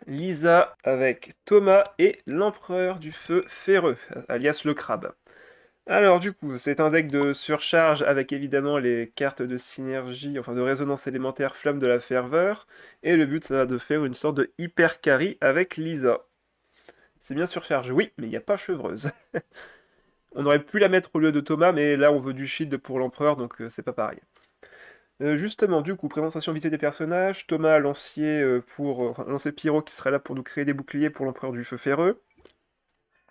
Lisa avec Thomas et l'empereur du feu ferreux, alias le crabe. Alors du coup, c'est un deck de surcharge avec évidemment les cartes de synergie, enfin de résonance élémentaire Flamme de la Ferveur, et le but ça va de faire une sorte de hyper carry avec Lisa. C'est bien surcharge, oui, mais il n'y a pas chevreuse. On aurait pu la mettre au lieu de Thomas, mais là on veut du shield pour l'empereur, donc c'est pas pareil. Justement, du coup, présentation vite des personnages, Thomas lancier enfin, lancier Pyro qui sera là pour nous créer des boucliers pour l'empereur du feu ferreux.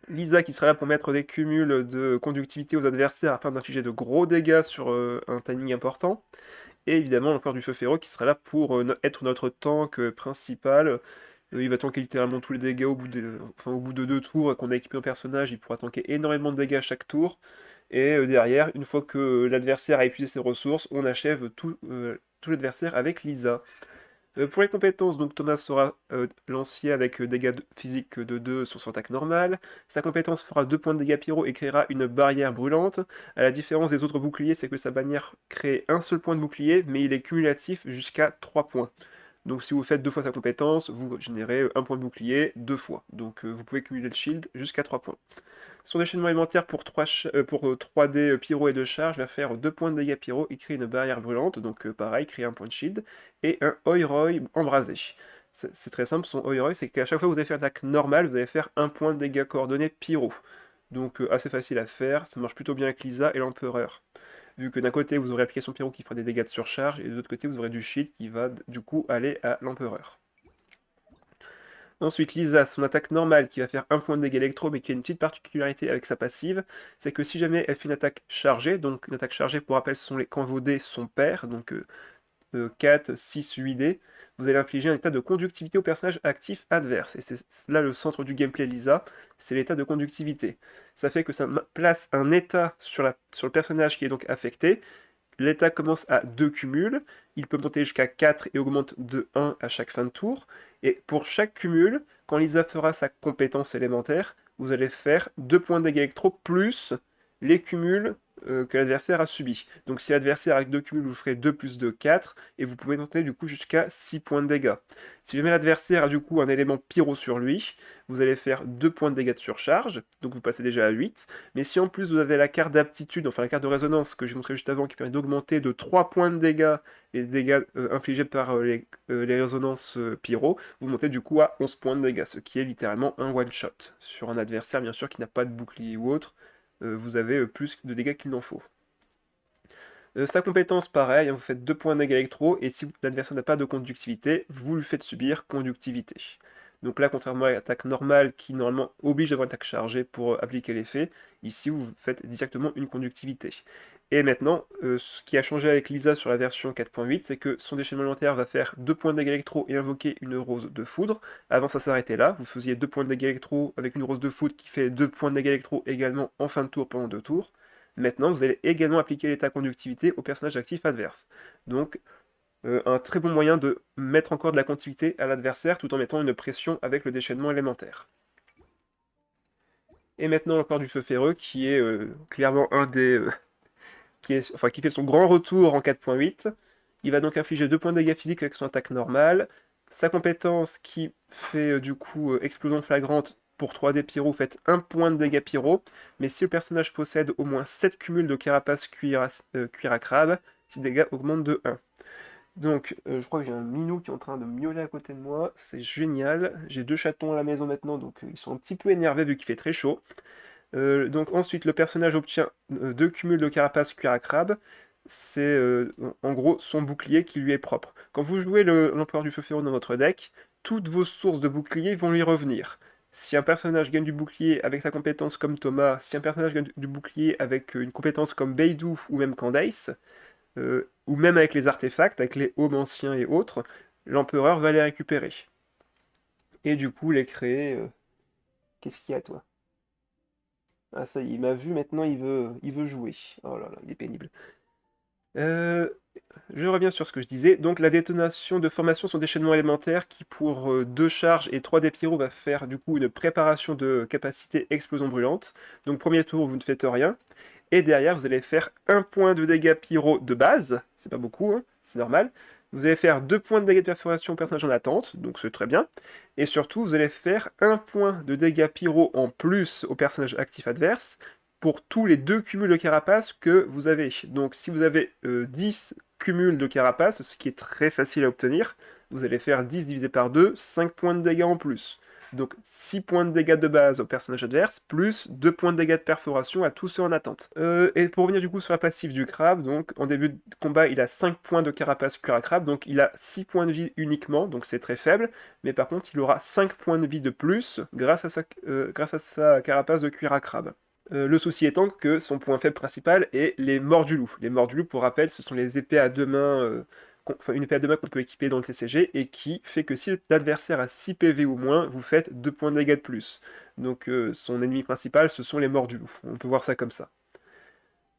Lisa qui sera là pour mettre des cumuls de conductivité aux adversaires afin d'infliger de gros dégâts sur un timing important. Et évidemment l'empereur du feu ferreux qui sera là pour être notre tank principal. Il va tanker littéralement tous les dégâts au bout de 2 tours et qu'on a équipé un personnage, il pourra tanker énormément de dégâts à chaque tour. Et derrière, une fois que l'adversaire a épuisé ses ressources, on achève tout l'adversaire avec Lisa. Pour les compétences, donc Thomas sera lancier avec dégâts physiques de 2 sur son attaque normale. Sa compétence fera 2 points de dégâts pyro et créera une barrière brûlante. À la différence des autres boucliers, c'est que sa bannière crée un seul point de bouclier, mais il est cumulatif jusqu'à 3 points. Donc si vous faites 2 fois sa compétence, vous générez un point de bouclier 2 fois. Donc vous pouvez cumuler le shield jusqu'à 3 points. Son déchaînement élémentaire pour 3D pyro et de charge va faire 2 points de dégâts pyro et créer une barrière brûlante, donc pareil, créer un point de shield, et un Oi-Roi embrasé. C'est très simple, son Oi-Roi, c'est qu'à chaque fois que vous allez faire une attaque normale, vous allez faire un point de dégâts coordonnés pyro. Donc assez facile à faire, ça marche plutôt bien avec Lisa et l'Empereur. Vu que d'un côté vous aurez l'application pyro qui fera des dégâts de surcharge, et de l'autre côté vous aurez du shield qui va du coup aller à l'Empereur. Ensuite, Lisa, son attaque normale qui va faire un point de dégâts électro, mais qui a une petite particularité avec sa passive, c'est que si jamais elle fait une attaque chargée, donc une attaque chargée pour rappel, ce sont quand vos dés sont pairs, donc 4, 6, 8 dés, vous allez infliger un état de conductivité au personnage actif adverse. Et c'est là le centre du gameplay Lisa, c'est l'état de conductivité. Ça fait que ça place un état sur le personnage qui est donc affecté. L'état commence à 2 cumuls, il peut monter jusqu'à 4 et augmente de 1 à chaque fin de tour. Et pour chaque cumul, quand Lisa fera sa compétence élémentaire, vous allez faire 2 points de dégâts électro plus les cumuls que l'adversaire a subis. Donc si l'adversaire avec 2 cumuls, vous ferez 2 plus 2, 4, et vous pouvez monter du coup jusqu'à 6 points de dégâts. Si jamais l'adversaire a du coup un élément pyro sur lui, vous allez faire 2 points de dégâts de surcharge, donc vous passez déjà à 8. Mais si en plus vous avez la carte d'aptitude, enfin la carte de résonance que j'ai montré juste avant, qui permet d'augmenter de 3 points de dégâts les dégâts infligés par les résonances pyro, vous montez du coup à 11 points de dégâts, ce qui est littéralement un one-shot. Sur un adversaire bien sûr qui n'a pas de bouclier ou autre, vous avez plus de dégâts qu'il n'en faut. Sa compétence, pareil, hein, vous faites 2 points de dégâts électro, et si l'adversaire n'a pas de conductivité, vous lui faites subir conductivité. Donc là, contrairement à l'attaque normale qui normalement oblige d'avoir une attaque chargée pour appliquer l'effet, ici vous faites directement une conductivité. Et maintenant, ce qui a changé avec Lisa sur la version 4.8, c'est que son déchaînement élémentaire va faire 2 points de dégâts électro et invoquer une rose de foudre. Avant ça s'arrêtait là, vous faisiez 2 points de dégâts électro avec une rose de foudre qui fait 2 points de dégâts électro également en fin de tour pendant 2 tours. Maintenant, vous allez également appliquer l'état conductivité au personnage actif adverse. Donc, un très bon moyen de mettre encore de la conductivité à l'adversaire tout en mettant une pression avec le déchaînement élémentaire. Et maintenant, l'empereur du feu ferreux, qui est clairement un des... qui fait son grand retour en 4.8. Il va donc infliger 2 points de dégâts physiques avec son attaque normale. Sa compétence qui fait du coup explosion flagrante pour 3D pyro, vous faites 1 point de dégâts pyro, mais si le personnage possède au moins 7 cumuls de carapace cuir à crabe, ses dégâts augmentent de 1. Donc, je crois que j'ai un minou qui est en train de miauler à côté de moi, c'est génial. J'ai 2 chatons à la maison maintenant, donc ils sont un petit peu énervés vu qu'il fait très chaud. Donc ensuite, le personnage obtient 2 cumuls de carapace cuir à crabe. C'est en gros son bouclier qui lui est propre. Quand vous jouez l'empereur du feu ferreux dans votre deck, toutes vos sources de bouclier vont lui revenir. Si un personnage gagne du bouclier avec sa compétence comme Thomas, si un personnage gagne du bouclier avec une compétence comme Beidou ou même Candace, ou même avec les artefacts, avec les hommes anciens et autres, l'empereur va les récupérer. Et du coup les créer... Qu'est-ce qu'il y a toi? Ah ça y est, il m'a vu, maintenant il veut jouer. Oh là là, il est pénible. Euh, je reviens sur ce que je disais. Donc la détonation de formation son déchaînement élémentaire qui pour 2 charges et 3 dés pyro va faire du coup une préparation de capacité explosion brûlante. Donc premier tour vous ne faites rien. Et derrière vous allez faire un point de dégâts pyro de base. C'est pas beaucoup, hein, c'est normal. Vous allez faire 2 points de dégâts de perforation au personnage en attente, donc c'est très bien. Et surtout, vous allez faire 1 point de dégâts pyro en plus au personnage actif adverse pour tous les 2 cumuls de carapace que vous avez. Donc si vous avez 10 cumuls de carapace, ce qui est très facile à obtenir, vous allez faire 10 divisé par 2, 5 points de dégâts en plus. Donc 6 points de dégâts de base au personnage adverse, plus 2 points de dégâts de perforation à tous ceux en attente. Et pour revenir du coup sur la passive du crabe, donc en début de combat il a 5 points de carapace cuir à crabe, donc il a 6 points de vie uniquement, donc c'est très faible, mais par contre il aura 5 points de vie de plus grâce à sa carapace de cuir à crabe. Le souci étant que son point faible principal est les morts du loup. Les morts du loup, pour rappel, ce sont les épées à deux mains, enfin une épée à deux mains qu'on peut équiper dans le TCG, et qui fait que si l'adversaire a 6 PV ou moins, vous faites 2 points de dégâts de plus. Donc son ennemi principal, ce sont les morts du loup. On peut voir ça comme ça.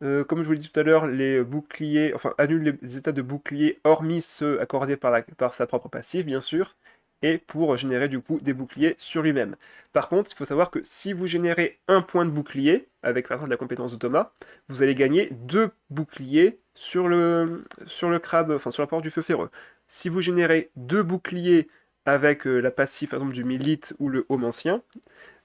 Comme je vous l'ai dit tout à l'heure, les boucliers, enfin annule les états de bouclier hormis ceux accordés par sa propre passive, bien sûr, et pour générer du coup des boucliers sur lui-même. Par contre, il faut savoir que si vous générez un point de bouclier, avec par exemple la compétence de Thomas, vous allez gagner 2 boucliers sur le crabe, enfin sur la porte du feu ferreux. Si vous générez 2 boucliers avec la passive par exemple du Milite ou le Homme Ancien,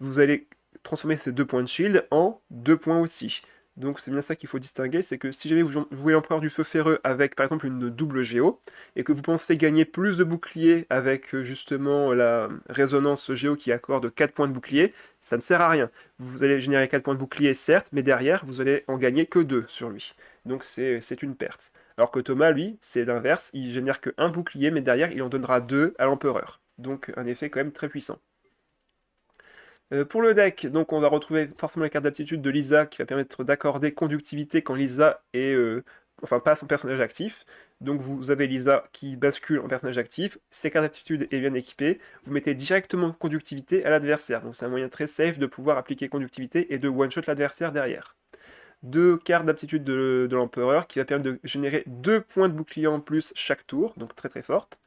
vous allez transformer ces 2 points de shield en 2 points aussi. Donc c'est bien ça qu'il faut distinguer, c'est que si jamais vous jouez l'empereur du feu ferreux avec par exemple une double géo, et que vous pensez gagner plus de boucliers avec justement la résonance géo qui accorde 4 points de bouclier, ça ne sert à rien. Vous allez générer 4 points de bouclier certes, mais derrière vous allez en gagner que 2 sur lui. Donc c'est une perte. Alors que Thomas, lui, c'est l'inverse, il génère que 1 bouclier, mais derrière il en donnera 2 à l'empereur. Donc un effet quand même très puissant. Pour le deck, donc on va retrouver forcément la carte d'aptitude de Lisa qui va permettre d'accorder conductivité quand Lisa est, enfin passe en personnage actif. Donc vous avez Lisa qui bascule en personnage actif, ses cartes d'aptitude est bien équipée, vous mettez directement conductivité à l'adversaire. Donc c'est un moyen très safe de pouvoir appliquer conductivité et de one-shot l'adversaire derrière. 2 cartes d'aptitude de l'empereur qui va permettre de générer 2 points de bouclier en plus chaque tour, donc très très forte.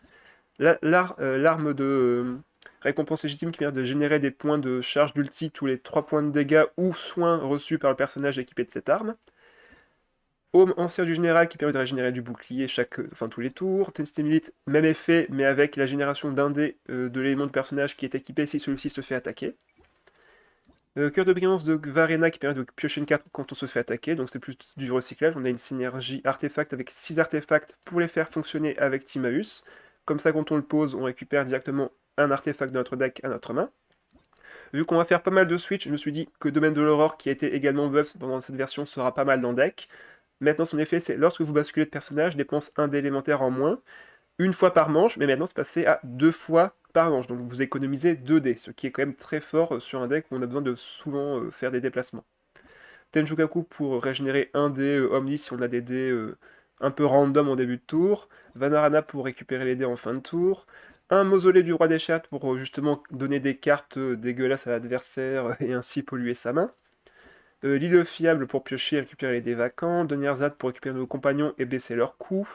L'arme de récompense légitime qui permet de générer des points de charge d'ulti tous les 3 points de dégâts ou soins reçus par le personnage équipé de cette arme. Homme ancien du général qui permet de régénérer du bouclier tous les tours. Tensité Milite, même effet, mais avec la génération d'un dé de l'élément de personnage qui est équipé si celui-ci se fait attaquer. Cœur de brillance de Varena qui permet de piocher une carte quand on se fait attaquer, donc c'est plus du recyclage. On a une synergie artefact avec 6 artefacts pour les faire fonctionner avec Timaeus. Comme ça, quand on le pose, on récupère directement un artefact de notre deck à notre main. Vu qu'on va faire pas mal de switch, je me suis dit que Domaine de l'Aurore, qui a été également buff pendant cette version, sera pas mal dans le deck. Maintenant, son effet, c'est lorsque vous basculez de personnage, dépense un dé élémentaire en moins, une fois par manche, mais maintenant c'est passé à 2 fois par manche. Donc vous économisez 2 dés, ce qui est quand même très fort sur un deck où on a besoin de souvent faire des déplacements. Tenjukaku pour régénérer un dé Omni si on a des dés un peu random en début de tour. Vanarana pour récupérer les dés en fin de tour. Un mausolée du roi des chattes pour justement donner des cartes dégueulasses à l'adversaire et ainsi polluer sa main. L'île fiable pour piocher et récupérer les dés vacants. Donnierzad pour récupérer nos compagnons et baisser leur coût.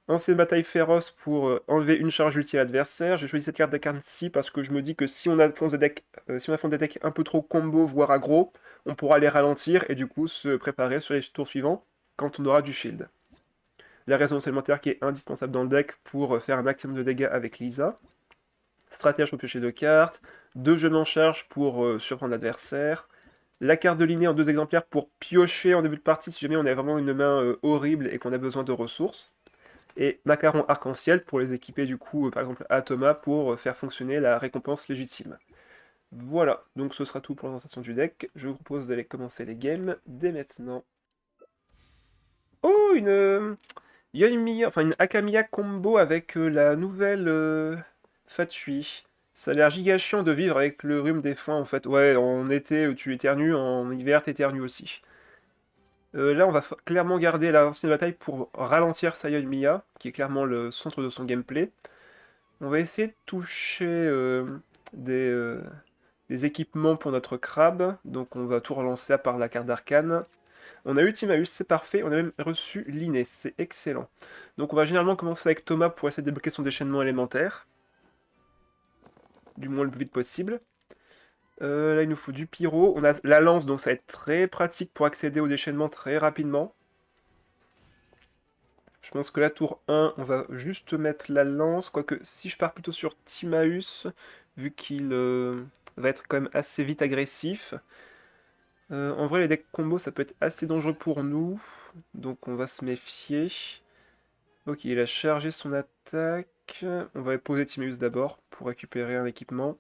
Ancienne bataille féroce pour enlever une charge ulti à l'adversaire. J'ai choisi cette carte d'Akarnsi parce que je me dis que si on affronte des decks un peu trop combo, voire aggro, on pourra les ralentir et du coup se préparer sur les tours suivants quand on aura du shield. La résonance élémentaire qui est indispensable dans le deck pour faire un maximum de dégâts avec Lisa. Stratège pour piocher 2 cartes. 2 jeux en charge pour surprendre l'adversaire. La carte de lignée en 2 exemplaires pour piocher en début de partie si jamais on a vraiment une main horrible et qu'on a besoin de ressources. Et macaron arc-en-ciel pour les équiper du coup, par exemple à Thomas, pour faire fonctionner la récompense légitime. Voilà, donc ce sera tout pour la présentation du deck. Je vous propose d'aller commencer les games dès maintenant. Oh, une Yoimiya, enfin une Akamiya combo avec la nouvelle Fatui. Ça a l'air giga chiant de vivre avec le rhume des foins en fait. Ouais, en été tu éternues, en hiver t'éternues aussi. Là, on va clairement garder la ancienne bataille pour ralentir Sayon Miya, qui est clairement le centre de son gameplay. On va essayer de toucher des équipements pour notre crabe, donc on va tout relancer à part la carte d'arcane. On a eu Timaeus, c'est parfait, on a même reçu Linné, c'est excellent. Donc on va généralement commencer avec Thomas pour essayer de débloquer son déchaînement élémentaire. Du moins le plus vite possible. Là, il nous faut du pyro. On a la lance, donc ça va être très pratique pour accéder au déchaînement très rapidement. Je pense que la tour 1, on va juste mettre la lance, quoique si je pars plutôt sur Timaeus, vu qu'il va être quand même assez vite agressif. En vrai, les decks combo, ça peut être assez dangereux pour nous, donc on va se méfier. Ok, il a chargé son attaque. On va poser Timaeus d'abord pour récupérer un équipement.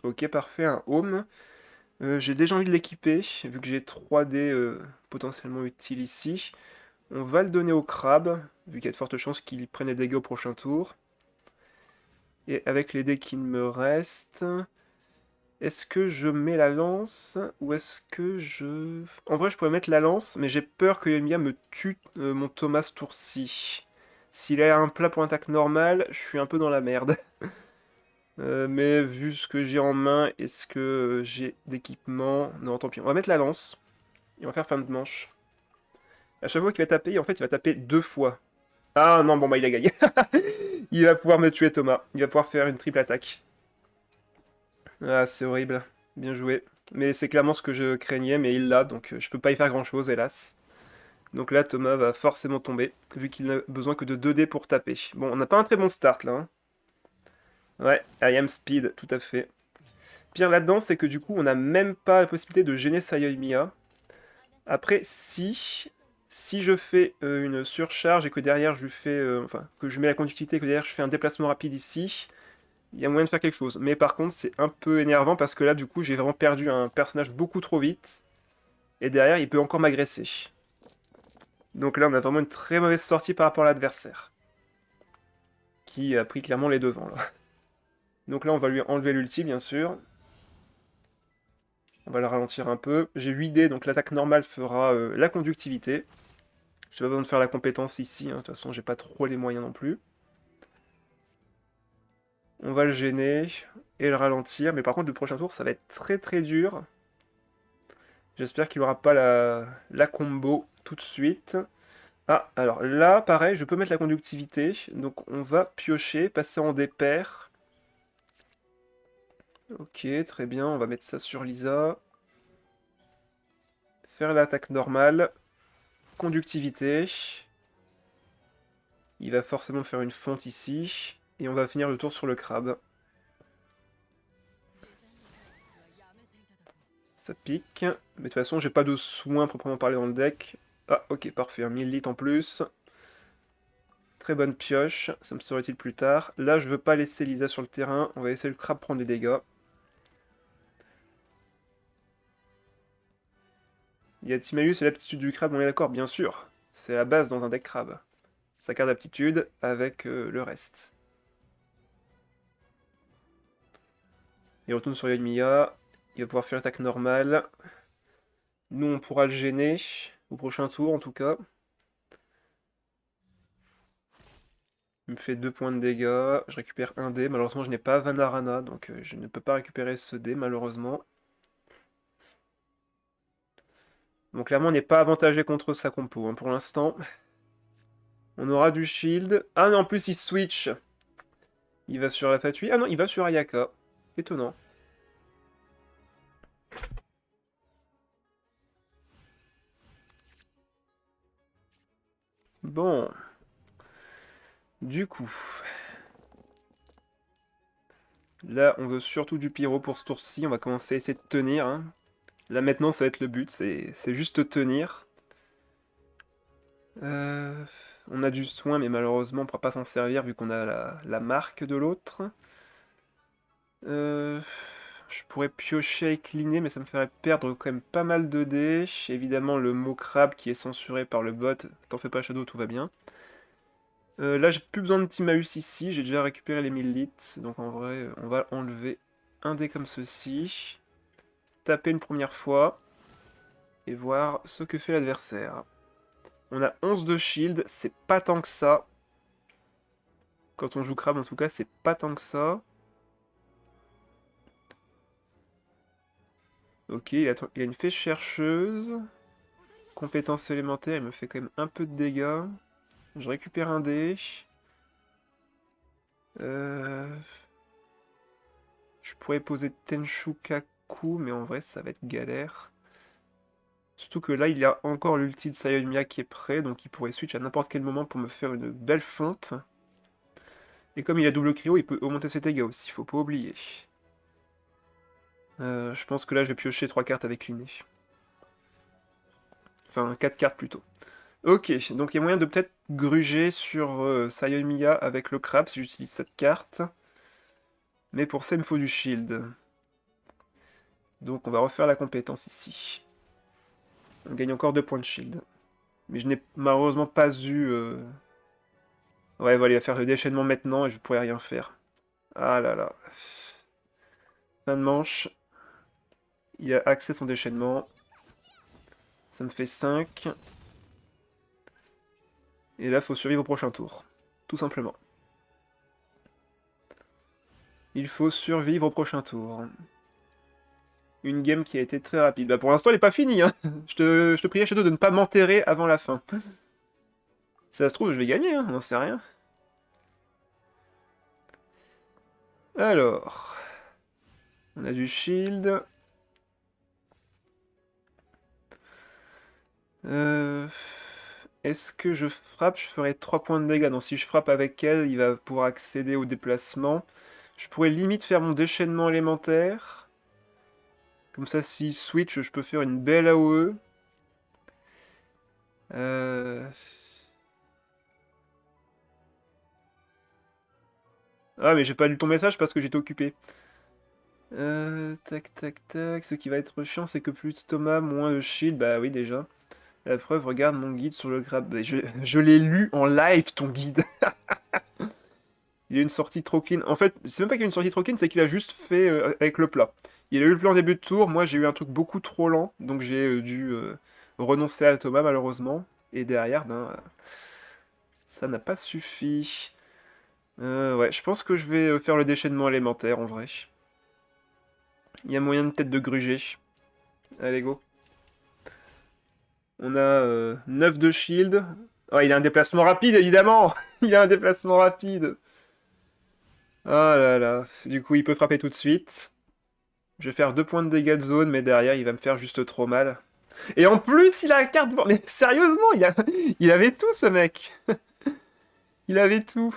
Ok, parfait, un home. J'ai déjà envie de l'équiper, vu que j'ai 3D potentiellement utiles ici. On va le donner au crabe, vu qu'il y a de fortes chances qu'il prenne les dégâts au prochain tour. Et avec les dés qu'il me reste, est-ce que je mets la lance ou est-ce que je... En vrai, je pourrais mettre la lance, mais j'ai peur que Emilia me tue mon Thomas tour-ci. S'il a un plat pour attaque normale, je suis un peu dans la merde. Mais vu ce que j'ai en main, est-ce que j'ai d'équipement? Non, tant pis. On va mettre la lance et on va faire fin de manche. À chaque fois qu'il va taper, en fait, il va taper 2 fois. Ah non, bon bah il a gagné. Il va pouvoir me tuer Thomas. Il va pouvoir faire une triple attaque. Ah, c'est horrible. Bien joué. Mais c'est clairement ce que je craignais, mais il l'a, donc je peux pas y faire grand chose, hélas. Donc là, Thomas va forcément tomber, vu qu'il n'a besoin que de 2 dés pour taper. Bon, on n'a pas un très bon start là. Hein. Ouais, I am speed, tout à fait. Pire là-dedans, c'est que du coup, on n'a même pas la possibilité de gêner Sayoimiya. Après, si je fais une surcharge et que derrière je lui fais, enfin, que je mets la conductivité et que derrière je fais un déplacement rapide ici, il y a moyen de faire quelque chose. Mais par contre, c'est un peu énervant parce que là, du coup, j'ai vraiment perdu un personnage beaucoup trop vite. Et derrière, il peut encore m'agresser. Donc là, on a vraiment une très mauvaise sortie par rapport à l'adversaire. Qui a pris clairement les devants, là. Donc là, on va lui enlever l'ulti, bien sûr. On va le ralentir un peu. J'ai 8 dés, donc l'attaque normale fera la conductivité. J'ai pas besoin de faire la compétence ici, hein. De toute façon, j'ai pas trop les moyens non plus. On va le gêner et le ralentir. Mais par contre, le prochain tour, ça va être très très dur. J'espère qu'il n'aura pas la combo tout de suite. Ah, alors là, pareil, je peux mettre la conductivité. Donc on va piocher, passer en dépair. Ok, très bien, on va mettre ça sur Lisa. Faire l'attaque normale. Conductivité. Il va forcément faire une fonte ici. Et on va finir le tour sur le crabe. Ça pique. Mais de toute façon, j'ai pas de soins proprement parler dans le deck. Ah, ok, parfait, un 1000 litres en plus. Très bonne pioche, ça me sera utile plus tard. Là, je veux pas laisser Lisa sur le terrain. On va laisser le crabe prendre des dégâts. Il y a Timaeus et l'aptitude du crabe, on est d'accord, bien sûr. C'est la base dans un deck crabe. Sa carte d'aptitude avec le reste. Il retourne sur Yoimiya. Il va pouvoir faire l'attaque normale. Nous, on pourra le gêner. Au prochain tour, en tout cas. Il me fait 2 points de dégâts. Je récupère un dé. Malheureusement, je n'ai pas Vanarana, donc je ne peux pas récupérer ce dé, malheureusement. Donc clairement, on n'est pas avantagé contre sa compo, hein, pour l'instant. On aura du shield. Ah non, en plus, il switch. Il va sur la Fatui. Ah non, il va sur Ayaka. Étonnant. Bon. Du coup. Là, on veut surtout du pyro pour ce tour-ci. On va commencer à essayer de tenir. Hein. Là, maintenant, ça va être le but. C'est juste tenir. On a du soin, mais malheureusement, on ne pourra pas s'en servir vu qu'on a la marque de l'autre. Je pourrais piocher et cliner, mais ça me ferait perdre quand même pas mal de dés. Évidemment, le mot crabe qui est censuré par le bot. T'en fais pas, Shadow, tout va bien. Là, j'ai plus besoin de Timaeus ici. J'ai déjà récupéré les 1000 litres. Donc en vrai, on va enlever un dé comme ceci. Taper une première fois. Et voir ce que fait l'adversaire. On a 11 de shield. C'est pas tant que ça. Quand on joue crabe, en tout cas, c'est pas tant que ça. Ok, il a une fée chercheuse. Compétence élémentaire, il me fait quand même un peu de dégâts. Je récupère un dé. Je pourrais poser Tenshukaku, mais en vrai, ça va être galère. Surtout que là, il y a encore l'ulti de Sayomiya qui est prêt, donc il pourrait switch à n'importe quel moment pour me faire une belle fonte. Et comme il a double cryo, il peut augmenter ses dégâts aussi, faut pas oublier. Je pense que là, je vais piocher 3 cartes avec l'inné. Enfin, 4 cartes plutôt. Ok, donc il y a moyen de peut-être gruger sur Sayomiya avec le crabe si j'utilise cette carte. Mais pour ça, il me faut du shield. Donc on va refaire la compétence ici. On gagne encore 2 points de shield. Mais je n'ai malheureusement pas eu... Ouais, voilà, il va faire le déchaînement maintenant et je pourrais rien faire. Ah là là. Fin de manche. Il a accès à son déchaînement. Ça me fait 5. Et là, faut survivre au prochain tour. Tout simplement. Il faut survivre au prochain tour. Une game qui a été très rapide. Bah pour l'instant, elle n'est pas finie. Hein. Je te priais, Shadow, de ne pas m'enterrer avant la fin. Si ça se trouve, je vais gagner, hein, on n'en sait rien. Alors... On a du shield. Est-ce que je frappe? Je ferai 3 points de dégâts. Donc si je frappe avec elle, il va pouvoir accéder au déplacement. Je pourrais limite faire mon déchaînement élémentaire. Comme ça, s'il switch, je peux faire une belle AOE. Ah, mais j'ai pas lu ton message parce que j'étais occupé. Tac, tac, tac. Ce qui va être chiant, c'est que plus Thomas, moins de shield. Bah oui, déjà. La preuve, regarde mon guide sur le grab. Bah, je l'ai lu en live, ton guide. Il y a une sortie trop clean. En fait, c'est même pas qu'il y a une sortie trop clean, c'est qu'il a juste fait avec le plat. Il a eu le plan en début de tour, moi j'ai eu un truc beaucoup trop lent, donc j'ai dû renoncer à Thomas malheureusement. Et derrière, ben, ça n'a pas suffi. Ouais, je pense que je vais faire le déchaînement élémentaire en vrai. Il y a moyen de peut-être de gruger. Allez, go. On a 9 de shield. Oh, il a un déplacement rapide, évidemment. Il a un déplacement rapide. Oh là là. Du coup, il peut frapper tout de suite. Je vais faire 2 points de dégâts de zone, mais derrière, il va me faire juste trop mal. Et en plus, il a la carte... Mais sérieusement, il avait tout, ce mec. Il avait tout.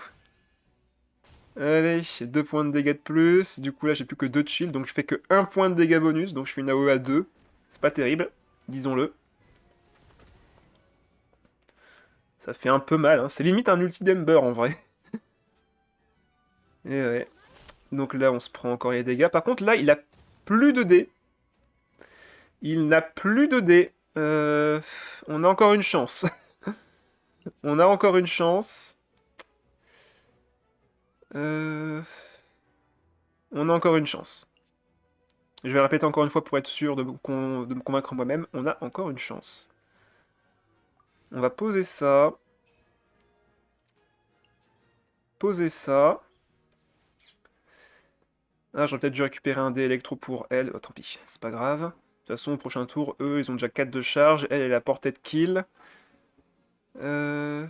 Allez, 2 points de dégâts de plus. Du coup, là, j'ai plus que 2 de shield, donc je fais que 1 point de dégâts bonus. Donc je fais une AOE à 2. C'est pas terrible, disons-le. Ça fait un peu mal, hein. C'est limite un ulti d'Ember, en vrai. Et ouais. Donc là, on se prend encore les dégâts. Par contre, là, il a plus de dés. Il n'a plus de dés. On a encore une chance. On a encore une chance. On a encore une chance. Je vais le répéter encore une fois pour être sûr de me convaincre moi-même. On a encore une chance. On va poser ça. Poser ça. Ah, j'aurais peut-être dû récupérer un dé électro pour elle. Oh, tant pis, c'est pas grave. De toute façon, au prochain tour, eux, ils ont déjà 4 de charge. Elle est à portée de kill. Là,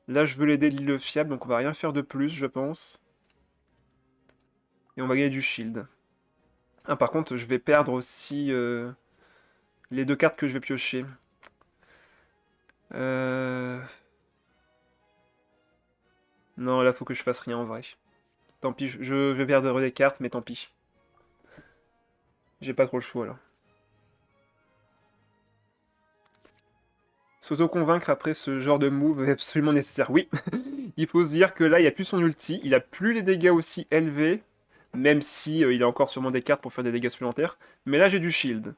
je veux l'aider de l'île fiable, donc on va rien faire de plus, je pense. Et on va gagner du shield. Ah, par contre, je vais perdre aussi les 2 cartes que je vais piocher. Non, là, faut que je fasse rien en vrai. Tant pis, je vais perdre des cartes, mais tant pis. J'ai pas trop le choix, là. S'auto-convaincre après ce genre de move est absolument nécessaire. Oui, il faut se dire que là, il n'y a plus son ulti, il a plus les dégâts aussi élevés, même si il a encore sûrement des cartes pour faire des dégâts supplémentaires. Mais là, j'ai du shield.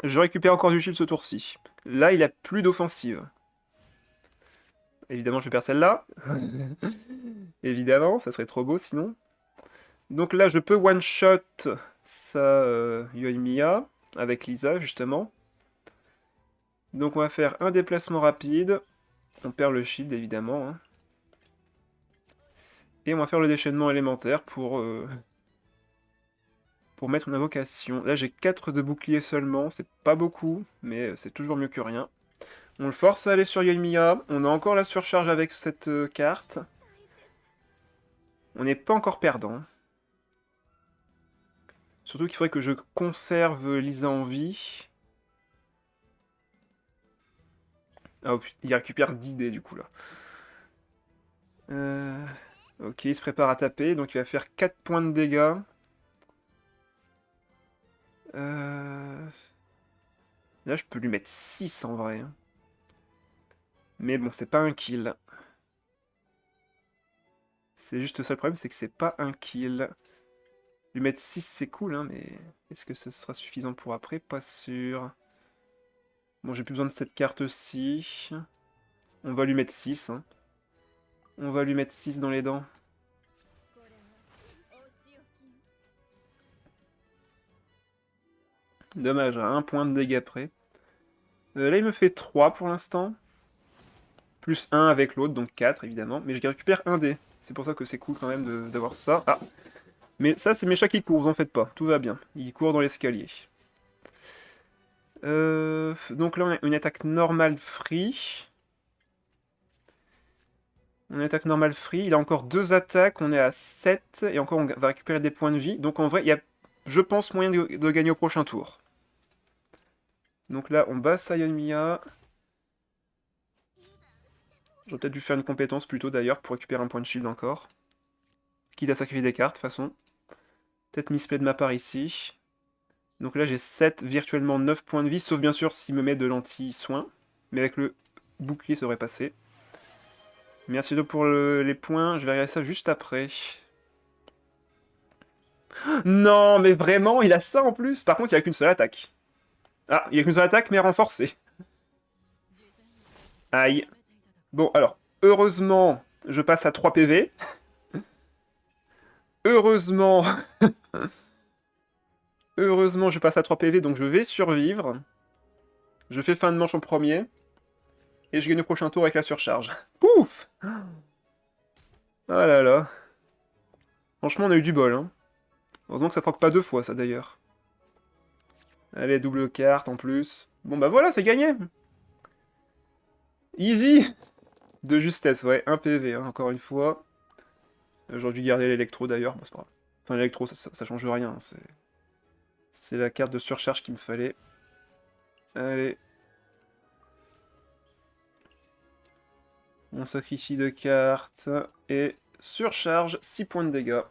Je récupère encore du shield ce tour-ci. Là, il a plus d'offensive. Évidemment, je vais perdre celle-là. Évidemment, ça serait trop beau sinon. Donc là, je peux one-shot sa Yoimiya avec Lisa, justement. Donc on va faire un déplacement rapide. On perd le shield, évidemment. Hein. Et on va faire le déchaînement élémentaire pour mettre une invocation. Là, j'ai 4 de bouclier seulement. C'est pas beaucoup, mais c'est toujours mieux que rien. On le force à aller sur Yoimiya. On a encore la surcharge avec cette carte. On n'est pas encore perdant. Surtout qu'il faudrait que je conserve Lisa en vie. Ah, il récupère 10 dés du coup là. Ok, il se prépare à taper, donc il va faire 4 points de dégâts. Là, je peux lui mettre 6 en vrai, hein. Mais bon, c'est pas un kill. C'est juste ça le problème, c'est que c'est pas un kill. Lui mettre 6 c'est cool, hein, mais est-ce que ce sera suffisant pour après? Pas sûr. Bon, j'ai plus besoin de cette carte-ci. On va lui mettre 6, hein. On va lui mettre 6 dans les dents. Dommage, à 1 point de dégâts près. Là, il me fait 3 pour l'instant. Plus 1 avec l'autre, donc 4 évidemment. Mais je récupère 1 dé. C'est pour ça que c'est cool quand même d'avoir ça. Ah, mais ça, c'est mes chats qui courent, vous en faites pas. Tout va bien. Ils courent dans l'escalier. Donc là, on a une attaque normale free. On attaque normale free. Il a encore 2 attaques. On est à 7. Et encore, on va récupérer des points de vie. Donc en vrai, il y a, je pense, moyen de gagner au prochain tour. Donc là, on bat Sayonmiya. J'aurais peut-être dû faire une compétence plutôt d'ailleurs pour récupérer un point de shield encore. Quitte à sacrifier des cartes, de toute façon. Peut-être misplay de ma part ici. Donc là, j'ai 7, virtuellement 9 points de vie, sauf bien sûr s'il me met de l'anti-soin. Mais avec le bouclier, ça aurait passé. Merci donc pour les points, je vais regarder ça juste après. Non, mais vraiment, il a ça en plus. Par contre, il a qu'une seule attaque. Ah, il a qu'une seule attaque, mais renforcée. Aïe. Bon, alors, heureusement, je passe à 3 PV. Heureusement... Heureusement, je passe à 3 PV, donc je vais survivre. Je fais fin de manche en premier. Et je gagne le prochain tour avec la surcharge. Pouf! Oh là là. Franchement, on a eu du bol, hein. Heureusement que ça proc pas 2 fois, ça, d'ailleurs. Allez, double carte, en plus. Bon, bah voilà, c'est gagné. Easy! De justesse, ouais. 1 PV, hein, encore une fois. J'aurais dû garder l'électro, d'ailleurs. Bon, c'est pas grave. Enfin, l'électro, ça change rien. C'est la carte de surcharge qu'il me fallait. Allez. On sacrifie 2 cartes. Et surcharge, 6 points de dégâts.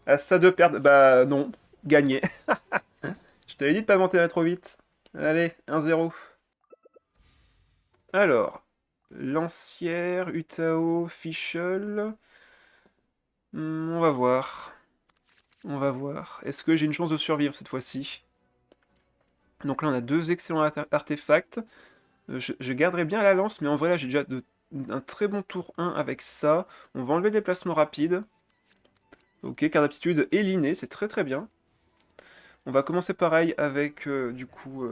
À ça de perdre... Bah non, gagné. Je t'avais dit de pas m'enterrer trop vite. Allez, 1-0. Alors, Lancière, Utao, Fischl. On va voir. On va voir. Est-ce que j'ai une chance de survivre cette fois-ci? Donc là, on a 2 excellents artefacts. Je garderai bien la lance, mais en vrai, là, j'ai déjà un très bon tour 1 avec ça. On va enlever des placements rapides. Ok, carte d'aptitude élinée, c'est très très bien. On va commencer pareil avec, du coup,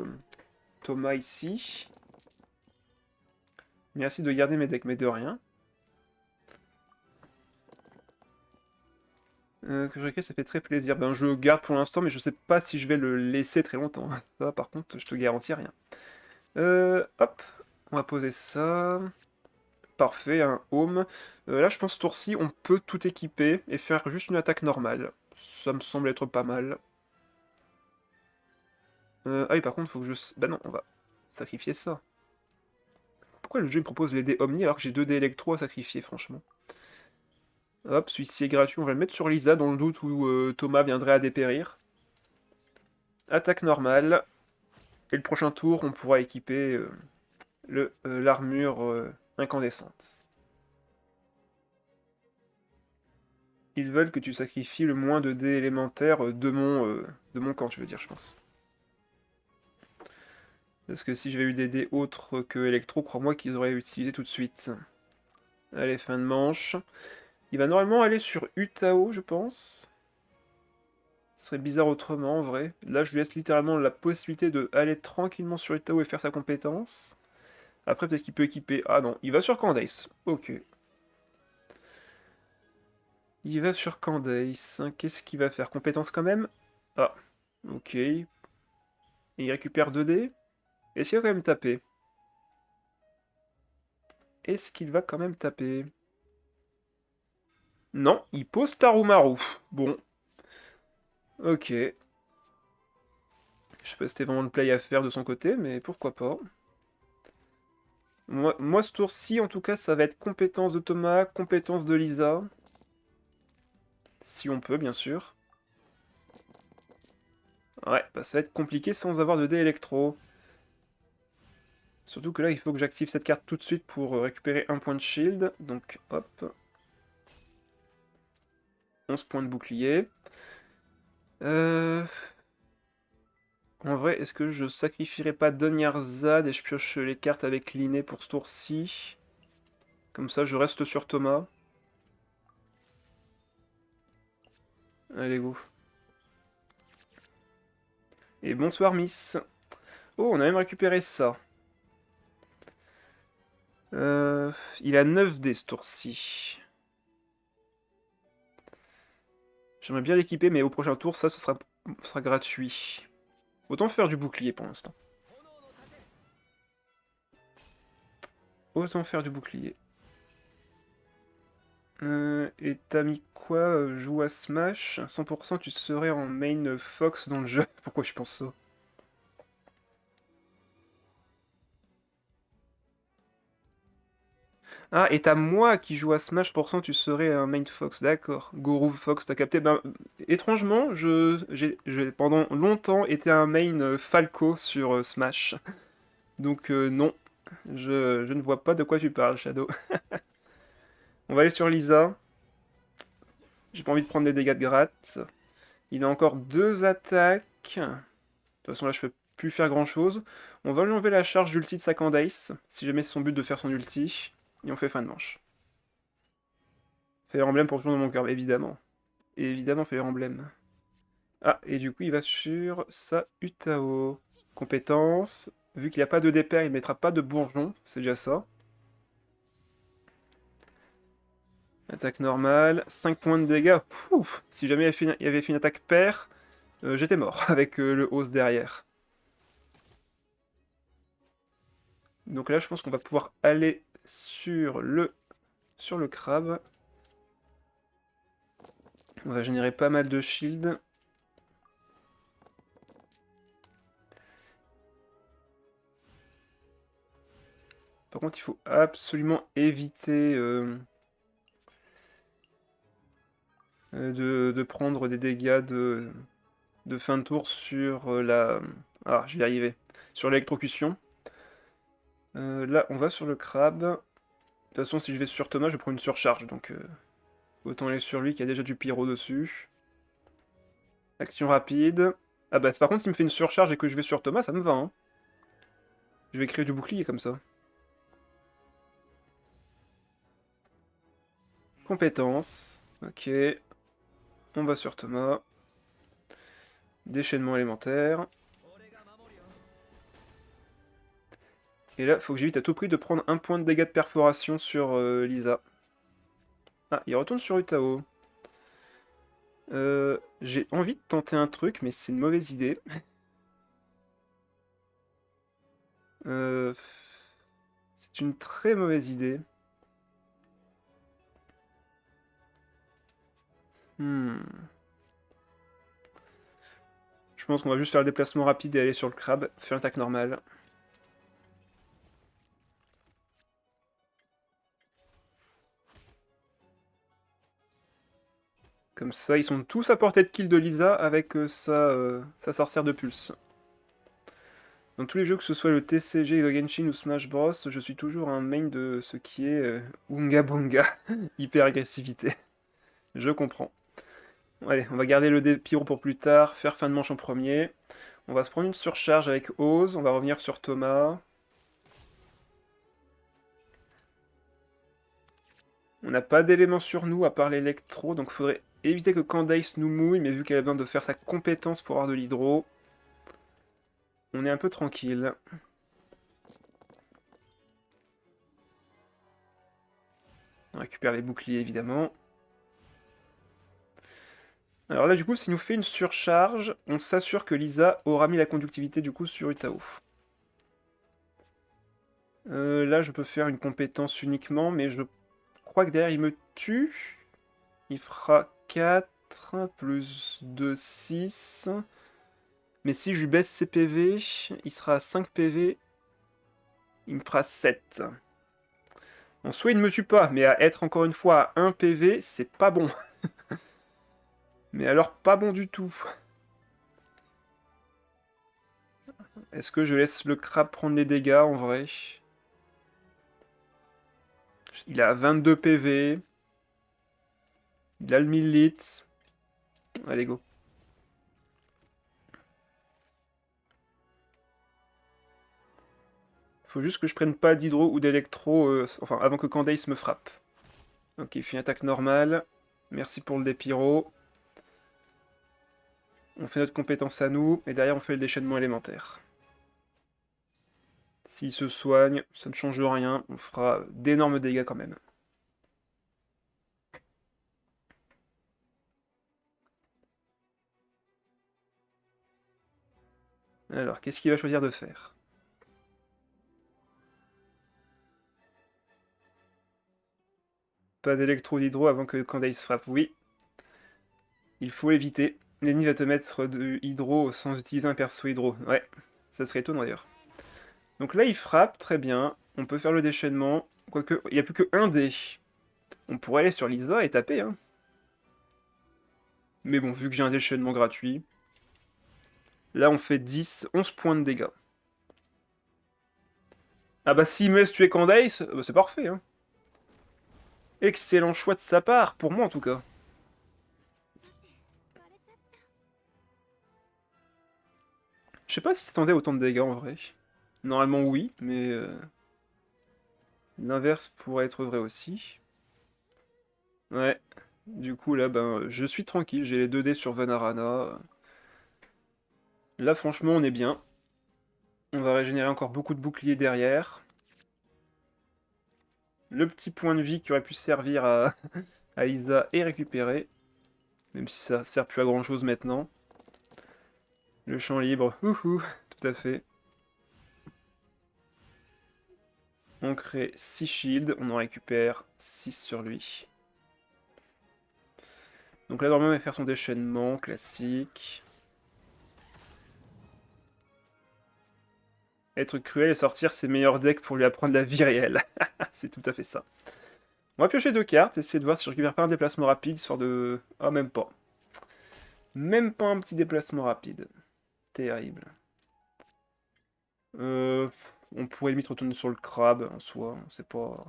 Thomas ici. Merci de garder mes decks, mais de rien. Ça fait très plaisir. Ben, je garde pour l'instant, mais je sais pas si je vais le laisser très longtemps. Ça, par contre, je te garantis rien. Hop, on va poser ça. Parfait, un home. Là, je pense, ce tour-ci, on peut tout équiper et faire juste une attaque normale. Ça me semble être pas mal. Ah oui, par contre, faut que je... Bah non, on va sacrifier ça. Pourquoi le jeu me propose les dés Omni alors que j'ai 2 dés électro à sacrifier, franchement? Hop, celui-ci est gratuit, on va le mettre sur Lisa dans le doute où Thomas viendrait à dépérir. Attaque normale. Et le prochain tour, on pourra équiper l'armure incandescente. Ils veulent que tu sacrifies le moins de dés élémentaires de mon camp, tu veux dire, je pense. Parce que si j'avais eu des dés autres que électro, crois-moi qu'ils auraient utilisé tout de suite. Allez, fin de manche. Il va normalement aller sur Utao, je pense. Ce serait bizarre autrement, en vrai. Là, je lui laisse littéralement la possibilité de aller tranquillement sur Utao et faire sa compétence. Après, peut-être qu'il peut équiper... Ah non, il va sur Candace. Ok. Il va sur Candace. Qu'est-ce qu'il va faire? Compétence quand même? Ah, ok. Et il récupère 2 dés. Est-ce qu'il va quand même taper? Est-ce qu'il va quand même taper? Non, il pose Tarumaru. Bon. Ok. Je sais pas si c'était vraiment le play à faire de son côté, mais pourquoi pas. Moi, ce tour-ci, en tout cas, ça va être compétence de Thomas, compétence de Lisa. Si on peut, bien sûr. Ouais, bah, ça va être compliqué sans avoir de dés électro. Surtout que là, il faut que j'active cette carte tout de suite pour récupérer un point de shield. Donc, hop. 11 points de bouclier. En vrai, est-ce que je sacrifierais pas Donyarzad et je pioche les cartes avec Linné pour ce tour-ci? Comme ça, je reste sur Thomas. Allez, go. Et bonsoir, Miss. Oh, on a même récupéré ça. Il a 9 dés ce tour-ci. J'aimerais bien l'équiper, mais au prochain tour, ça, ce sera gratuit. Autant faire du bouclier pour l'instant. Autant faire du bouclier. Et t'as mis quoi joue à Smash 100% tu serais en main Fox dans le jeu. Pourquoi je pense ça? Ah, et t'as moi qui joue à Smash, pour cent tu serais un main Fox. D'accord. Guru Fox, t'as capté. Ben, étrangement, j'ai pendant longtemps été un main Falco sur Smash. Donc non, je ne vois pas de quoi tu parles, Shadow. On va aller sur Lisa. J'ai pas envie de prendre les dégâts de gratte. Il a encore 2 attaques. De toute façon, là, je peux plus faire grand chose. On va lui enlever la charge d'ulti de sa Candace, si jamais c'est son but de faire son ulti. Et on fait fin de manche. Fire Emblem pour toujours dans mon cœur, évidemment. Et évidemment, Fire Emblem. Ah, et du coup, il va sur sa Utao. Compétence. Vu qu'il n'y a pas de dépère, il ne mettra pas de bourgeon. C'est déjà ça. Attaque normale. 5 points de dégâts. Ouf, si jamais il y avait fait une attaque paire, j'étais mort avec le hausse derrière. Donc là, je pense qu'on va pouvoir aller sur le crabe. On va générer pas mal de shield. Par contre, il faut absolument éviter de prendre des dégâts de fin de tour sur la... Ah, j'y arrivé. Sur l'électrocution. Là, on va sur le crabe. De toute façon, si je vais sur Thomas, je prends une surcharge. Donc, autant aller sur lui qui a déjà du pyro dessus. Action rapide. Ah bah, par contre, s'il me fait une surcharge et que je vais sur Thomas, ça me va, hein. Je vais créer du bouclier comme ça. Compétences. Ok. On va sur Thomas. Déchaînement élémentaire. Et là, faut que j'évite à tout prix de prendre un point de dégâts de perforation sur Lisa. Ah, il retourne sur Utao. J'ai envie de tenter un truc, mais c'est une mauvaise idée. Euh, c'est une très mauvaise idée. Hmm. Je pense qu'on va juste faire le déplacement rapide et aller sur le crabe, faire une attaque normale. Comme ça, ils sont tous à portée de kill de Lisa avec sa sorcière de pulse. Dans tous les jeux, que ce soit le TCG, le Genshin ou Smash Bros, je suis toujours un main de ce qui est Unga Bunga, hyper agressivité. Je comprends. Allez, on va garder le dé pyro pour plus tard, faire fin de manche en premier. On va se prendre une surcharge avec Oz, on va revenir sur Thomas. On n'a pas d'éléments sur nous à part l'électro, donc il faudrait éviter que Candace nous mouille, mais vu qu'elle a besoin de faire sa compétence pour avoir de l'hydro, on est un peu tranquille. On récupère les boucliers évidemment. Alors là du coup, s'il nous fait une surcharge, on s'assure que Lisa aura mis la conductivité du coup sur Utao. Là je peux faire une compétence uniquement, mais je crois que derrière il me tue. Il fera 4 plus 2, 6. Mais si je lui baisse ses PV, il sera à 5 PV. Il me fera 7. En soi, il ne me tue pas, mais à être encore une fois à 1 PV, c'est pas bon. Mais alors, pas bon du tout. Est-ce que je laisse le crabe prendre les dégâts, en vrai? Il a 22 PV. Il a le 1000 litres. Allez, go. Faut juste que je prenne pas d'hydro ou d'électro, enfin, avant que Candace me frappe. Ok, il fait une attaque normale. Merci pour le dépyro. On fait notre compétence à nous, et derrière on fait le déchaînement élémentaire. S'il se soigne, ça ne change rien, on fera d'énormes dégâts quand même. Alors, qu'est-ce qu'il va choisir de faire? Pas d'électro d'hydro avant que Candace frappe, oui. Il faut éviter. Lenny va te mettre de hydro sans utiliser un perso hydro. Ouais, ça serait étonnant d'ailleurs. Donc là il frappe, très bien. On peut faire le déchaînement. Quoique, il n'y a plus que 1 dé. On pourrait aller sur Lisa et taper, hein. Mais bon, vu que j'ai un déchaînement gratuit, là on fait 10, 11 points de dégâts. Ah bah s'il me laisse tuer Candace, bah c'est parfait, hein. Excellent choix de sa part, pour moi en tout cas. Je sais pas si s'attendait autant de dégâts en vrai. Normalement oui, mais l'inverse pourrait être vrai aussi. Ouais, du coup là, ben, je suis tranquille, j'ai les 2 dés sur Vanarana. Là franchement on est bien. On va régénérer encore beaucoup de boucliers derrière. Le petit point de vie qui aurait pu servir à Isa est récupéré. Même si ça sert plus à grand chose maintenant. Le champ libre, ouhou, tout à fait. On crée 6 shields, on en récupère 6 sur lui. Donc là, normalement, il va faire son déchaînement classique. Être cruel et sortir ses meilleurs decks pour lui apprendre la vie réelle. C'est tout à fait ça. On va piocher 2 cartes, essayer de voir si je récupère pas un déplacement rapide, histoire de... Ah, même pas. Même pas un petit déplacement rapide. Terrible. On pourrait limite retourner sur le crabe, en soi, c'est pas...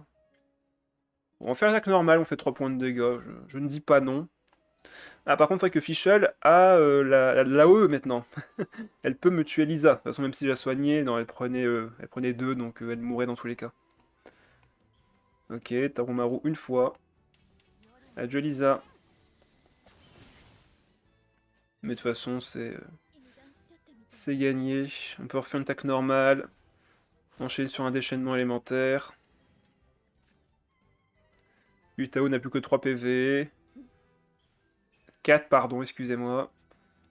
Bon, on fait l'attaque normale, on fait 3 points de dégâts, je ne dis pas non. Ah, par contre, c'est vrai que Fischl a l'AOE maintenant. Elle peut me tuer Lisa. De toute façon, même si je la soignais, non, elle prenait 2, donc elle mourrait dans tous les cas. Ok, Tarumaru une fois. Adieu Lisa. Mais de toute façon, c'est gagné. On peut refaire une attaque normale. Enchaîner sur un déchaînement élémentaire. Utao n'a plus que 3 PV. 4, pardon, excusez-moi.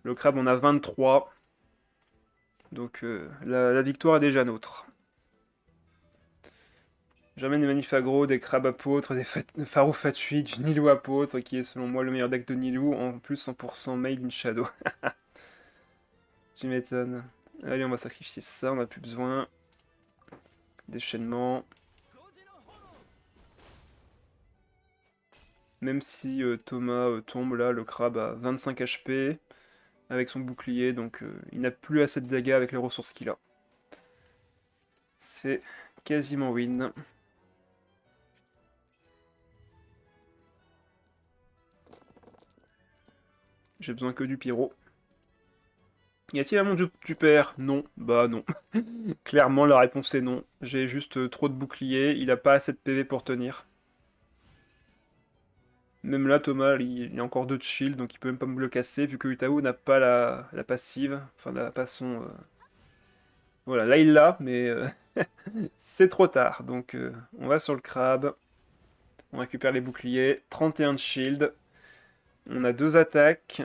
Le crabe, on a 23. Donc la victoire est déjà nôtre. J'amène des manifs aggro, des crabes apôtres, des pharaos fatui, du Nilou apôtre, qui est selon moi le meilleur deck de Nilou, en plus 100% made in shadow. Tu m'étonnes. Allez, on va sacrifier ça, on n'a plus besoin. Déchaînement. Même si Thomas tombe là, le crabe a 25 HP avec son bouclier, donc il n'a plus assez de dégâts avec les ressources qu'il a. C'est quasiment win. J'ai besoin que du pyro. Y a-t-il un monde du père? Non. Bah non. Clairement, la réponse est non. J'ai juste trop de boucliers, il a pas assez de PV pour tenir. Même là, Thomas, il a encore 2 de shield, donc il peut même pas me le casser, vu que Utao n'a pas la passive. Enfin, pas son... Voilà, là il l'a, mais c'est trop tard. Donc on va sur le crabe. On récupère les boucliers. 31 de shield. On a 2 attaques.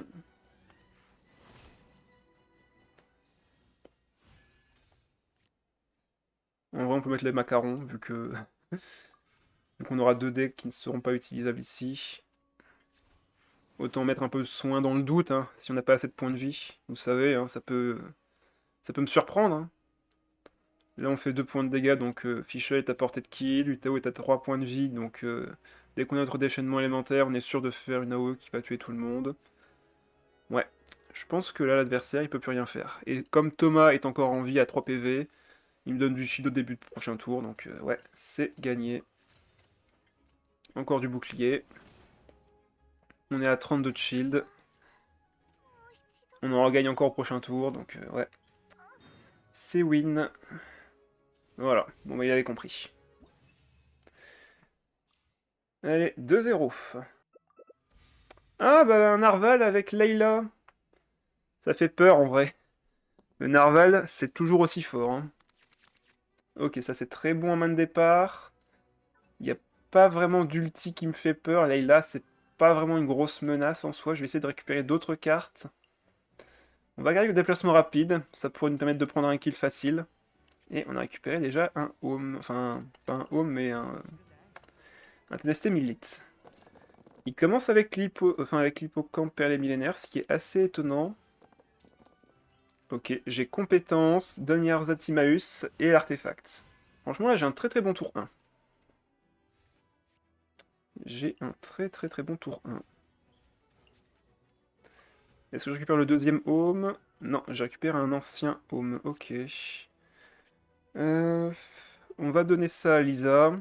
En vrai, on peut mettre les macarons, vu que vu qu'on aura 2 decks qui ne seront pas utilisables ici. Autant mettre un peu de soin dans le doute, hein, si on n'a pas assez de points de vie. Vous savez, hein, ça peut me surprendre. Hein. Là, on fait 2 points de dégâts, donc Fisher est à portée de kill, Utao est à 3 points de vie, donc dès qu'on a notre déchaînement élémentaire, on est sûr de faire une AOE qui va tuer tout le monde. Ouais, je pense que là, l'adversaire, il peut plus rien faire. Et comme Thomas est encore en vie à 3 PV, il me donne du shield au début du prochain tour, donc ouais, c'est gagné. Encore du bouclier. On est à 32 de shield. On en regagne encore au prochain tour, donc ouais. C'est win. Voilà, bon bah il avait compris. Allez, 2-0. Ah bah un Narval avec Layla. Ça fait peur en vrai. Le Narval, c'est toujours aussi fort. Hein. Ok, ça c'est très bon en main de départ. Il n'y a pas vraiment d'ulti qui me fait peur. Layla, c'est pas vraiment une grosse menace en soi. Je vais essayer de récupérer d'autres cartes. On va garder le déplacement rapide. Ça pourrait nous permettre de prendre un kill facile. Et on a récupéré déjà un home. Enfin, pas un home, mais un TNST Millit. Il commence avec l'hippocampe perlé millénaire, ce qui est assez étonnant. Ok, j'ai compétence, Donyar Zatimaeus et l'artefact. Franchement, là, j'ai un très très bon tour 1. J'ai un très très très bon tour 1. Est-ce que je récupère le deuxième home? Non, je récupère un ancien home. Ok. On va donner ça à Lisa.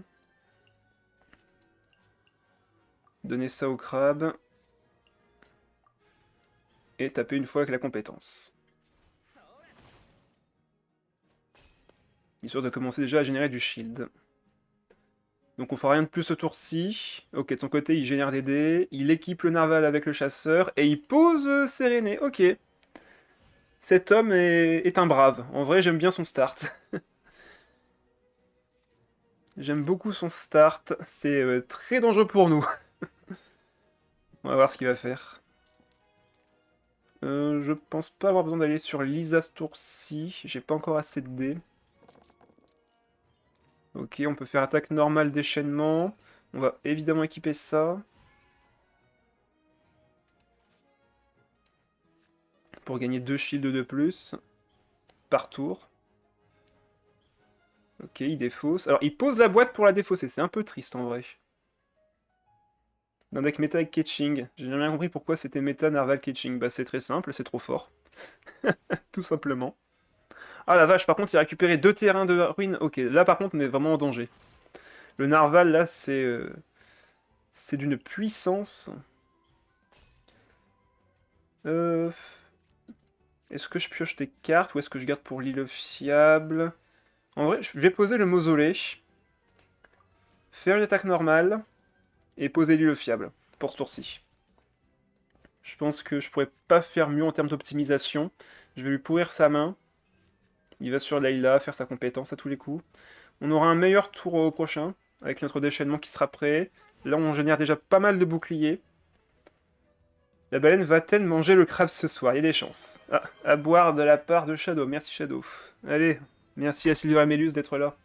Donner ça au crabe. Et taper une fois avec la compétence. Histoire de commencer déjà à générer du shield. Donc on fera rien de plus ce tour-ci. Ok, de son côté, il génère des dés, il équipe le narval avec le chasseur, et il pose Séréné. Ok. Cet homme est un brave. En vrai, j'aime bien son start. J'aime beaucoup son start. C'est très dangereux pour nous. On va voir ce qu'il va faire. Je pense pas avoir besoin d'aller sur Lisa ce tour-ci. J'ai pas encore assez de dés. Ok, on peut faire attaque normale déchaînement. On va évidemment équiper ça. Pour gagner 2 shields de plus. Par tour. Ok, il défausse. Alors, il pose la boîte pour la défausser. C'est un peu triste en vrai. D'un deck méta avec Ketching. J'ai jamais compris pourquoi c'était méta Narval Ketching. Bah, c'est très simple, c'est trop fort. Tout simplement. Ah la vache, par contre, il a récupéré 2 terrains de ruine. Ok, là par contre, on est vraiment en danger. Le Narval, là, c'est d'une puissance. Euh... Est-ce que je pioche des cartes ou est-ce que je garde pour l'île fiable? En vrai, je vais poser le mausolée, faire une attaque normale et poser l'île fiable pour ce tour-ci. Je pense que je pourrais pas faire mieux en termes d'optimisation. Je vais lui pourrir sa main. Il va sur Layla, faire sa compétence à tous les coups. On aura un meilleur tour au prochain, avec notre déchaînement qui sera prêt. Là, on génère déjà pas mal de boucliers. La baleine va-t-elle manger le crabe ce soir? Il y a des chances. Ah, à boire de la part de Shadow. Merci Shadow. Allez, merci à Sylvia Amelius d'être là.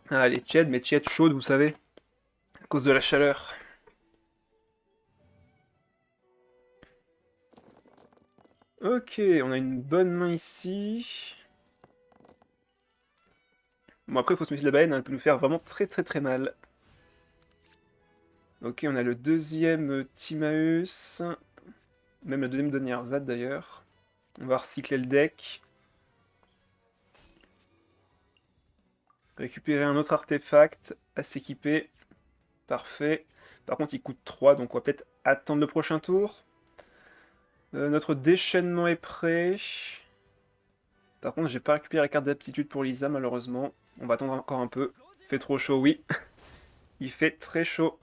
Ah, les tièdes, mais tièdes chaudes, vous savez, à cause de la chaleur. Ok, on a une bonne main ici. Bon, après, il faut se méfier de la baleine, hein, elle peut nous faire vraiment très très très mal. Ok, on a le deuxième Timaeus. Même le deuxième Donnierzad d'ailleurs. On va recycler le deck. Récupérer un autre artefact à s'équiper. Parfait. Par contre, il coûte 3, donc on va peut-être attendre le prochain tour. Notre déchaînement est prêt. Par contre, j'ai pas récupéré la carte d'aptitude pour Lisa, malheureusement. On va attendre encore un peu. Il fait trop chaud, oui. Il fait très chaud.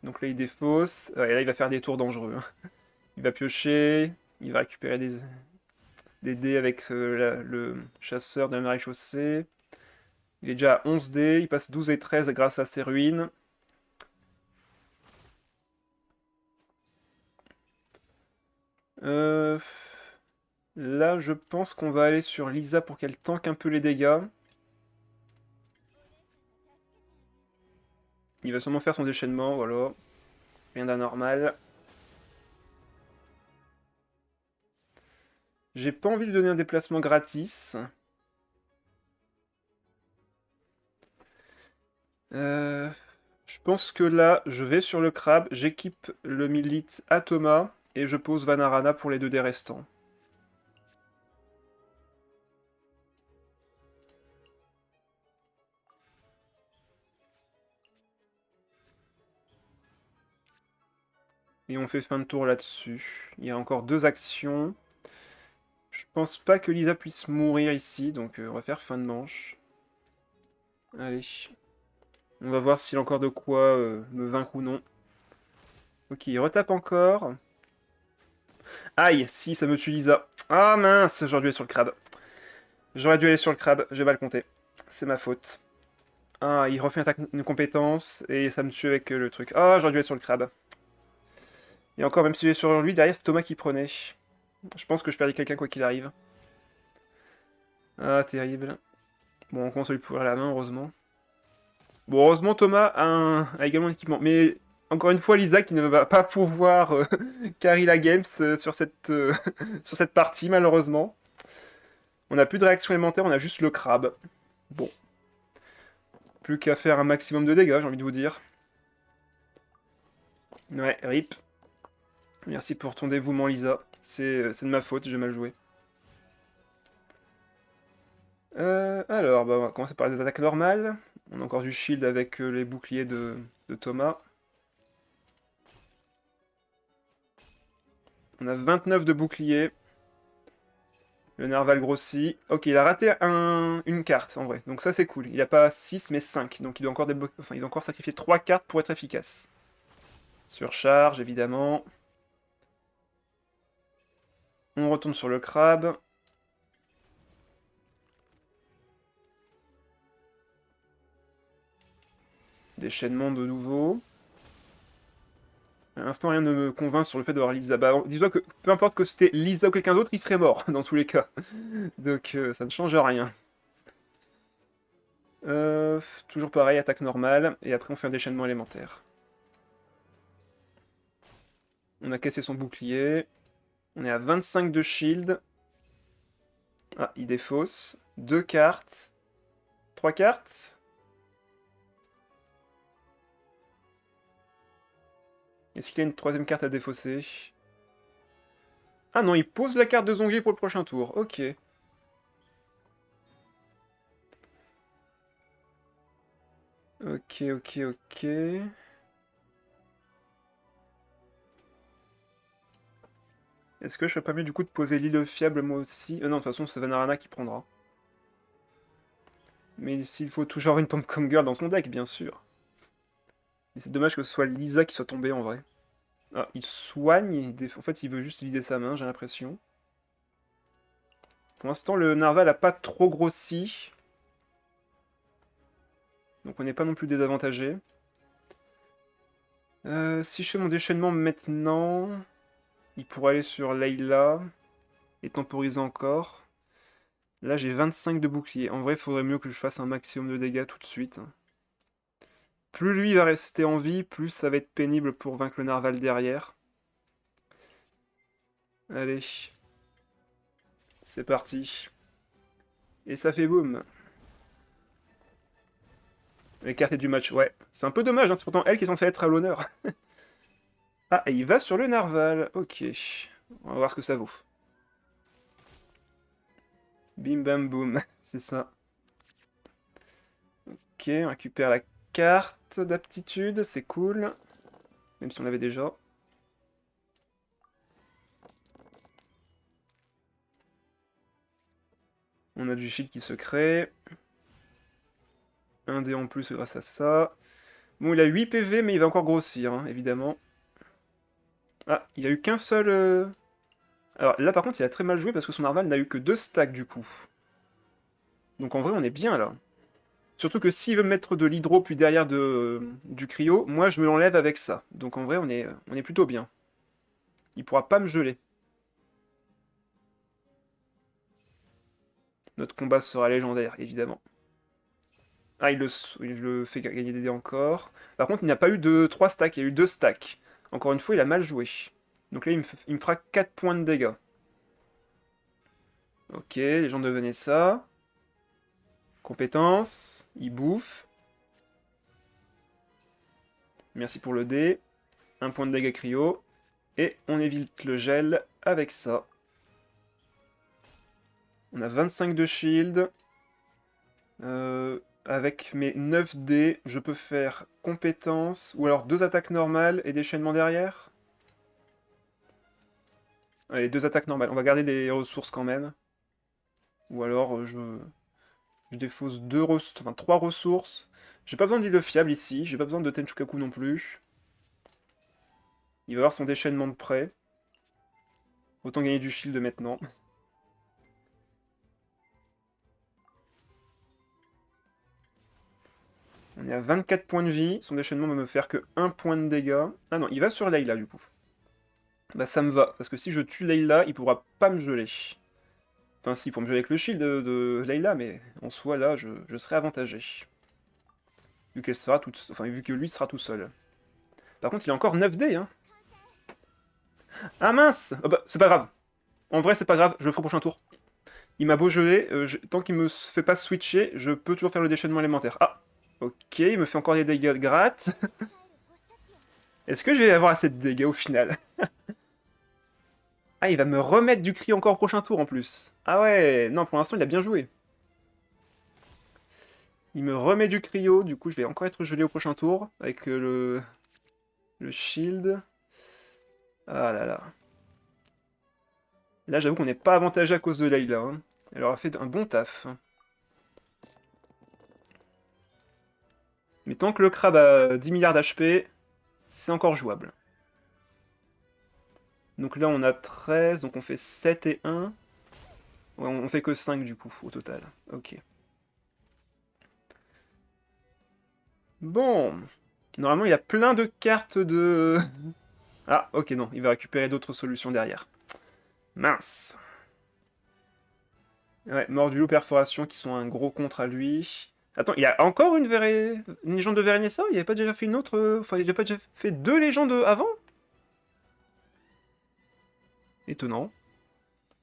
Donc là, il défausse. Et là, il va faire des tours dangereux. Hein. Il va piocher. Il va récupérer des dés avec le chasseur de la maréchaussée. Il est déjà à 11 dés. Il passe 12 et 13 grâce à ses ruines. Là, je pense qu'on va aller sur Lisa pour qu'elle tanque un peu les dégâts. Il va sûrement faire son déchaînement, voilà. Rien d'anormal. J'ai pas envie de lui donner un déplacement gratis. Je pense que là, je vais sur le crabe, j'équipe le Milite à Thomas, et je pose Vanarana pour les 2 des restants. Et on fait fin de tour là-dessus. Il y a encore 2 actions. Je pense pas que Lisa puisse mourir ici, donc on va faire fin de manche. Allez. On va voir s'il a encore de quoi me vaincre ou non. Ok, il retape encore. Aïe, si, ça me tue Lisa. Ah mince, j'aurais dû aller sur le crabe. J'aurais dû aller sur le crabe, j'ai mal compté. C'est ma faute. Ah, il refait une compétence, et ça me tue avec le truc. Ah, j'aurais dû aller sur le crabe. Et encore, même si j'ai sur lui, derrière c'est Thomas qui prenait. Je pense que je perdais quelqu'un quoi qu'il arrive. Ah, terrible. Bon, on commence à lui pourrir la main, heureusement. Bon, heureusement, Thomas a également un équipement. Mais, encore une fois, Lisa qui ne va pas pouvoir carry la games sur cette partie, malheureusement. On n'a plus de réaction élémentaire, on a juste le crabe. Bon. Plus qu'à faire un maximum de dégâts, j'ai envie de vous dire. Ouais, rip. Merci pour ton dévouement, Lisa. C'est de ma faute, j'ai mal joué. Alors, bah, on va commencer par les attaques normales. On a encore du shield avec les boucliers de Thomas. On a 29 de boucliers. Le narval grossit. Ok, il a raté une carte en vrai. Donc ça c'est cool. Il a pas 6 mais 5. Donc il doit encore, il doit encore sacrifier 3 cartes pour être efficace. Surcharge évidemment. On retourne sur le crabe. Déchaînement de nouveau. À l'instant, rien ne me convainc sur le fait d'avoir Lisa. Bah, dis-toi que peu importe que c'était Lisa ou quelqu'un d'autre, il serait mort, dans tous les cas. Donc ça ne change rien. Toujours pareil, attaque normale, et après on fait un déchaînement élémentaire. On a cassé son bouclier. On est à 25 de shield. Ah, il défausse. 2 cartes. 3 cartes. Est-ce qu'il y a une troisième carte à défausser? Ah non, il pose la carte de Zhongli pour le prochain tour. Ok. Ok, ok, ok. Est-ce que je ferais pas mieux du coup de poser l'île fiable moi aussi? Non, de toute façon, c'est Vanarana qui prendra. Mais s'il faut toujours une Pom-Pom Girl dans son deck, bien sûr. Mais c'est dommage que ce soit Lisa qui soit tombée en vrai. Ah, il soigne, en fait il veut juste vider sa main, j'ai l'impression. Pour l'instant, le narval a pas trop grossi. Donc on n'est pas non plus désavantagé. Si je fais mon déchaînement maintenant, il pourrait aller sur Layla et temporiser encore. Là j'ai 25 de bouclier. En vrai, il faudrait mieux que je fasse un maximum de dégâts tout de suite. Plus lui va rester en vie, plus ça va être pénible pour vaincre le narval derrière. Allez, c'est parti. Et ça fait boum. Écarté du match, ouais. C'est un peu dommage, hein, c'est pourtant elle qui est censée être à l'honneur. Ah, et il va sur le narval. Ok. On va voir ce que ça vaut. Bim bam boum, c'est ça. Ok, on récupère la carte d'aptitude, c'est cool. Même si on l'avait déjà. On a du shield qui se crée. Un dé en plus grâce à ça. Bon, il a 8 PV, mais il va encore grossir, hein, évidemment. Ah, il a eu qu'un seul... Alors là, par contre, il a très mal joué parce que son narval n'a eu que 2 stacks, du coup. Donc en vrai, on est bien, là. Surtout que s'il veut mettre de l'hydro puis derrière du cryo, moi je me l'enlève avec ça. Donc en vrai on est plutôt bien. Il pourra pas me geler. Notre combat sera légendaire, évidemment. Ah, il le fait gagner des dés encore. Par contre, il n'a pas eu de 3 stacks, il y a eu 2 stacks. Encore une fois, il a mal joué. Donc là, il me fera 4 points de dégâts. Ok, les gens devenaient ça. Compétence, il bouffe. Merci pour le dé. Un point de dégâts cryo. Et on évite le gel avec ça. On a 25 de shield. Avec mes 9 dés, je peux faire compétence, ou alors 2 attaques normales et déchaînement derrière. Allez, 2 attaques normales. On va garder des ressources quand même. Ou alors je défausse 3 ressources. J'ai pas besoin d'île fiable ici, j'ai pas besoin de Tenchukaku non plus. Il va avoir son déchaînement de près. Autant gagner du shield maintenant. On est à 24 points de vie. Son déchaînement va me faire que 1 point de dégâts. Ah non, il va sur Layla du coup. Bah ça me va, parce que si je tue Layla, il pourra pas me geler. Enfin si, pour me geler avec le shield de Layla, mais en soi là, je serai avantagé. Vu qu'elle sera toute... Enfin, vu que lui sera tout seul. Par contre, il a encore 9 dés, hein. Ah mince! Oh bah, c'est pas grave. En vrai, c'est pas grave, je le ferai au prochain tour. Il m'a beau geler, tant qu'il me fait pas switcher, je peux toujours faire le déchaînement élémentaire. Ah! Ok, il me fait encore des dégâts de gratte. Est-ce que je vais avoir assez de dégâts au final? Ah, il va me remettre du cri encore au prochain tour en plus. Ah ouais, non, pour l'instant, il a bien joué. Il me remet du cryo, du coup, je vais encore être gelé au prochain tour, avec le shield. Ah là là. Là, j'avoue qu'on n'est pas avantagé à cause de Layla. Hein. Elle aura fait un bon taf. Mais tant que le crabe a 10 milliards d'HP, c'est encore jouable. Donc là, on a 13, donc on fait 7 et 1. Ouais, on fait que 5 du coup, au total. Ok. Bon. Normalement, il y a plein de cartes de... Ah, ok, non, il va récupérer d'autres solutions derrière. Mince. Ouais, mort du loup, perforation, qui sont un gros contre à lui. Attends, il y a encore une légende de Verenessa? Il n'y avait pas déjà fait une autre... Enfin, il n'y avait pas déjà fait 2 légendes avant? Étonnant.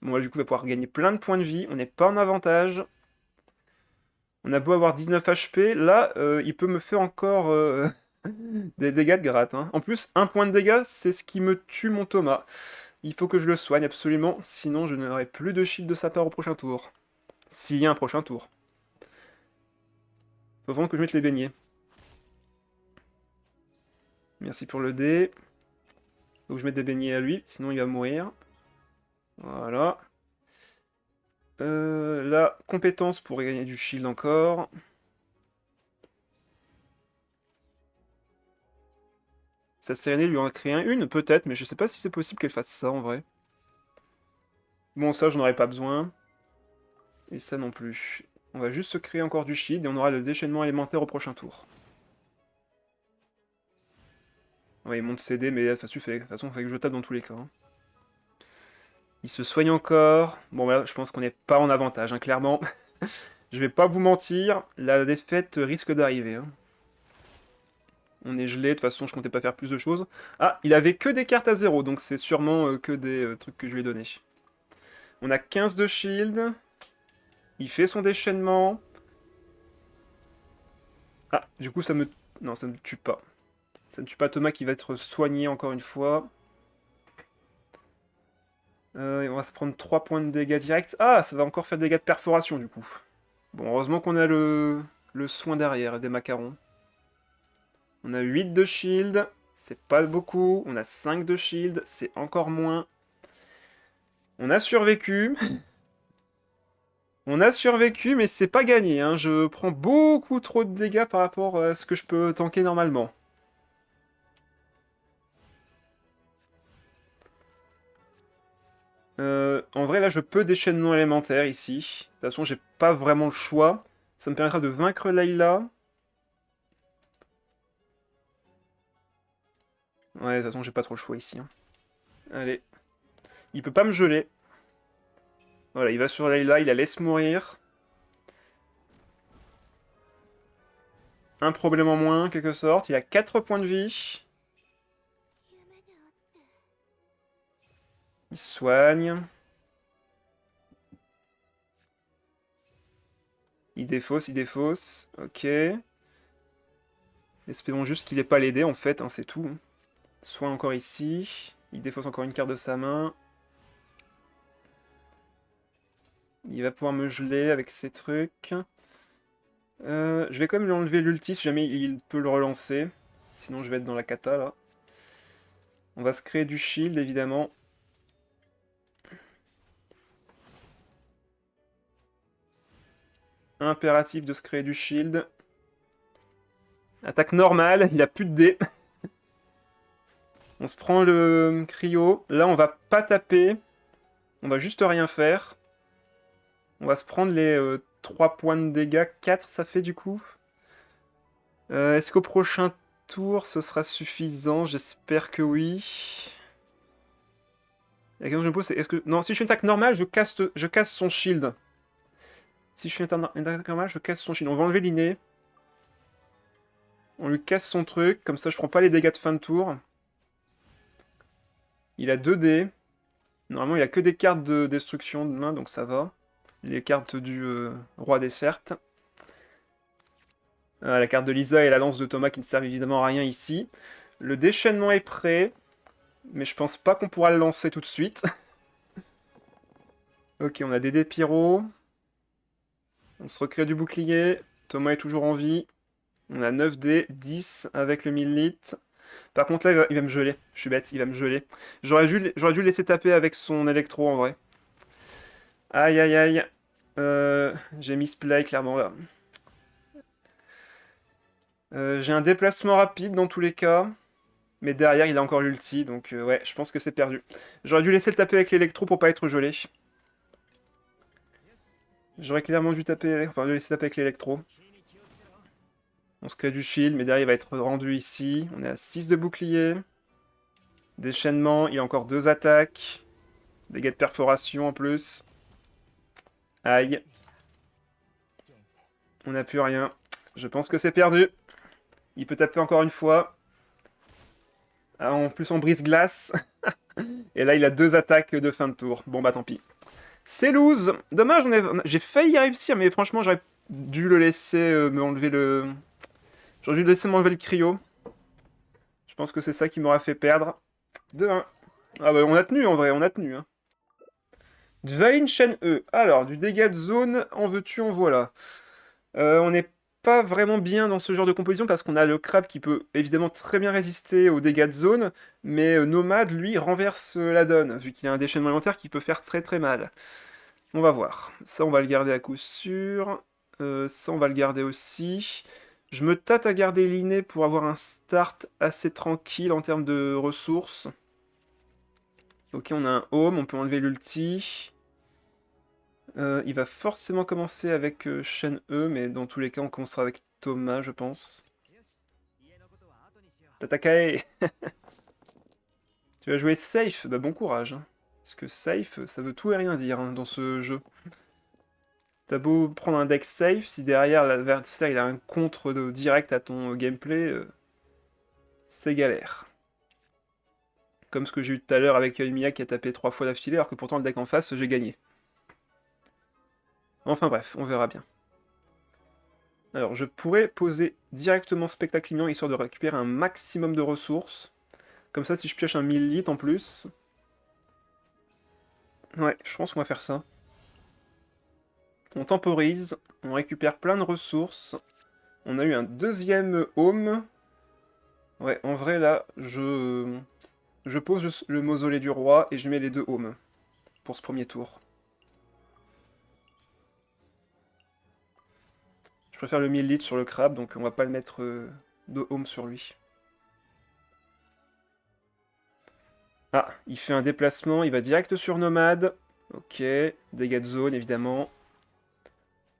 Bon, là, du coup, on va pouvoir gagner plein de points de vie. On n'est pas en avantage. On a beau avoir 19 HP, là, il peut me faire encore des dégâts de gratte. Hein. En plus, un point de dégâts, c'est ce qui me tue mon Thomas. Il faut que je le soigne absolument, sinon je n'aurai plus de shield de sa part au prochain tour. S'il y a un prochain tour. Faut vraiment que je mette les beignets. Merci pour le dé. Faut que je mette des beignets à lui, sinon il va mourir. Voilà. La compétence pour gagner du shield encore. Sa sérénée lui en a créé une, peut-être, mais je sais pas si c'est possible qu'elle fasse ça en vrai. Bon, ça, j'en aurais pas besoin. Et ça non plus. On va juste se créer encore du shield et on aura le déchaînement élémentaire au prochain tour. Ouais, il monte CD, mais de toute façon, il fallait que je tape dans tous les cas. Hein. Il se soigne encore. Bon, là, je pense qu'on n'est pas en avantage, hein, clairement. Je vais pas vous mentir, la défaite risque d'arriver. Hein. On est gelé, de toute façon, je comptais pas faire plus de choses. Ah, il avait que des cartes à 0, donc c'est sûrement que des trucs que je lui ai donnés. On a 15 de shield. Il fait son déchaînement. Ah, du coup, ça me... Non, ça ne me tue pas. Ça ne tue pas Thomas qui va être soigné encore une fois. Et on va se prendre 3 points de dégâts directs. Ah, ça va encore faire des dégâts de perforation du coup. Bon, heureusement qu'on a le soin derrière des macarons. On a 8 de shield, c'est pas beaucoup. On a 5 de shield, c'est encore moins. On a survécu. On a survécu, mais c'est pas gagné. Hein. Je prends beaucoup trop de dégâts par rapport à ce que je peux tanker normalement. En vrai, là, je peux déchaînement élémentaire ici. De toute façon, j'ai pas vraiment le choix. Ça me permettra de vaincre Layla. Ouais, de toute façon, j'ai pas trop le choix ici. Hein. Allez. Il peut pas me geler. Voilà, il va sur Layla, il la laisse mourir. Un problème en moins, en quelque sorte. Il a 4 points de vie. Il soigne. Il défausse, il défausse. Ok. Espérons juste qu'il n'ait pas l'aider en fait, hein, c'est tout. Soit encore ici. Il défausse encore une carte de sa main. Il va pouvoir me geler avec ses trucs. Je vais quand même lui enlever l'ulti si jamais il peut le relancer. Sinon je vais être dans la cata là. On va se créer du shield évidemment. Impératif de se créer du shield. Attaque normale, il a plus de dés. On se prend le cryo. Là on va pas taper. On va juste rien faire. On va se prendre les 3 points de dégâts. 4 ça fait du coup. Est-ce qu'au prochain tour ce sera suffisant? J'espère que oui. La question que je me pose c'est est-ce que... Non, si je fais une attaque normale, je casse son shield. Si je fais une attaque normale, je casse son shield. On va enlever l'inné. On lui casse son truc, comme ça je prends pas les dégâts de fin de tour. Il a 2 dés. Normalement il a que des cartes de destruction de main, donc ça va. Les cartes du roi des certes. La carte de Lisa et la lance de Thomas qui ne servent évidemment à rien ici. Le déchaînement est prêt, mais je pense pas qu'on pourra le lancer tout de suite. Ok, on a des dés pyro. On se recrée du bouclier. Thomas est toujours en vie. On a 9 dés, 10 avec le 1000 litres. Par contre là, il va me geler. Je suis bête, il va me geler. J'aurais dû le laisser taper avec son électro en vrai. Aïe aïe aïe. J'ai misplay clairement là. J'ai un déplacement rapide dans tous les cas. Mais derrière, il a encore l'ulti, donc ouais, je pense que c'est perdu. J'aurais dû laisser le taper avec l'électro pour pas être gelé. J'aurais clairement dû taper, enfin, le laisser taper avec l'électro. On se crée du shield, mais derrière, il va être rendu ici. On est à 6 de bouclier. Déchaînement, il a encore 2 attaques. Dégâts de perforation en plus. Aïe. On n'a plus rien. Je pense que c'est perdu. Il peut taper encore une fois. Ah, en plus, on brise glace. Et là, il a 2 attaques de fin de tour. Bon, bah tant pis. C'est lose. Dommage, j'ai failli y réussir, mais franchement, j'aurais dû le laisser me enlever le... J'aurais dû le laisser m'enlever le cryo. Je pense que c'est ça qui m'aura fait perdre. 2-1. Ah bah on a tenu en vrai, on a tenu. Hein. Dvain Shen E. Alors, du dégât de zone, en veux-tu, en voilà. On n'est pas vraiment bien dans ce genre de composition parce qu'on a le crabe qui peut évidemment très bien résister aux dégâts de zone, mais Nomade, lui, renverse la donne, vu qu'il a un déchaînement alimentaire qui peut faire très très mal. On va voir. Ça, on va le garder à coup sûr. Ça, on va le garder aussi. Je me tâte à garder l'inné pour avoir un start assez tranquille en termes de ressources. Ok, on a un home, on peut enlever l'ulti. Il va forcément commencer avec Shen E, mais dans tous les cas, on commencera avec Thomas, je pense. Tatakae. Tu vas jouer safe? Bah bon courage. Hein. Parce que safe, ça veut tout et rien dire hein, dans ce jeu. T'as beau prendre un deck safe, si derrière l'adversaire il a un contre direct à ton gameplay, c'est galère. Comme ce que j'ai eu tout à l'heure avec Yoimiya qui a tapé 3 fois d'affilée, alors que pourtant le deck en face, j'ai gagné. Enfin bref, on verra bien. Alors je pourrais poser directement Spectacle Imminent histoire de récupérer un maximum de ressources. Comme ça, si je pioche un 1000 litres en plus... Ouais, je pense qu'on va faire ça. On temporise, on récupère plein de ressources. On a eu un deuxième home. Ouais, en vrai là, je pose le mausolée du roi et je mets les 2 homes pour ce premier tour. Je préfère le 1000 litres sur le crabe, donc on va pas le mettre de home sur lui. Ah, il fait un déplacement, il va direct sur Nomade. Ok, dégâts de zone évidemment.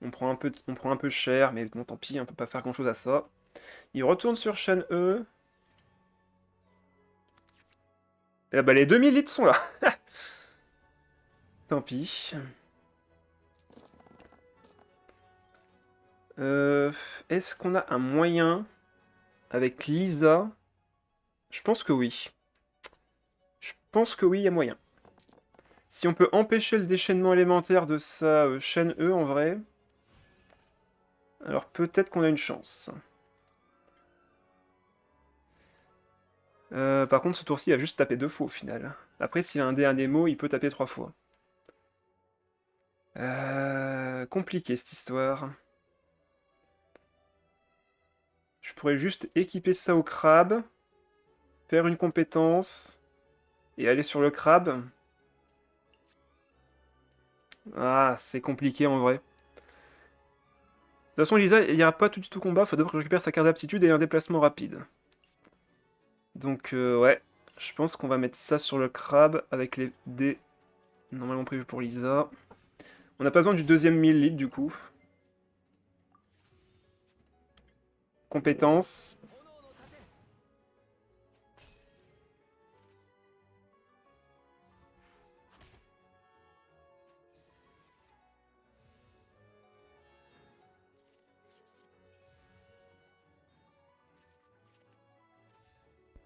On prend un peu cher, mais bon tant pis, on peut pas faire grand chose à ça. Il retourne sur Shen E. Et bah les 2000 litres sont là. Tant pis. Est-ce qu'on a un moyen avec Lisa? Je pense que oui. Je pense que oui, il y a moyen. Si on peut empêcher le déchaînement élémentaire de sa chaîne E en vrai. Alors peut-être qu'on a une chance. Par contre, ce tour-ci, il va juste taper 2 fois au final. Après, s'il a un dé, un démo, il peut taper 3 fois. Compliqué cette histoire. Je pourrais juste équiper ça au crabe, faire une compétence, et aller sur le crabe. Ah, c'est compliqué en vrai. De toute façon, Lisa, il n'y a pas tout du tout combat, faut d'abord que je récupère sa carte d'aptitude et un déplacement rapide. Donc, ouais, je pense qu'on va mettre ça sur le crabe avec les dés normalement prévus pour Lisa. On n'a pas besoin du deuxième 1000 litres du coup. Compétence.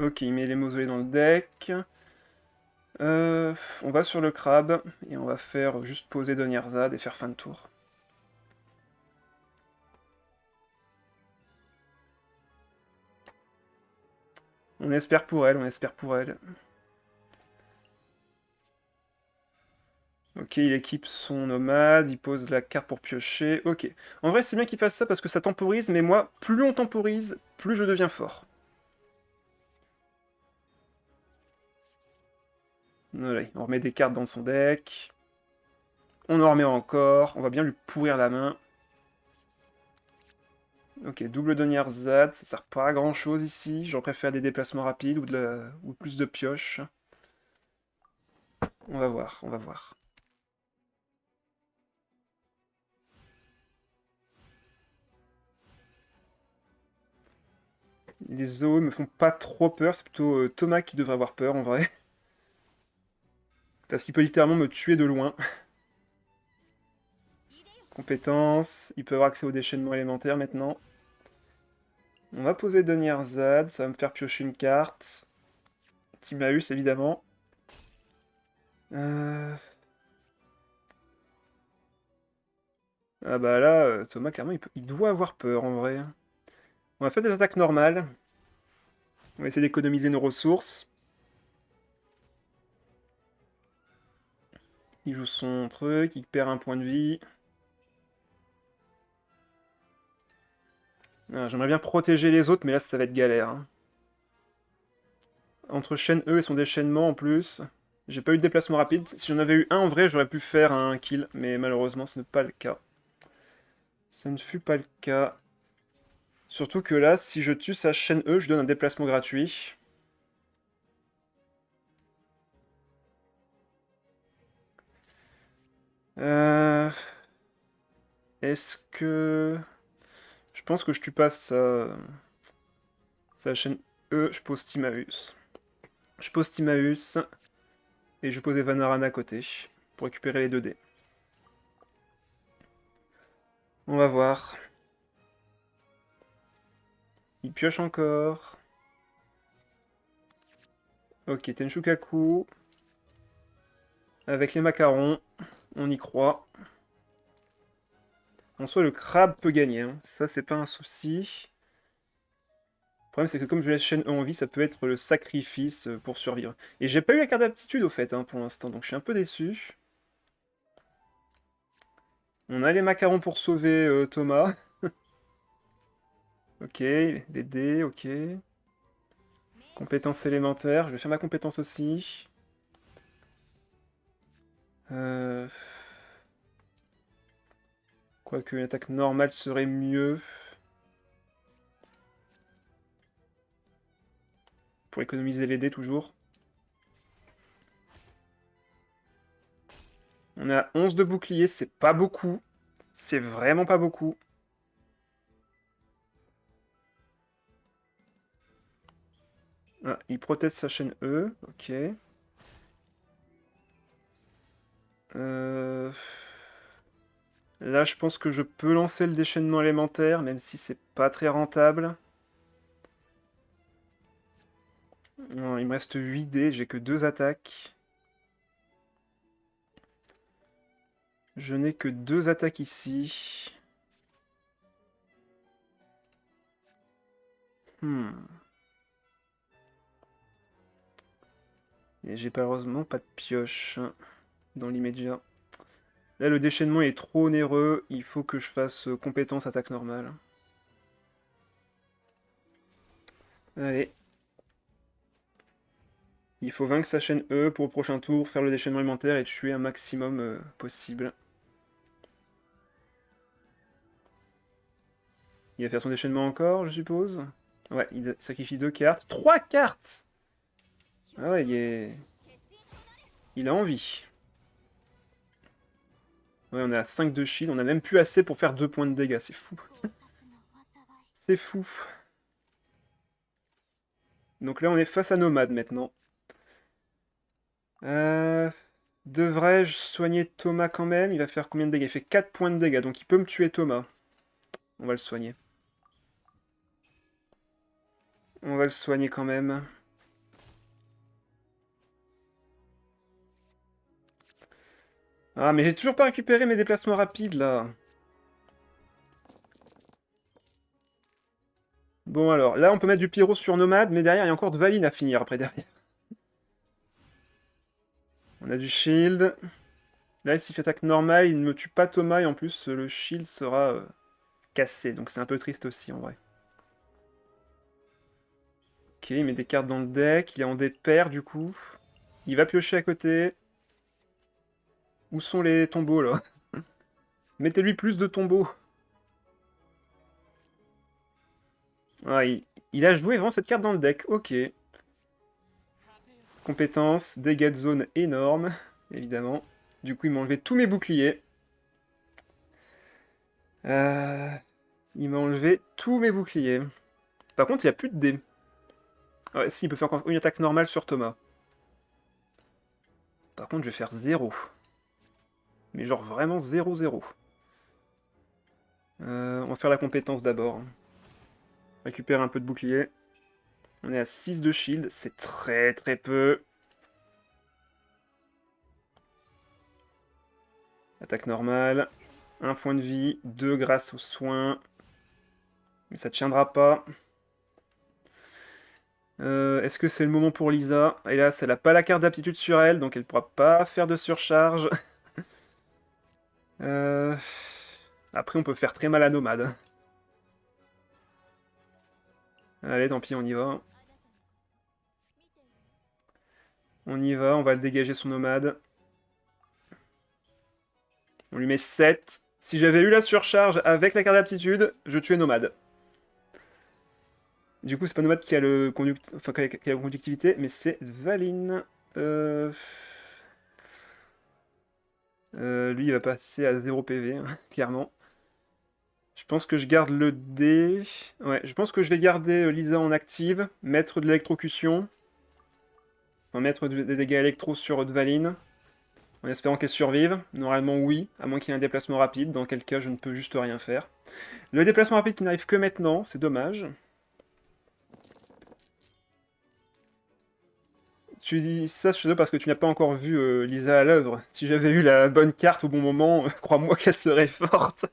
Ok, il met les mausolées dans le deck. On va sur le crabe et on va faire juste poser Donyerzad et faire fin de tour. On espère pour elle, on espère pour elle. Ok, il équipe son nomade, il pose la carte pour piocher. Ok. En vrai, c'est bien qu'il fasse ça parce que ça temporise, mais moi, plus on temporise, plus je deviens fort. Voilà, on remet des cartes dans son deck. On en remet encore. On va bien lui pourrir la main. Ok, double Donyerzad, ça sert pas à grand chose ici. J'en préfère des déplacements rapides ou plus de pioches. On va voir, on va voir. Les zoos me font pas trop peur, c'est plutôt Thomas qui devrait avoir peur en vrai. Parce qu'il peut littéralement me tuer de loin. Compétences, il peut avoir accès au déchaînement élémentaire maintenant. On va poser Donyerzad, ça va me faire piocher une carte. Timaeus évidemment. Ah bah là, Thomas clairement il doit avoir peur en vrai. On va faire des attaques normales. On va essayer d'économiser nos ressources. Il joue son truc, il perd un point de vie. Ah, j'aimerais bien protéger les autres, mais là ça va être galère, hein. Entre chaîne E et son déchaînement en plus. J'ai pas eu de déplacement rapide. Si j'en avais eu un en vrai, j'aurais pu faire un kill, mais malheureusement ce n'est pas le cas. Ça ne fut pas le cas. Surtout que là, si je tue sa chaîne E, je donne un déplacement gratuit. Euh... Est-ce que... Je pense que je tue pas sa chaîne E, je pose Timaeus. Je pose Timaeus, et je pose Evanaran à côté, pour récupérer les 2 dés. On va voir. Il pioche encore. Ok, Tenshukaku. Avec les macarons, on y croit. En soi, le crabe peut gagner, hein. Ça, c'est pas un souci. Le problème, c'est que comme je laisse chaîne E en vie, ça peut être le sacrifice pour survivre. Et j'ai pas eu la carte d'aptitude, au fait, hein, pour l'instant, donc je suis un peu déçu. On a les macarons pour sauver Thomas. Ok, les dés, ok. Compétence élémentaire, je vais faire ma compétence aussi. Euh... Quoique une attaque normale serait mieux. Pour économiser les dés toujours. On a 11 de bouclier, c'est pas beaucoup. C'est vraiment pas beaucoup. Ah, il protège sa chaîne E, ok. Euh, Là, je pense que je peux lancer le déchaînement élémentaire, même si c'est pas très rentable. Non, il me reste 8 dés, j'ai que 2 attaques. Je n'ai que 2 attaques ici. Et j'ai malheureusement pas de pioche dans l'immédiat. Là, le déchaînement est trop onéreux. Il faut que je fasse compétence attaque normale. Allez. Il faut vaincre sa chaîne E pour au prochain tour, faire le déchaînement alimentaire et tuer un maximum possible. Il va faire son déchaînement encore, je suppose. Ouais, il sacrifie 2 cartes. 3 cartes! Ah ouais, il a envie. Ouais, on est à 5 de shield, on a même plus assez pour faire 2 points de dégâts, c'est fou. C'est fou. Donc là, on est face à Nomade maintenant. Devrais-je soigner Thomas quand même? Il va faire combien de dégâts? Il fait 4 points de dégâts, donc il peut me tuer Thomas. On va le soigner. On va le soigner quand même. Ah, mais j'ai toujours pas récupéré mes déplacements rapides, là. Bon, alors, là, on peut mettre du pyro sur Nomade, mais derrière, il y a encore de Valine à finir, après, derrière. On a du shield. Là, s'il fait attaque normale, il ne me tue pas Thomas, et en plus, le shield sera cassé, donc c'est un peu triste aussi, en vrai. Ok, il met des cartes dans le deck, il est en dé pair, du coup. Il va piocher à côté. Où sont les tombeaux, là? Mettez-lui plus de tombeaux. Ah, il a joué vraiment cette carte dans le deck, ok. Compétence, dégâts de zone énorme, évidemment. Du coup, il m'a enlevé tous mes boucliers. Il m'a enlevé tous mes boucliers. Par contre, il n'y a plus de dés. Ouais, si, il peut faire encore une attaque normale sur Thomas. Par contre, je vais faire 0. Mais genre vraiment 0-0. On va faire la compétence d'abord. Récupère un peu de bouclier. On est à 6 de shield, c'est très très peu. Attaque normale. 1 point de vie, 2 grâce aux soins. Mais ça tiendra pas. Est-ce que c'est le moment pour Lisa? Hélas, elle n'a pas la carte d'aptitude sur elle, donc elle ne pourra pas faire de surcharge. Après, on peut faire très mal à Nomade. Allez, tant pis, on y va. On y va, on va le dégager son Nomade. On lui met 7. Si j'avais eu la surcharge avec la carte d'aptitude, je tuais Nomade. Du coup, c'est pas Nomade qui a, qui a la conductivité, mais c'est Valine. Lui, il va passer à 0 PV, hein, clairement. Je pense que je garde le dé. Ouais, je pense que je vais garder Lisa en active, mettre de l'électrocution. Enfin, mettre des dégâts électro sur Dvaline, en espérant qu'elle survive. Normalement, oui, à moins qu'il y ait un déplacement rapide, dans quel cas je ne peux juste rien faire. Le déplacement rapide qui n'arrive que maintenant, c'est dommage. Tu dis ça, je sais parce que tu n'as pas encore vu Lisa à l'œuvre. Si j'avais eu la bonne carte au bon moment, crois-moi qu'elle serait forte.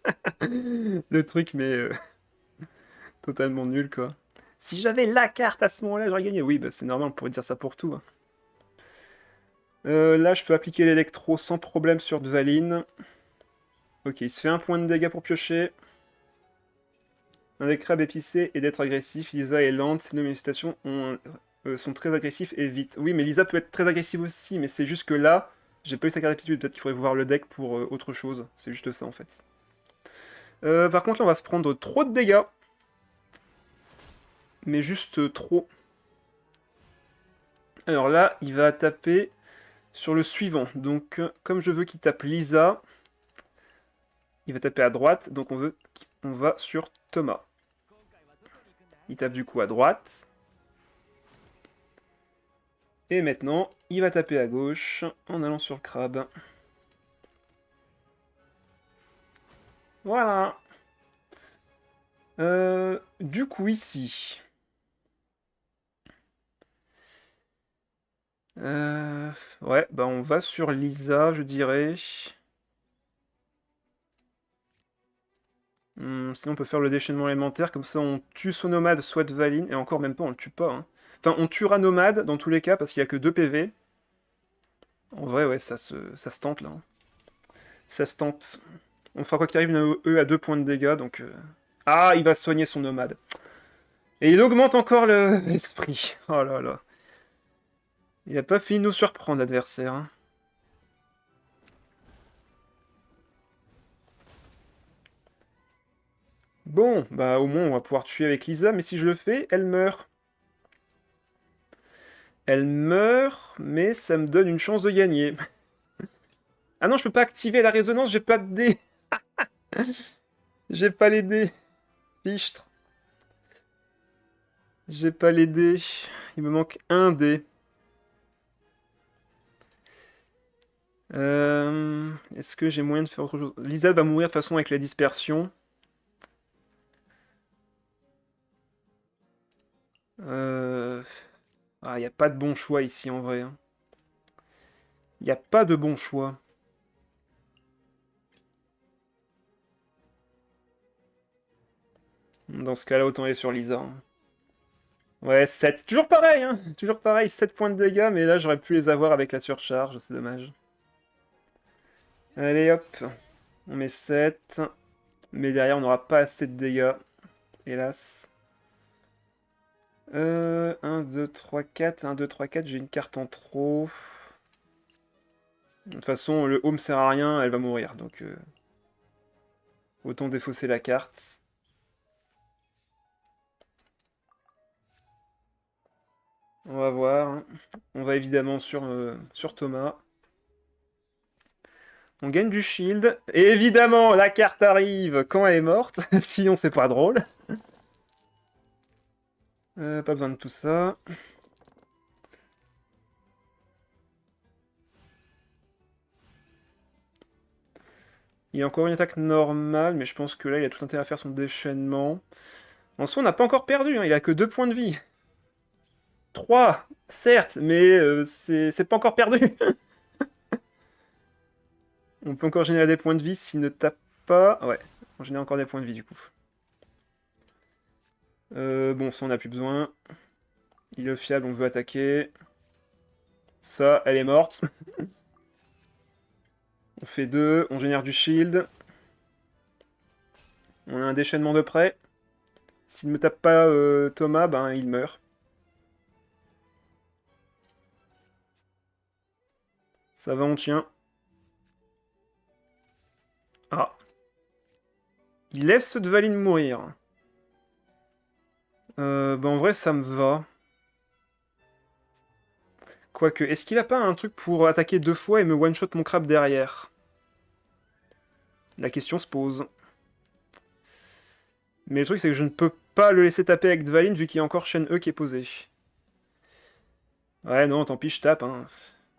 Le truc, mais totalement nul, quoi. Si j'avais la carte à ce moment-là, j'aurais gagné. Oui, bah, c'est normal, on pourrait dire ça pour tout, hein. Là, je peux appliquer l'électro sans problème sur Dvaline. Ok, il se fait 1 point de dégâts pour piocher. Un des crabes épicé et d'être agressif. Lisa est lente, ses manifestations sont très agressifs et vite. Oui, mais Lisa peut être très agressive aussi, mais c'est juste que là, j'ai pas eu sa carte d'aptitude. Peut-être qu'il faudrait voir le deck pour autre chose. C'est juste ça, en fait. Par contre, là, on va se prendre trop de dégâts. Mais juste trop. Alors là, il va taper sur le suivant. Donc, comme je veux qu'il tape Lisa, il va taper à droite. Donc, on va sur Thomas. Il tape du coup à droite. Et maintenant, il va taper à gauche en allant sur le crabe. Voilà. Du coup, ici. Ouais, bah on va sur Lisa, je dirais. Sinon on peut faire le déchaînement élémentaire, comme ça on tue son nomade, soit Valine, et encore même pas, on le tue pas. Hein. Enfin, on tuera nomade dans tous les cas, parce qu'il y a que 2 PV. En vrai, ouais, ça se tente là. Hein. Ça se tente. On fera quoi qu'il arrive une E à 2 points de dégâts, donc... Ah, il va soigner son nomade. Et il augmente encore l'esprit. Oh là là. Il a pas fini de nous surprendre, l'adversaire. Hein. Bon, bah au moins on va pouvoir tuer avec Lisa, mais si je le fais, elle meurt. Elle meurt, mais ça me donne une chance de gagner. Ah non, je peux pas activer la résonance, j'ai pas de dés. J'ai pas les dés. Fichtre. J'ai pas les dés. Il me manque un dé. Est-ce que j'ai moyen de faire autre chose? Lisa va mourir de toute façon avec la dispersion. Ah, y a pas de bon choix ici en vrai. Hein. Y a pas de bon choix. Dans ce cas-là, autant aller sur Lisa. Hein. Ouais, 7. Toujours pareil, hein. Toujours pareil, 7 points de dégâts, mais là j'aurais pu les avoir avec la surcharge, c'est dommage. Allez hop, on met 7. Mais derrière on n'aura pas assez de dégâts, hélas. 1, 2, 3, 4. 1, 2, 3, 4, j'ai une carte en trop. De toute façon, le home sert à rien, elle va mourir, donc... autant défausser la carte. On va voir. Hein. On va évidemment sur Thomas. On gagne du shield. Et évidemment, la carte arrive quand elle est morte. Sinon, c'est pas drôle. Pas besoin de tout ça. Il y a encore une attaque normale, mais je pense que là, il a tout intérêt à faire son déchaînement. En soi, on n'a pas encore perdu. Hein. Il a que 2 points de vie. 3, certes, mais c'est pas encore perdu. On peut encore générer des points de vie s'il ne tape pas. Ouais, on génère encore des points de vie du coup. Bon, ça on n'a plus besoin. Il est fiable, on veut attaquer. Ça, elle est morte. On fait 2, on génère du shield. On a un déchaînement de près. S'il ne me tape pas Thomas, ben il meurt. Ça va, on tient. Ah. Il laisse ce Dvalin mourir. Ben en vrai, ça me va. Quoique, est-ce qu'il a pas un truc pour attaquer 2 fois et me one-shot mon crabe derrière? La question se pose. Mais le truc, c'est que je ne peux pas le laisser taper avec Dvalin vu qu'il y a encore chaîne E qui est posée. Ouais, non, tant pis, je tape. Hein.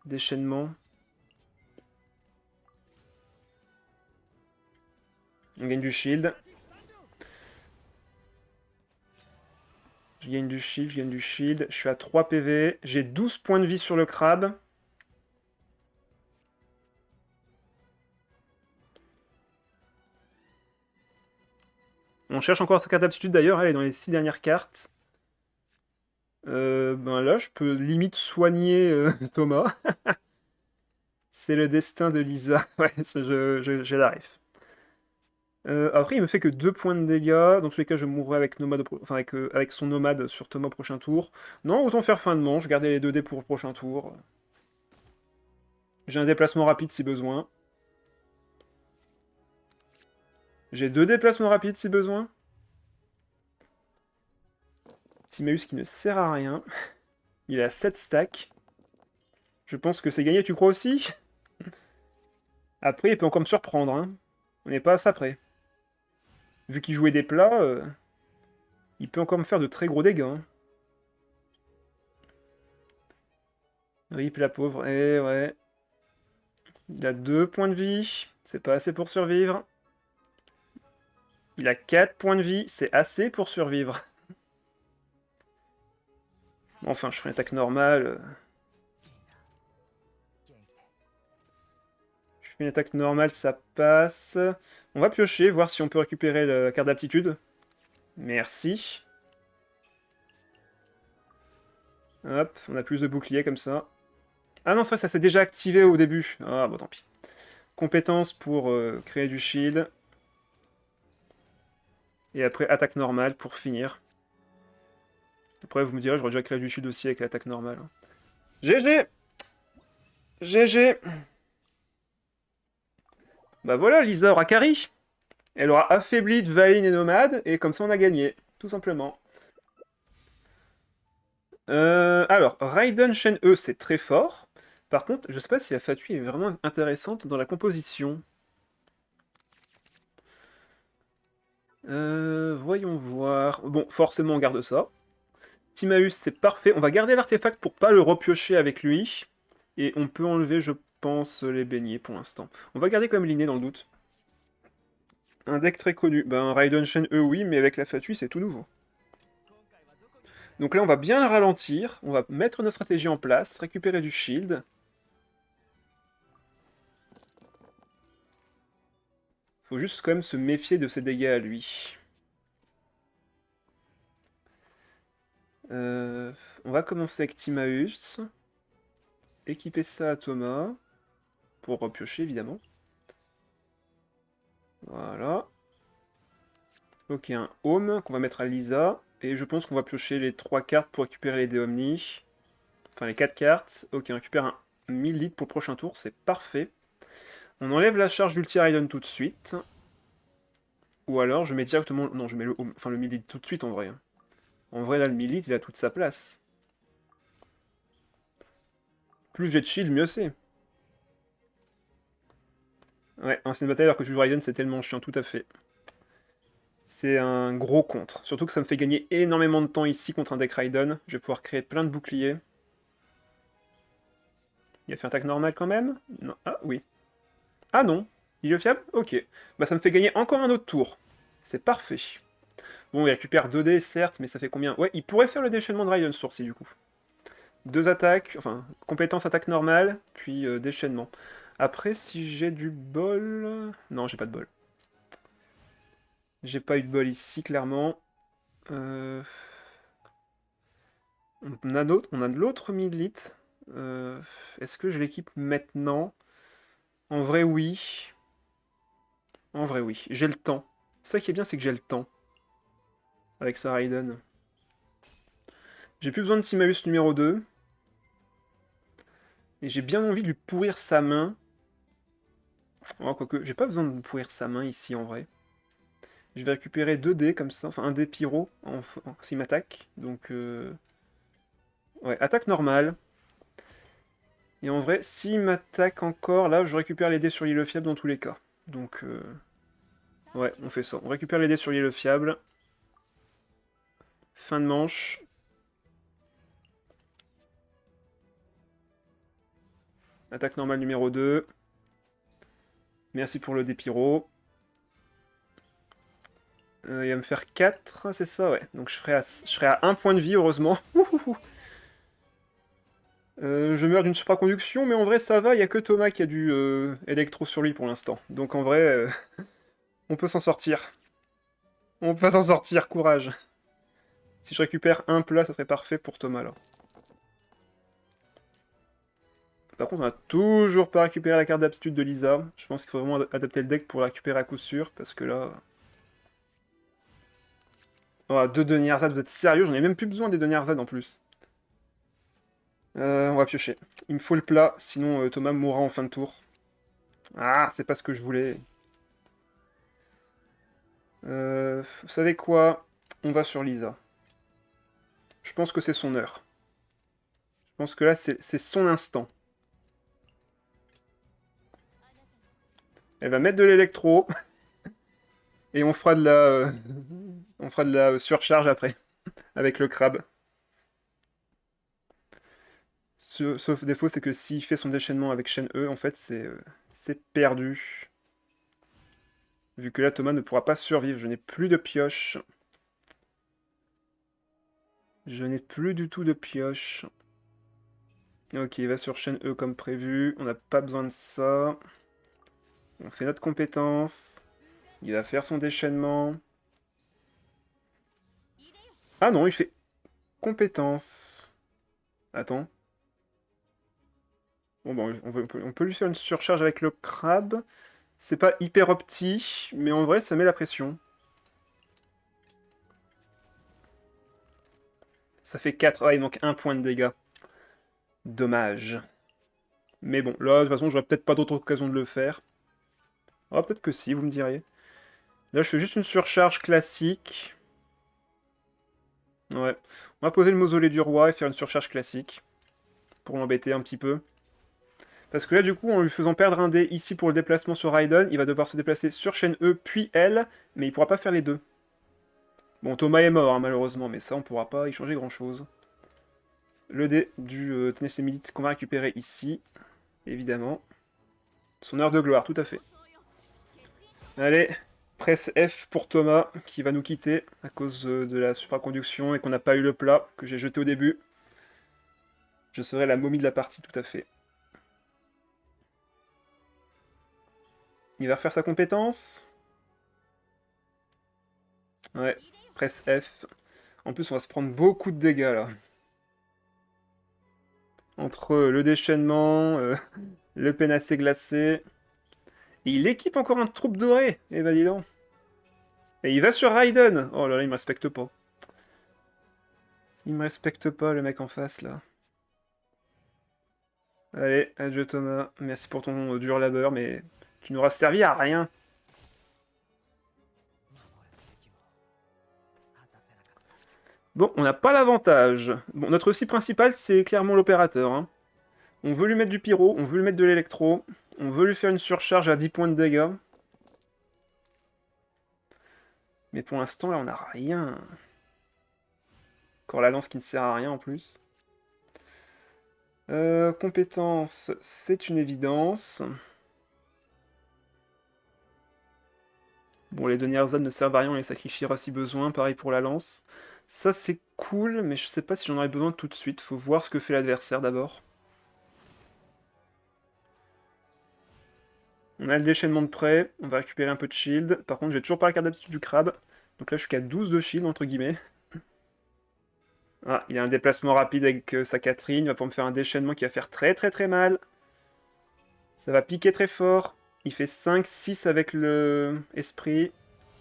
Déchaînement. On gagne du shield. Je gagne du shield, je gagne du shield. Je suis à 3 PV. J'ai 12 points de vie sur le crabe. On cherche encore sa carte d'aptitude d'ailleurs, elle est dans les 6 dernières cartes. Ben là, je peux limite soigner Thomas. C'est le destin de Lisa. Ouais, j'ai la ref. Après, il me fait que 2 points de dégâts. Dans tous les cas, je mourrai avec, nomade enfin, avec son nomade sur Thomas au prochain tour. Non, autant faire fin de manche, garder les 2 dés pour le prochain tour. J'ai un déplacement rapide si besoin. J'ai 2 déplacements rapides si besoin. Timaeus qui ne sert à rien. Il a 7 stacks. Je pense que c'est gagné, tu crois aussi? Après, il peut encore me surprendre. Hein. On n'est pas à ça près. Vu qu'il jouait des plats, il peut encore me faire de très gros dégâts. Hein. Rip la pauvre. Eh ouais. Il a 2 points de vie. C'est pas assez pour survivre. Il a 4 points de vie. C'est assez pour survivre. Enfin, je ferai une attaque normale. Je Une attaque normale, ça passe. On va piocher, voir si on peut récupérer la carte d'aptitude. Merci. Hop, on a plus de boucliers comme ça. Ah non, c'est vrai, ça s'est déjà activé au début. Ah, bon, tant pis. Compétence pour créer du shield. Et après, attaque normale pour finir. Après, vous me direz, j'aurais déjà créé du shield aussi avec l'attaque normale. GG! GG! Bah voilà, Lisa aura carry. Elle aura affaibli Dvalin et Nomade, et comme ça on a gagné. Tout simplement. Alors, Raiden Shen E, c'est très fort. Par contre, je sais pas si la Fatui est vraiment intéressante dans la composition. Voyons voir. Bon, forcément, on garde ça. Timaeus, c'est parfait. On va garder l'artefact pour pas le repiocher avec lui. Et on peut enlever, je pense, les beignets pour l'instant. On va garder comme l'inné dans le doute. Un deck très connu. Ben, Raiden Shen E, oui, mais avec la Fatui, c'est tout nouveau. Donc là, on va bien le ralentir. On va mettre notre stratégie en place, récupérer du shield. Faut juste quand même se méfier de ses dégâts à lui. On va commencer avec Timaeus. Équiper ça à Thomas. Pour repiocher, évidemment. Voilà. Ok, un Home qu'on va mettre à Lisa. Et je pense qu'on va piocher les 3 cartes pour récupérer les dés Omni. Enfin, les 4 cartes. Ok, on récupère un 1000 litres pour le prochain tour, c'est parfait. On enlève la charge d'Ulti Raiden tout de suite. Ou alors, je mets directement... Non, je mets le, enfin, le 1000 litres tout de suite, en vrai. En vrai, là, le 1000 litres, il a toute sa place. Plus j'ai de shield, mieux c'est. Ouais, ancienne bataille alors que tu joues Raiden, c'est tellement chiant, tout à fait. C'est un gros contre. Surtout que ça me fait gagner énormément de temps ici contre un deck Raiden. Je vais pouvoir créer plein de boucliers. Il a fait attaque normale quand même? Non. Ah oui. Ah non. Il est fiable? Ok. Bah ça me fait gagner encore un autre tour. C'est parfait. Bon, il récupère 2 dés, certes, mais ça fait combien? Ouais, il pourrait faire le déchaînement de Raiden Source, du coup. 2 attaques, enfin, compétence attaque normale, puis déchaînement. Après, si j'ai du bol... Non, j'ai pas de bol. J'ai pas eu de bol ici, clairement. On a de l'autre Midlit. Est-ce que je l'équipe maintenant? En vrai, oui. En vrai, oui. J'ai le temps. Ça qui est bien, c'est que j'ai le temps. Avec sa Raiden. J'ai plus besoin de Timaeus numéro 2. Et j'ai bien envie de lui pourrir sa main. Oh, quoique, j'ai pas besoin de pourrir sa main ici, en vrai. Je vais récupérer 2 dés comme ça. Enfin, un dé pyro s'il m'attaque. Donc, ouais, attaque normale. Et en vrai, s'il m'attaque encore, là, je récupère les dés sur l'île fiable dans tous les cas. Donc, ouais, on fait ça. On récupère les dés sur l'île fiable. Fin de manche. Attaque normale numéro 2. Merci pour le dé pyro. Il va me faire 4, c'est ça, ouais. Donc je serai à 1 point de vie, heureusement. Je meurs d'une supraconduction, mais en vrai ça va, il n'y a que Thomas qui a du électro sur lui pour l'instant. Donc en vrai, on peut s'en sortir. On peut s'en sortir, courage. Si je récupère un plat, ça serait parfait pour Thomas, là. Par contre, on n'a toujours pas récupéré la carte d'aptitude de Lisa. Je pense qu'il faut vraiment adapter le deck pour la récupérer à coup sûr, parce que là... Oh, 2 deniers Z, vous êtes sérieux? J'en ai même plus besoin des deniers Z en plus. On va piocher. Il me faut le plat, sinon Thomas mourra en fin de tour. Ah, c'est pas ce que je voulais. Vous savez quoi? On va sur Lisa. Je pense que c'est son heure. Je pense que là, c'est son instant. Elle va mettre de l'électro. Et on fera de la, on fera de la surcharge après. Avec le crabe. Sauf défaut, c'est que s'il fait son déchaînement avec chaîne E, en fait, c'est perdu. Vu que là, Thomas ne pourra pas survivre. Je n'ai plus de pioche. Je n'ai plus du tout de pioche. Ok, il va sur chaîne E comme prévu. On n'a pas besoin de ça. On fait notre compétence. Il va faire son déchaînement. Ah non, il fait compétence. Attends. Bon, bon on peut lui faire une surcharge avec le crabe. C'est pas hyper opti, mais en vrai, ça met la pression. Ça fait 4. Ah, il manque 1 point de dégâts. Dommage. Mais bon, là, de toute façon, j'aurais peut-être pas d'autre occasion de le faire. Ah, peut-être que si, vous me diriez. Là, je fais juste une surcharge classique. Ouais. On va poser le mausolée du roi et faire une surcharge classique. Pour l'embêter un petit peu. Parce que là, du coup, en lui faisant perdre un dé ici pour le déplacement sur Raiden, il va devoir se déplacer sur chaîne E, puis L, mais il pourra pas faire les deux. Bon, Thomas est mort, hein, malheureusement, mais ça, on pourra pas y changer grand-chose. Le dé du Tennessee Milite qu'on va récupérer ici, évidemment. Son heure de gloire, tout à fait. Allez, presse F pour Thomas, qui va nous quitter à cause de la supraconduction et qu'on n'a pas eu le plat que j'ai jeté au début. Je serai la momie de la partie, tout à fait. Il va refaire sa compétence. Ouais, presse F. En plus, on va se prendre beaucoup de dégâts, là. Entre le déchaînement, le pénacé glacé... Et il équipe encore un troupe doré. Eh ben dis donc. Et il va sur Raiden. Oh là là, il me respecte pas. Il me respecte pas, le mec en face, là. Allez, adieu Thomas. Merci pour ton dur labeur, mais tu n'auras servi à rien. Bon, on n'a pas l'avantage. Bon, notre cible principale, c'est clairement l'opérateur. Hein. On veut lui mettre du pyro, on veut lui mettre de l'électro, on veut lui faire une surcharge à 10 points de dégâts. Mais pour l'instant, là, on n'a rien. Encore la lance qui ne sert à rien en plus. Compétence, c'est une évidence. Bon, les deux Nierzad ne servent à rien, on les sacrifiera si besoin, pareil pour la lance. Ça c'est cool, mais je sais pas si j'en aurais besoin tout de suite, faut voir ce que fait l'adversaire d'abord. On a le déchaînement de près, on va récupérer un peu de shield. Par contre, j'ai toujours pas la carte d'aptitude du crabe. Donc là, je suis qu'à 12 de shield, entre guillemets. Ah, il a un déplacement rapide avec sa Catherine, il va pouvoir me faire un déchaînement qui va faire très très très mal. Ça va piquer très fort. Il fait 5, 6 avec le esprit.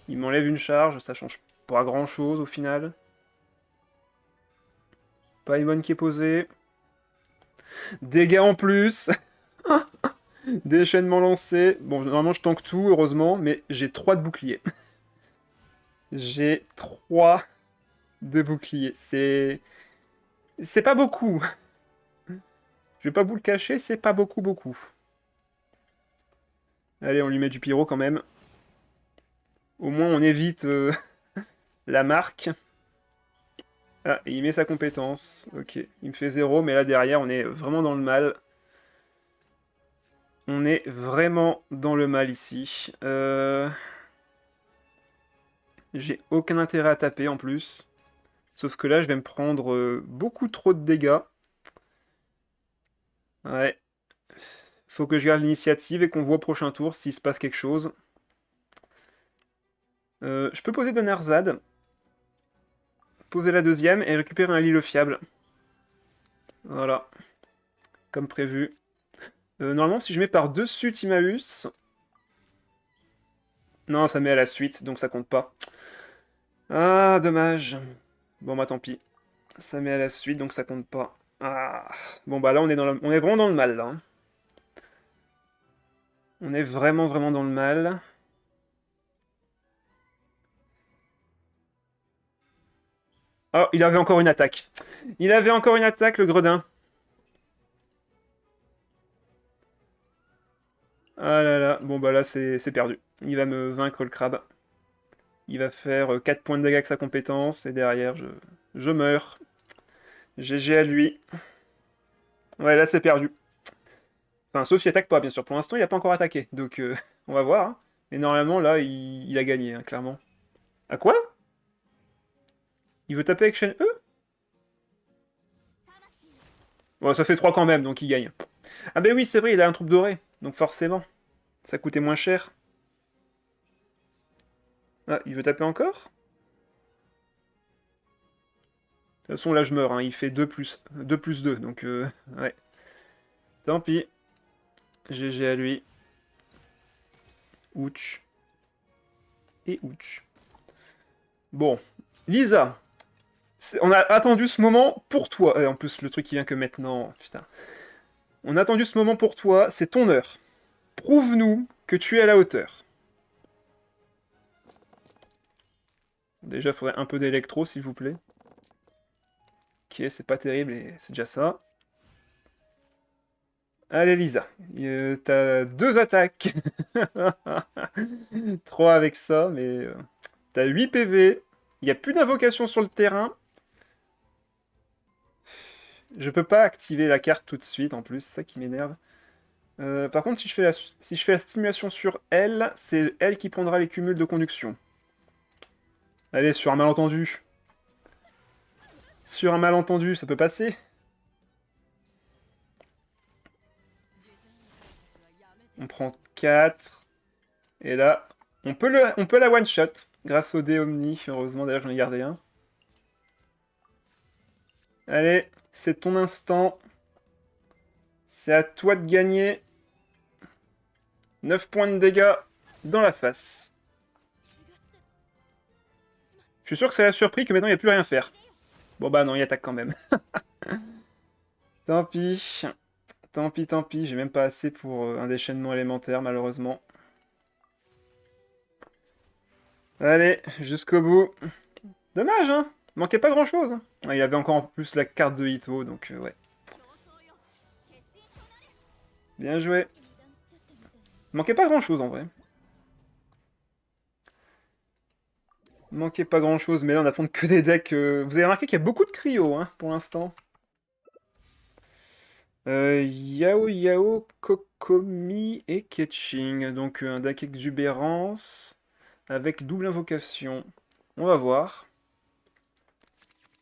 Il m'enlève une charge, ça change pas grand chose au final. Paimon qui est posé. Dégâts en plus. Déchaînement lancé. Bon, normalement je tank tout, heureusement, mais j'ai 3 de bouclier. J'ai 3 de bouclier. C'est pas beaucoup. Je vais pas vous le cacher, c'est pas beaucoup beaucoup. Allez, on lui met du pyro quand même. Au moins on évite la marque. Ah, et il met sa compétence. Ok, il me fait 0, mais là derrière on est vraiment dans le mal. On est vraiment dans le mal ici. J'ai aucun intérêt à taper en plus. Sauf que là, je vais me prendre beaucoup trop de dégâts. Ouais. Faut que je garde l'initiative et qu'on voit au prochain tour s'il se passe quelque chose. Je peux poser Donarzad. Poser la deuxième et récupérer un Lille fiable. Voilà. Comme prévu. Normalement, si je mets par-dessus Timaeus... Non, ça met à la suite, donc ça compte pas. Ah, dommage. Bon, bah tant pis. Ça met à la suite, donc ça compte pas. Ah. Bon, bah là, on est vraiment dans le mal, là. Hein. On est vraiment, vraiment dans le mal. Oh, il avait encore une attaque. Il avait encore une attaque, le gredin. Ah là là, bon bah là c'est perdu. Il va me vaincre le crabe. Il va faire 4 points de dégâts avec sa compétence, et derrière je meurs. GG à lui. Ouais, là c'est perdu. Enfin, sauf s'il attaque pas, bien sûr. Pour l'instant, il n'a pas encore attaqué, donc on va voir. Hein. Mais normalement, là, il a gagné, hein, clairement. À quoi? Il veut taper avec chaîne E? Bon, ça fait 3 quand même, donc il gagne. Ah ben oui, c'est vrai, il a un troupe doré, donc forcément. Ça coûtait moins cher. Ah, il veut taper encore? De toute façon, là, je meurs, hein. Il fait 2 plus 2, donc ouais. Tant pis. GG à lui. Ouch. Et ouch. Bon. Lisa, on a attendu ce moment pour toi. En plus, le truc qui vient que maintenant. Putain. On a attendu ce moment pour toi, c'est ton heure. Prouve-nous que tu es à la hauteur. Déjà, il faudrait un peu d'électro, s'il vous plaît. Ok, c'est pas terrible, et c'est déjà ça. Allez, Lisa. T'as 2 attaques. 3 avec ça, mais... t'as 8 PV. Il n'y a plus d'invocation sur le terrain. Je peux pas activer la carte tout de suite, en plus, c'est ça qui m'énerve. Par contre, si je fais la stimulation sur elle, c'est elle qui prendra les cumuls de conduction. Allez, sur un malentendu. Sur un malentendu, ça peut passer. On prend 4. Et là, on peut la one-shot. Grâce au dé Omni, heureusement, d'ailleurs j'en ai gardé un. Allez, c'est ton instant. C'est à toi de gagner. 9 points de dégâts dans la face. Je suis sûr que ça l'a surpris que maintenant il n'y a plus rien à faire. Bon bah non, il attaque quand même. Tant pis. Tant pis, tant pis. J'ai même pas assez pour un déchaînement élémentaire, malheureusement. Allez, jusqu'au bout. Dommage, hein. Manquait pas grand-chose. Ah, il y avait encore en plus la carte de Ito, donc ouais. Bien joué. Manquait pas grand-chose, en vrai. Manquait pas grand-chose, mais là on affronte que des decks... Vous avez remarqué qu'il y a beaucoup de cryo, hein, pour l'instant. Yao Yao, Kokomi et Ketching. Donc un deck exubérance avec double invocation. On va voir.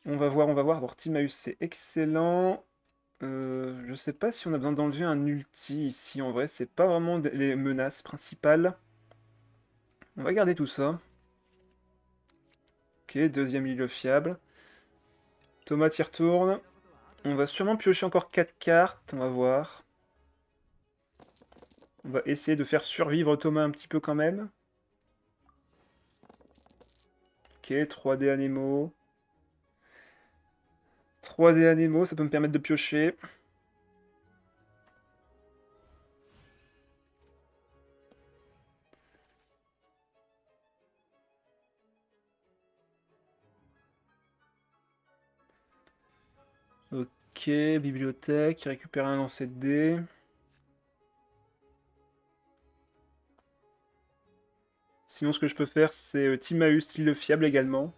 On va voir, on va voir. Alors Timaeus, c'est excellent. Je sais pas si on a besoin d'enlever un ulti ici. En vrai, c'est pas vraiment les menaces principales. On va garder tout ça. Ok, deuxième île fiable. Thomas y retourne. On va sûrement piocher encore 4 cartes. On va voir. On va essayer de faire survivre Thomas un petit peu quand même. Ok, 3D Anémo. 3D Anémo, ça peut me permettre de piocher. Ok, bibliothèque, récupérer un lancer de dés. Sinon, ce que je peux faire, c'est Timaeus, l'île fiable également.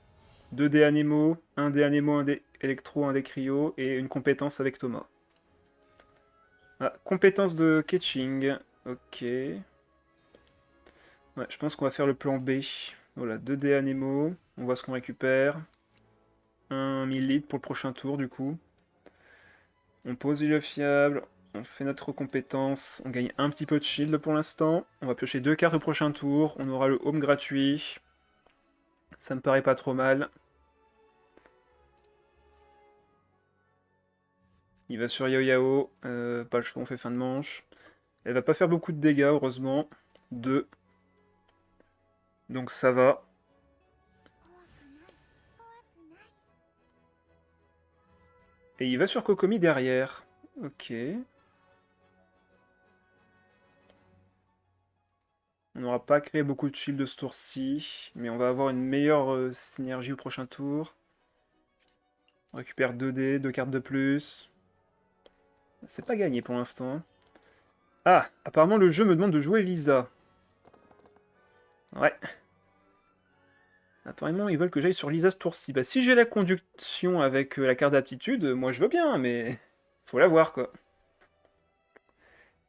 2 dés Anémo, 1 dé Anémo, 1 dé électro, 1 dé cryo, et une compétence avec Thomas. Ah, compétence de Ketching. Ok. Ouais, je pense qu'on va faire le plan B. Voilà, 2 dés Anémo. On voit ce qu'on récupère. Un 1000 litres pour le prochain tour, du coup. On pose l'île fiable. On fait notre compétence. On gagne un petit peu de shield pour l'instant. On va piocher 2 cartes au prochain tour. On aura le home gratuit. Ça me paraît pas trop mal. Il va sur Yao Yao. Pas le choix, on fait fin de manche. Elle va pas faire beaucoup de dégâts, heureusement. 2. Donc ça va. Et il va sur Kokomi derrière. Ok. On n'aura pas créé beaucoup de shield de ce tour-ci. Mais on va avoir une meilleure synergie au prochain tour. On récupère 2 dés, 2 cartes de plus. C'est pas gagné pour l'instant. Ah, apparemment le jeu me demande de jouer Lisa. Ouais. Apparemment ils veulent que j'aille sur Lisa ce tour-ci. Bah si j'ai la conduction avec la carte d'aptitude, moi je veux bien, mais faut la voir quoi.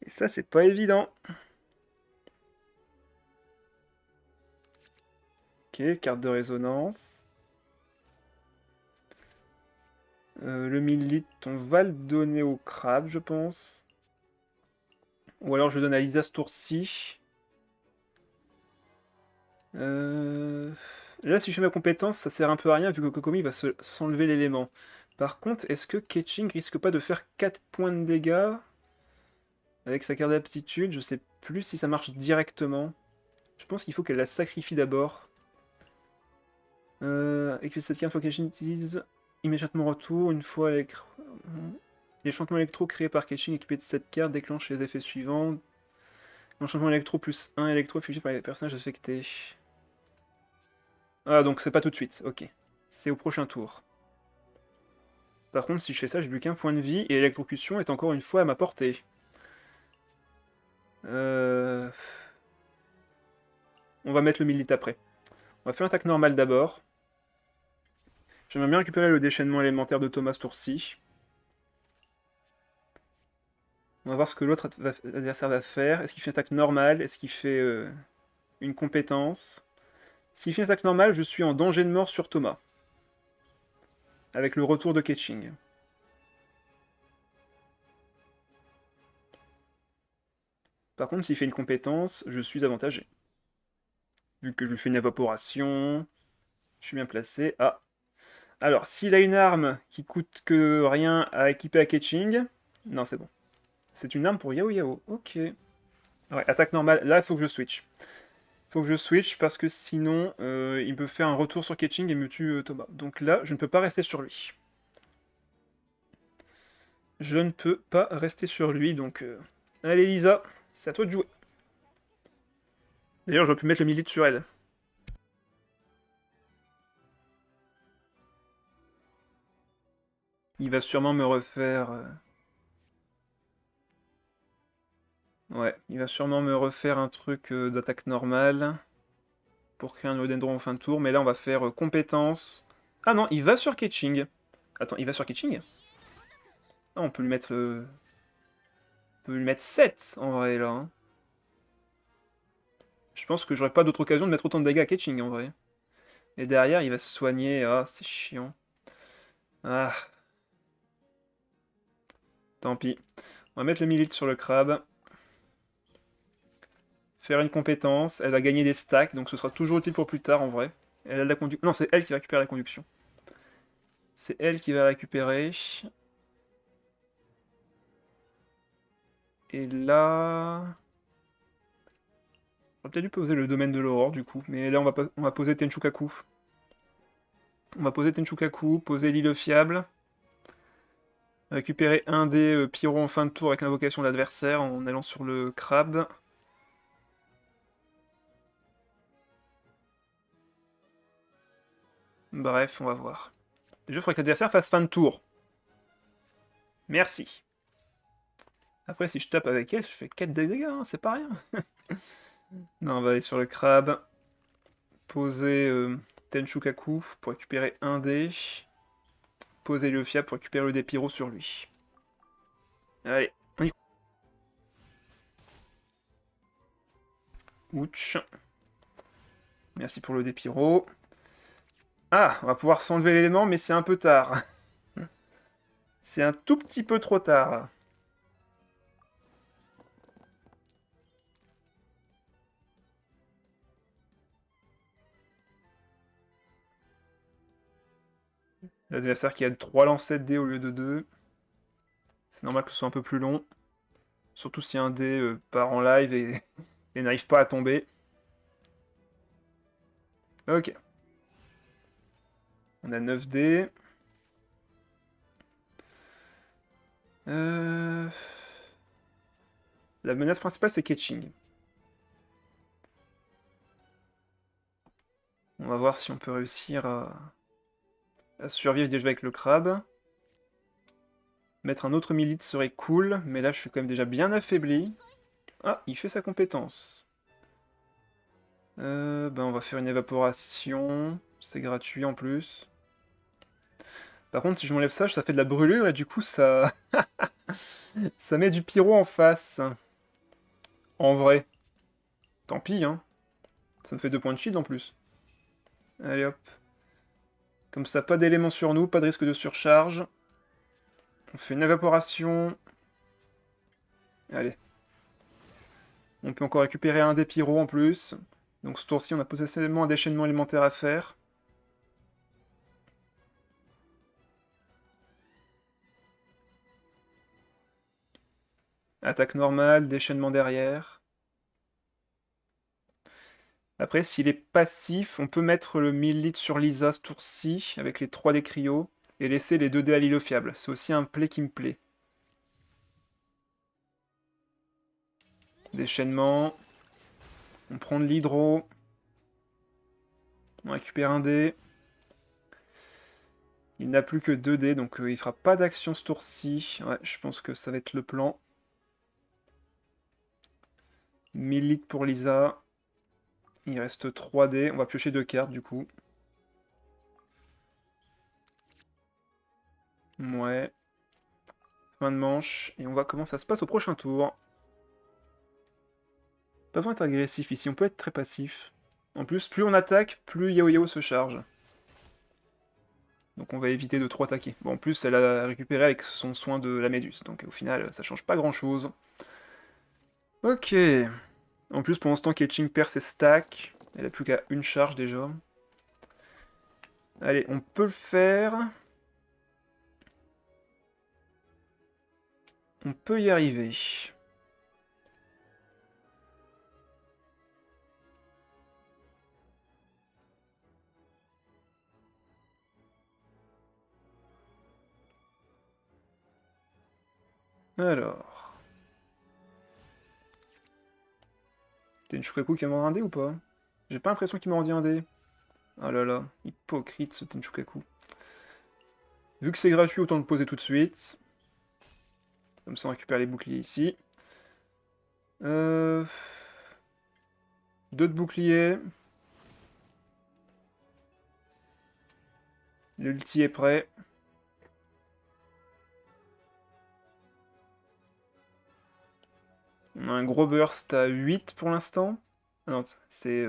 Et ça c'est pas évident. Ok, carte de résonance. Le 1000 litres, on va le donner au crabe, je pense. Ou alors je le donne à Lisa ce tour-ci. Là, si je fais ma compétence, ça sert un peu à rien vu que Kokomi va s'enlever l'élément. Par contre, est-ce que Ketching risque pas de faire 4 points de dégâts avec sa carte d'aptitude? Je sais plus si ça marche directement. Je pense qu'il faut qu'elle la sacrifie d'abord. Et que cette carte fois Ketching utilise immédiatement retour une fois avec... L'échantillon électro créé par Ketching équipé de cette carte déclenche les effets suivants. L'enchantement électro plus 1 électro figé par les personnages affectés. Ah, donc c'est pas tout de suite, ok. C'est au prochain tour. Par contre, si je fais ça, j'ai plus qu'un point de vie, et l'électrocution est encore une fois à ma portée. On va mettre le millite après. On va faire une attaque normale d'abord. J'aimerais bien récupérer le déchaînement élémentaire de Thomas tour-ci. On va voir ce que l'autre adversaire va faire. Est-ce qu'il fait une attaque normale? Est-ce qu'il fait une compétence? S'il fait une attaque normale, je suis en danger de mort sur Thomas. Avec le retour de Ketching. Par contre, s'il fait une compétence, je suis avantagé. Vu que je lui fais une évaporation, je suis bien placé. Ah. Alors, s'il a une arme qui coûte que rien à équiper à Ketching... Non, c'est bon. C'est une arme pour Yao Yao. Ok. Ouais, attaque normale. Là, il faut que je switch. Faut que je switch parce que sinon, il peut faire un retour sur Ketching et me tue Thomas. Donc là, je ne peux pas rester sur lui. Je ne peux pas rester sur lui, donc... Allez, Lisa, c'est à toi de jouer. D'ailleurs, j'aurais pu mettre le millite sur elle. Il va sûrement me refaire... Ouais, il va sûrement me refaire un truc d'attaque normale pour créer un Odendron en fin de tour, mais là on va faire compétence. Ah non, il va sur Ketching. Attends, il va sur Ketching? Ah, on peut lui mettre... On peut lui mettre 7 en vrai là. Hein. Je pense que j'aurais pas d'autre occasion de mettre autant de dégâts à Ketching en vrai. Et derrière, il va se soigner. Ah, c'est chiant. Ah. Tant pis. On va mettre le millite sur le crabe. Faire une compétence. Elle va gagner des stacks, donc ce sera toujours utile pour plus tard en vrai. Elle a de la conduction. Non, c'est elle qui va récupérer la conduction. C'est elle qui va récupérer. Et là... J'aurais peut-être dû poser le domaine de l'aurore du coup. Mais là, on va poser Tenchukaku. On va poser Tenchukaku, poser l'île fiable. Récupérer un des pyros en fin de tour avec l'invocation de l'adversaire en allant sur le crabe. Bref, on va voir. Déjà, il faudrait que l'adversaire fasse fin de tour. Merci. Après, si je tape avec elle, je fais 4 dégâts, hein, c'est pas rien. Non, on va aller sur le crabe. Poser Tenchukaku pour récupérer un dé. Poser le fiable pour récupérer le dé pyro sur lui. Allez, on y... Ouch. Merci pour le dé pyro. Ah, on va pouvoir s'enlever l'élément, mais c'est un peu tard. C'est un tout petit peu trop tard. L'adversaire qui a 3 lancers de dés au lieu de 2. C'est normal que ce soit un peu plus long. Surtout si un dé part en live et, et n'arrive pas à tomber. Ok. On a 9 dés. La menace principale, c'est Ketching. On va voir si on peut réussir à survivre déjà avec le crabe. Mettre un autre millite serait cool, mais là je suis quand même déjà bien affaibli. Ah, il fait sa compétence. Ben on va faire une évaporation. C'est gratuit en plus. Par contre, si je m'enlève ça, ça fait de la brûlure et du coup ça... ça met du pyro en face. En vrai. Tant pis, hein. Ça me fait 2 points de shield en plus. Allez hop. Comme ça, pas d'éléments sur nous, pas de risque de surcharge. On fait une évaporation. Allez. On peut encore récupérer un des pyros en plus. Donc ce tour-ci, on a potentiellement un déchaînement élémentaire à faire. Attaque normale, déchaînement derrière. Après, s'il est passif, on peut mettre le 1000 litres sur Lisa ce tour-ci, avec les 3 dés cryo, et laisser les 2 dés à l'îlot fiable. C'est aussi un play qui me plaît. Déchaînement. On prend de l'hydro. On récupère un dé. Il n'a plus que 2 dés, donc il fera pas d'action ce tour-ci. Ouais, je pense que ça va être le plan. 1000 litres pour Lisa. Il reste 3 dés. On va piocher 2 cartes du coup. Ouais. Fin de manche. Et on voit comment ça se passe au prochain tour. Pas besoin d'être agressif ici, on peut être très passif. En plus, plus on attaque, plus Yao Yao se charge. Donc on va éviter de trop attaquer. Bon, en plus, elle a récupéré avec son soin de la méduse. Donc au final, ça change pas grand-chose. Ok. En plus, pendant ce temps, Ketching perd ses stacks. Elle a plus qu'à une charge déjà. Allez, on peut le faire. On peut y arriver. Alors. T'as une Shukaku qui m'a rendu un dé ou pas? J'ai pas l'impression qu'il m'a rendu un dé. Oh là là, hypocrite ce Tenshukaku. Vu que c'est gratuit, autant le poser tout de suite. Comme ça, on récupère les boucliers ici. 2 de boucliers. L'ulti est prêt. On a un gros burst à 8 pour l'instant. Ah non, c'est...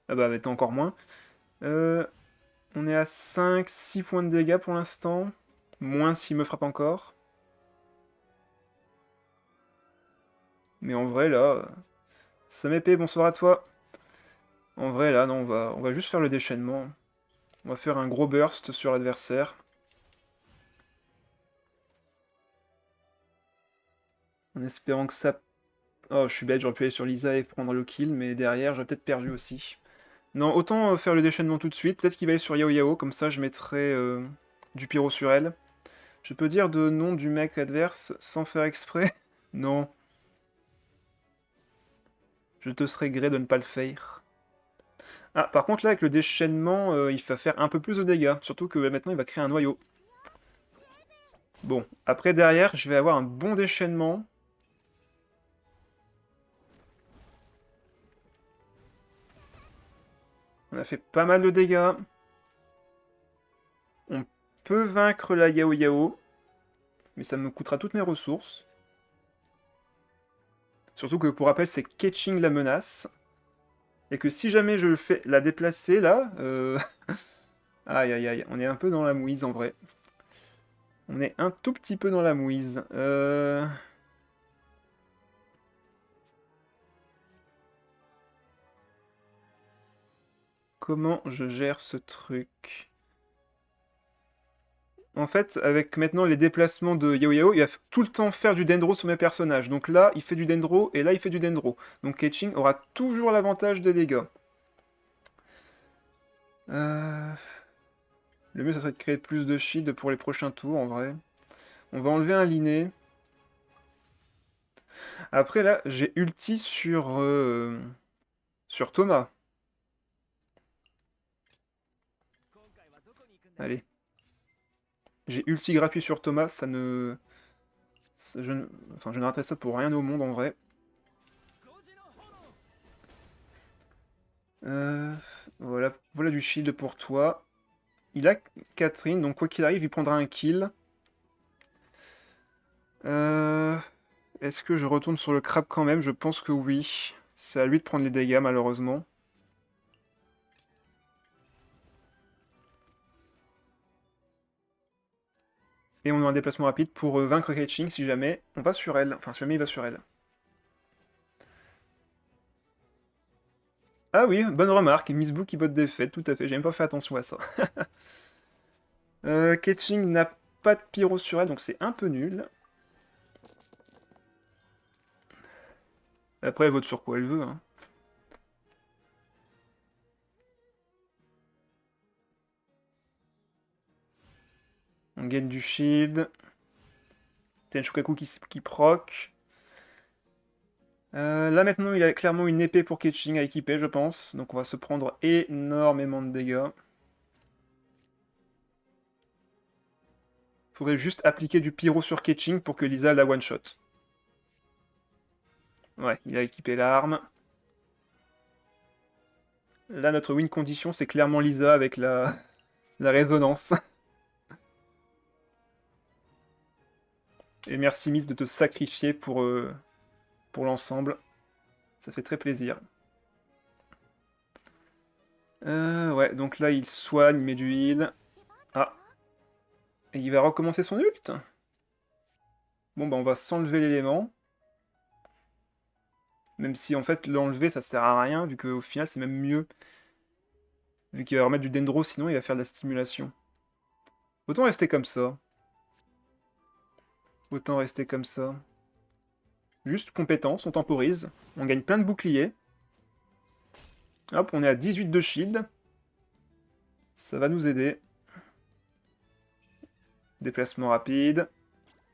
Ah bah maintenant encore moins. On est à 5-6 points de dégâts pour l'instant. Moins s'il me frappe encore. Mais en vrai là... Sam épée, bonsoir à toi. En vrai là, non, on va juste faire le déchaînement. On va faire un gros burst sur l'adversaire. En espérant que ça... Oh, je suis bête, j'aurais pu aller sur Lisa et prendre le kill, mais derrière, j'aurais peut-être perdu aussi. Non, autant faire le déchaînement tout de suite. Peut-être qu'il va aller sur Yao Yao, comme ça je mettrai du pyro sur elle. Je peux dire de nom du mec adverse sans faire exprès? Non. Je te serais gré de ne pas le faire. Ah, par contre là, avec le déchaînement, il va faire un peu plus de dégâts. Surtout que maintenant, il va créer un noyau. Bon, après derrière, je vais avoir un bon déchaînement. On a fait pas mal de dégâts. On peut vaincre la Yao Yao. Mais ça me coûtera toutes mes ressources. Surtout que pour rappel, c'est Ketching la menace. Et que si jamais je le fais la déplacer là, aïe aïe aïe, on est un peu dans la mouise en vrai. On est un tout petit peu dans la mouise. Comment je gère ce truc? En fait, avec maintenant les déplacements de Yao Yao, il va tout le temps faire du dendro sur mes personnages. Donc là, il fait du dendro, et là, il fait du dendro. Donc Ketching aura toujours l'avantage des dégâts. Le mieux, ça serait de créer plus de shield pour les prochains tours, en vrai. On va enlever un Liné. Après, là, j'ai ulti sur Thomas. Allez. J'ai ulti gratuit sur Thomas, ça ne... Enfin, je ne raterai ça pour rien au monde, en vrai. Voilà, voilà du shield pour toi. Il a Catherine, donc quoi qu'il arrive, il prendra un kill. Est-ce que je retourne sur le crabe quand même? Je pense que oui. C'est à lui de prendre les dégâts, malheureusement. Et on a un déplacement rapide pour vaincre Ketching si jamais on va sur elle. Enfin, si jamais il va sur elle. Ah oui, bonne remarque, Miss Blue qui vote défaite, tout à fait, j'ai même pas fait attention à ça. Ketching n'a pas de pyro sur elle, donc c'est un peu nul. Après, elle vote sur quoi elle veut, hein. On gagne du shield. Tenshukaku qui proc. Là maintenant, il a clairement une épée pour Ketching à équiper, je pense. Donc on va se prendre énormément de dégâts. Faudrait juste appliquer du pyro sur Ketching pour que Lisa la one-shot. Ouais, il a équipé l'arme. Là, notre win condition, c'est clairement Lisa avec la résonance. Et merci Miss de te sacrifier pour l'ensemble. Ça fait très plaisir. Ouais, donc là, il soigne, il met du heal. Ah. Et il va recommencer son ult. Bon, bah on va s'enlever l'élément. Même si, en fait, l'enlever, ça sert à rien, vu qu'au final, c'est même mieux. Vu qu'il va remettre du dendro, sinon il va faire de la stimulation. Autant rester comme ça. Autant rester comme ça. Juste compétence, on temporise. On gagne plein de boucliers. Hop, on est à 18 de shield. Ça va nous aider. Déplacement rapide.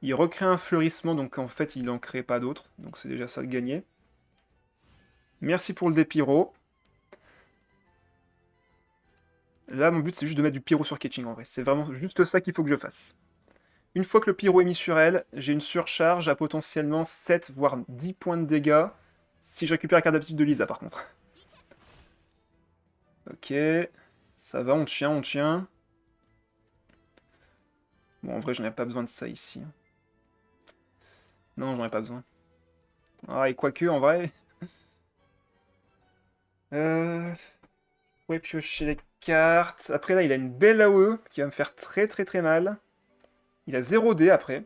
Il recrée un fleurissement, donc en fait, il n'en crée pas d'autres. Donc c'est déjà ça de gagner. Merci pour le dépyro. Là, mon but, c'est juste de mettre du pyro sur Ketching, en vrai. C'est vraiment juste ça qu'il faut que je fasse. Une fois que le pyro est mis sur elle, j'ai une surcharge à potentiellement 7, voire 10 points de dégâts, si je récupère la carte d'habitude de Lisa, par contre. Ok, ça va, on tient, on tient. Bon, en vrai, j'en ai pas besoin de ça ici. Non, j'en ai pas besoin. Ah, et quoique, en vrai... Ouais, piocher les cartes. Après, là, il a une belle AOE qui va me faire très très très mal. Il a 0 D après.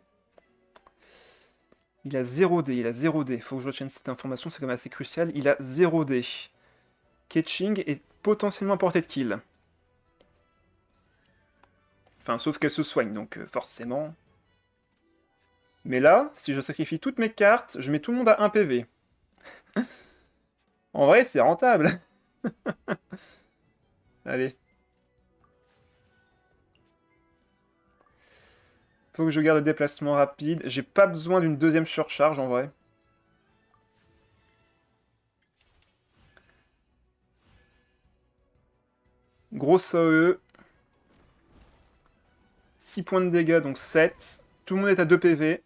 Il a 0 D, il a 0 D. Faut que je retienne cette information, c'est quand même assez crucial. Il a 0 D. Ketching est potentiellement à portée de kill. Enfin, sauf qu'elle se soigne, donc forcément. Mais là, si je sacrifie toutes mes cartes, je mets tout le monde à 1 PV. En vrai, c'est rentable. Allez. Faut que je garde le déplacement rapide. J'ai pas besoin d'une deuxième surcharge, en vrai. Grosse AE. 6 points de dégâts, donc 7. Tout le monde est à 2 PV.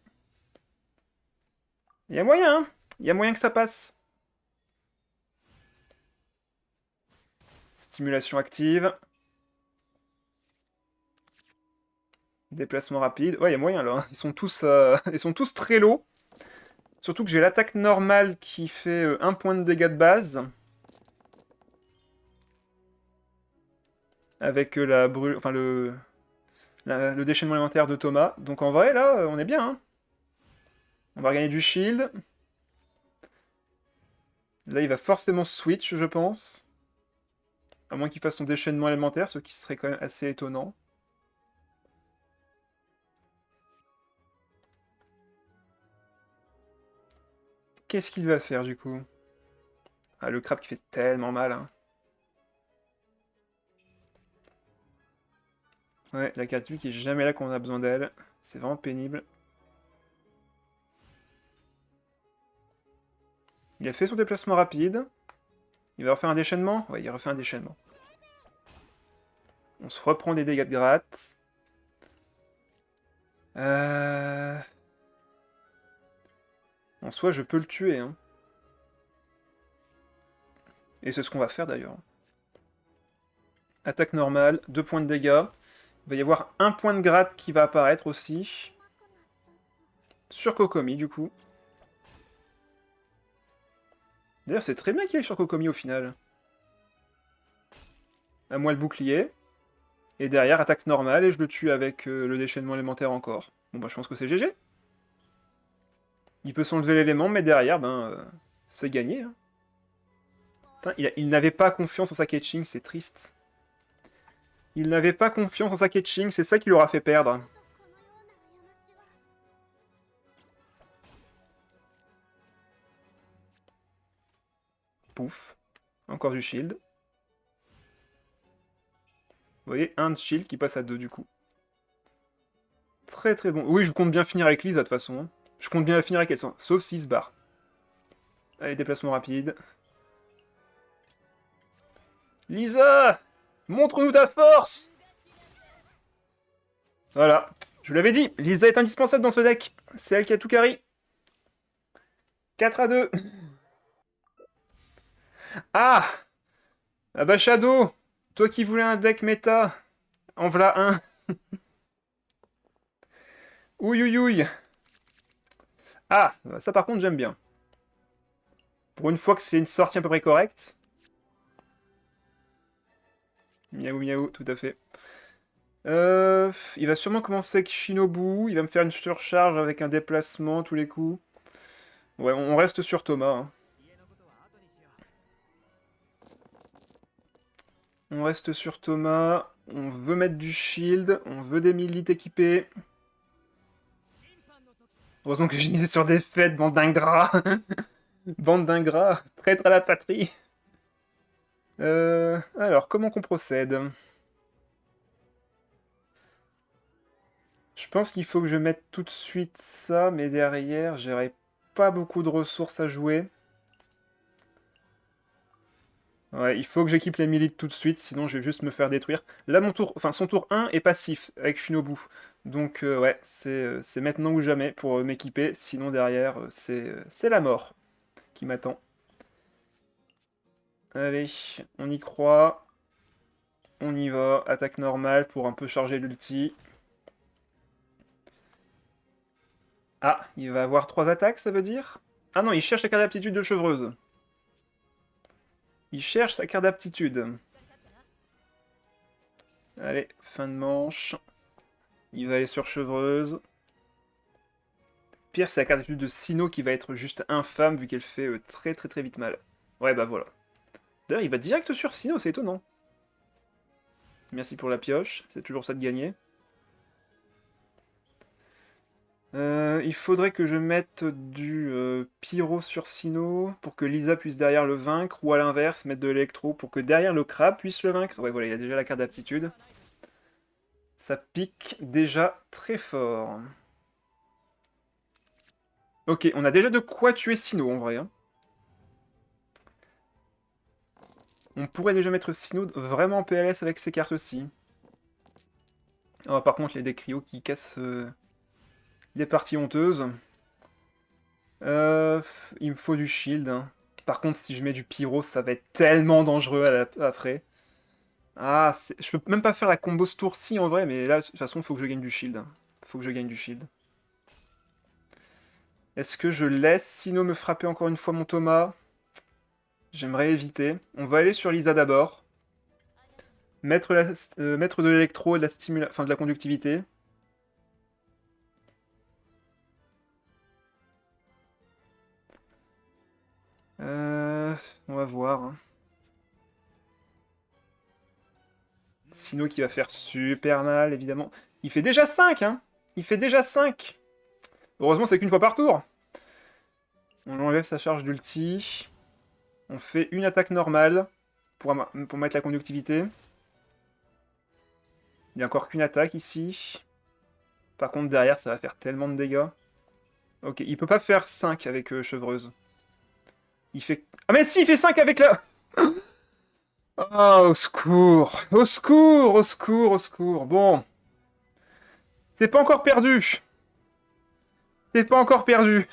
Il y a moyen, hein. Il y a moyen que ça passe. Stimulation active. Déplacement rapide. Ouais, il y a moyen là, hein. Ils sont tous très low. Surtout que j'ai l'attaque normale qui fait 1 point de dégâts de base. Avec enfin, le déchaînement élémentaire de Thomas. Donc en vrai, là, on est bien, hein. On va gagner du shield. Là, il va forcément switch, je pense. À moins qu'il fasse son déchaînement élémentaire, ce qui serait quand même assez étonnant. Qu'est-ce qu'il va faire, du coup? Ah, le crabe qui fait tellement mal, hein. Ouais, la carte qui est jamais là quand on a besoin d'elle. C'est vraiment pénible. Il a fait son déplacement rapide. Il va refaire un déchaînement? Ouais, il refait un déchaînement. On se reprend des dégâts de gratte. En soi, je peux le tuer, hein. Et c'est ce qu'on va faire d'ailleurs. Attaque normale, 2 points de dégâts. Il va y avoir 1 point de gratte qui va apparaître aussi. Sur Kokomi, du coup. D'ailleurs, c'est très bien qu'il est sur Kokomi au final. À moi le bouclier. Et derrière, attaque normale, et je le tue avec le déchaînement élémentaire encore. Bon bah je pense que c'est GG. Il peut s'enlever l'élément, mais derrière, ben, c'est gagné, hein. Putain, il n'avait pas confiance en sa catching, c'est triste. Il n'avait pas confiance en sa catching, c'est ça qui l'aura fait perdre. Pouf. Encore du shield. Vous voyez, un de shield qui passe à 2 du coup. Très très bon. Oui, je compte bien finir avec Lisa de toute façon. Hein. Je compte bien la finir avec elle, sauf 6 barres. Allez, déplacement rapide. Lisa, montre-nous ta force. Voilà, je vous l'avais dit, Lisa est indispensable dans ce deck. C'est elle qui a tout carry. 4 à 2. Ah, ah bah Shadow, toi qui voulais un deck méta, en voilà un. Ouïe ouïe ouïe. Ah, ça par contre j'aime bien. Pour une fois que c'est une sortie à peu près correcte. Miaou miaou, tout à fait. Il va sûrement commencer avec Shinobu, il va me faire une surcharge avec un déplacement tous les coups. Ouais, on reste sur Thomas. Hein. On reste sur Thomas, on veut mettre du shield, on veut des milites équipés. Heureusement que j'ai misé sur des fêtes, bande d'ingrats. Bande d'ingrats, traître à la patrie. Alors, comment qu'on procède? Je pense qu'il faut que je mette tout de suite ça, mais derrière, j'aurai pas beaucoup de ressources à jouer. Ouais, il faut que j'équipe les milites tout de suite, sinon je vais juste me faire détruire. Là, mon tour, enfin son tour 1 est passif avec Shinobu. Donc ouais, c'est maintenant ou jamais pour m'équiper, sinon derrière, c'est la mort qui m'attend. Allez, on y croit. On y va, attaque normale pour un peu charger l'ulti. Ah, il va avoir 3 attaques, ça veut dire? Ah non, il cherche la carte d'aptitude de chevreuse. Il cherche sa carte d'aptitude. Allez, fin de manche. Il va aller sur chevreuse. Pire, c'est la carte d'aptitude de Sino qui va être juste infâme vu qu'elle fait très très très vite mal. Ouais, bah voilà. D'ailleurs, il va direct sur Sino, c'est étonnant. Merci pour la pioche, c'est toujours ça de gagner. Il faudrait que je mette du pyro sur Sino pour que Lisa puisse derrière le vaincre, ou à l'inverse, mettre de l'électro pour que derrière le crabe puisse le vaincre. Ouais, voilà, il a déjà la carte d'aptitude. Ça pique déjà très fort. Ok, on a déjà de quoi tuer Sino en vrai. Hein. On pourrait déjà mettre Sino vraiment en PLS avec ces cartes aussi. Oh, par contre, il y a des cryos qui cassent les parties honteuses. Euh, il me faut du shield. Hein. Par contre, si je mets du pyro, ça va être tellement dangereux après. Ah, je peux même pas faire la combo ce tour-ci en vrai, mais là, de toute façon, il faut que je gagne du shield. Faut que je gagne du shield. Est-ce que je laisse Sino me frapper encore une fois mon Thomas? J'aimerais éviter. On va aller sur Lisa d'abord. Mettre de l'électro et de la enfin de la conductivité. On va voir. Hein. Sino qui va faire super mal, évidemment. Il fait déjà 5, hein. Il fait déjà 5. Heureusement, c'est qu'une fois par tour. On enlève sa charge d'ulti. On fait une attaque normale pour mettre la conductivité. Il n'y a encore qu'une attaque ici. Par contre, derrière, ça va faire tellement de dégâts. Ok, il peut pas faire 5 avec Chevreuse. Il fait... Ah mais si, il fait 5 avec la... Oh, au secours! Au secours! Au secours! Au secours! Bon. C'est pas encore perdu! C'est pas encore perdu!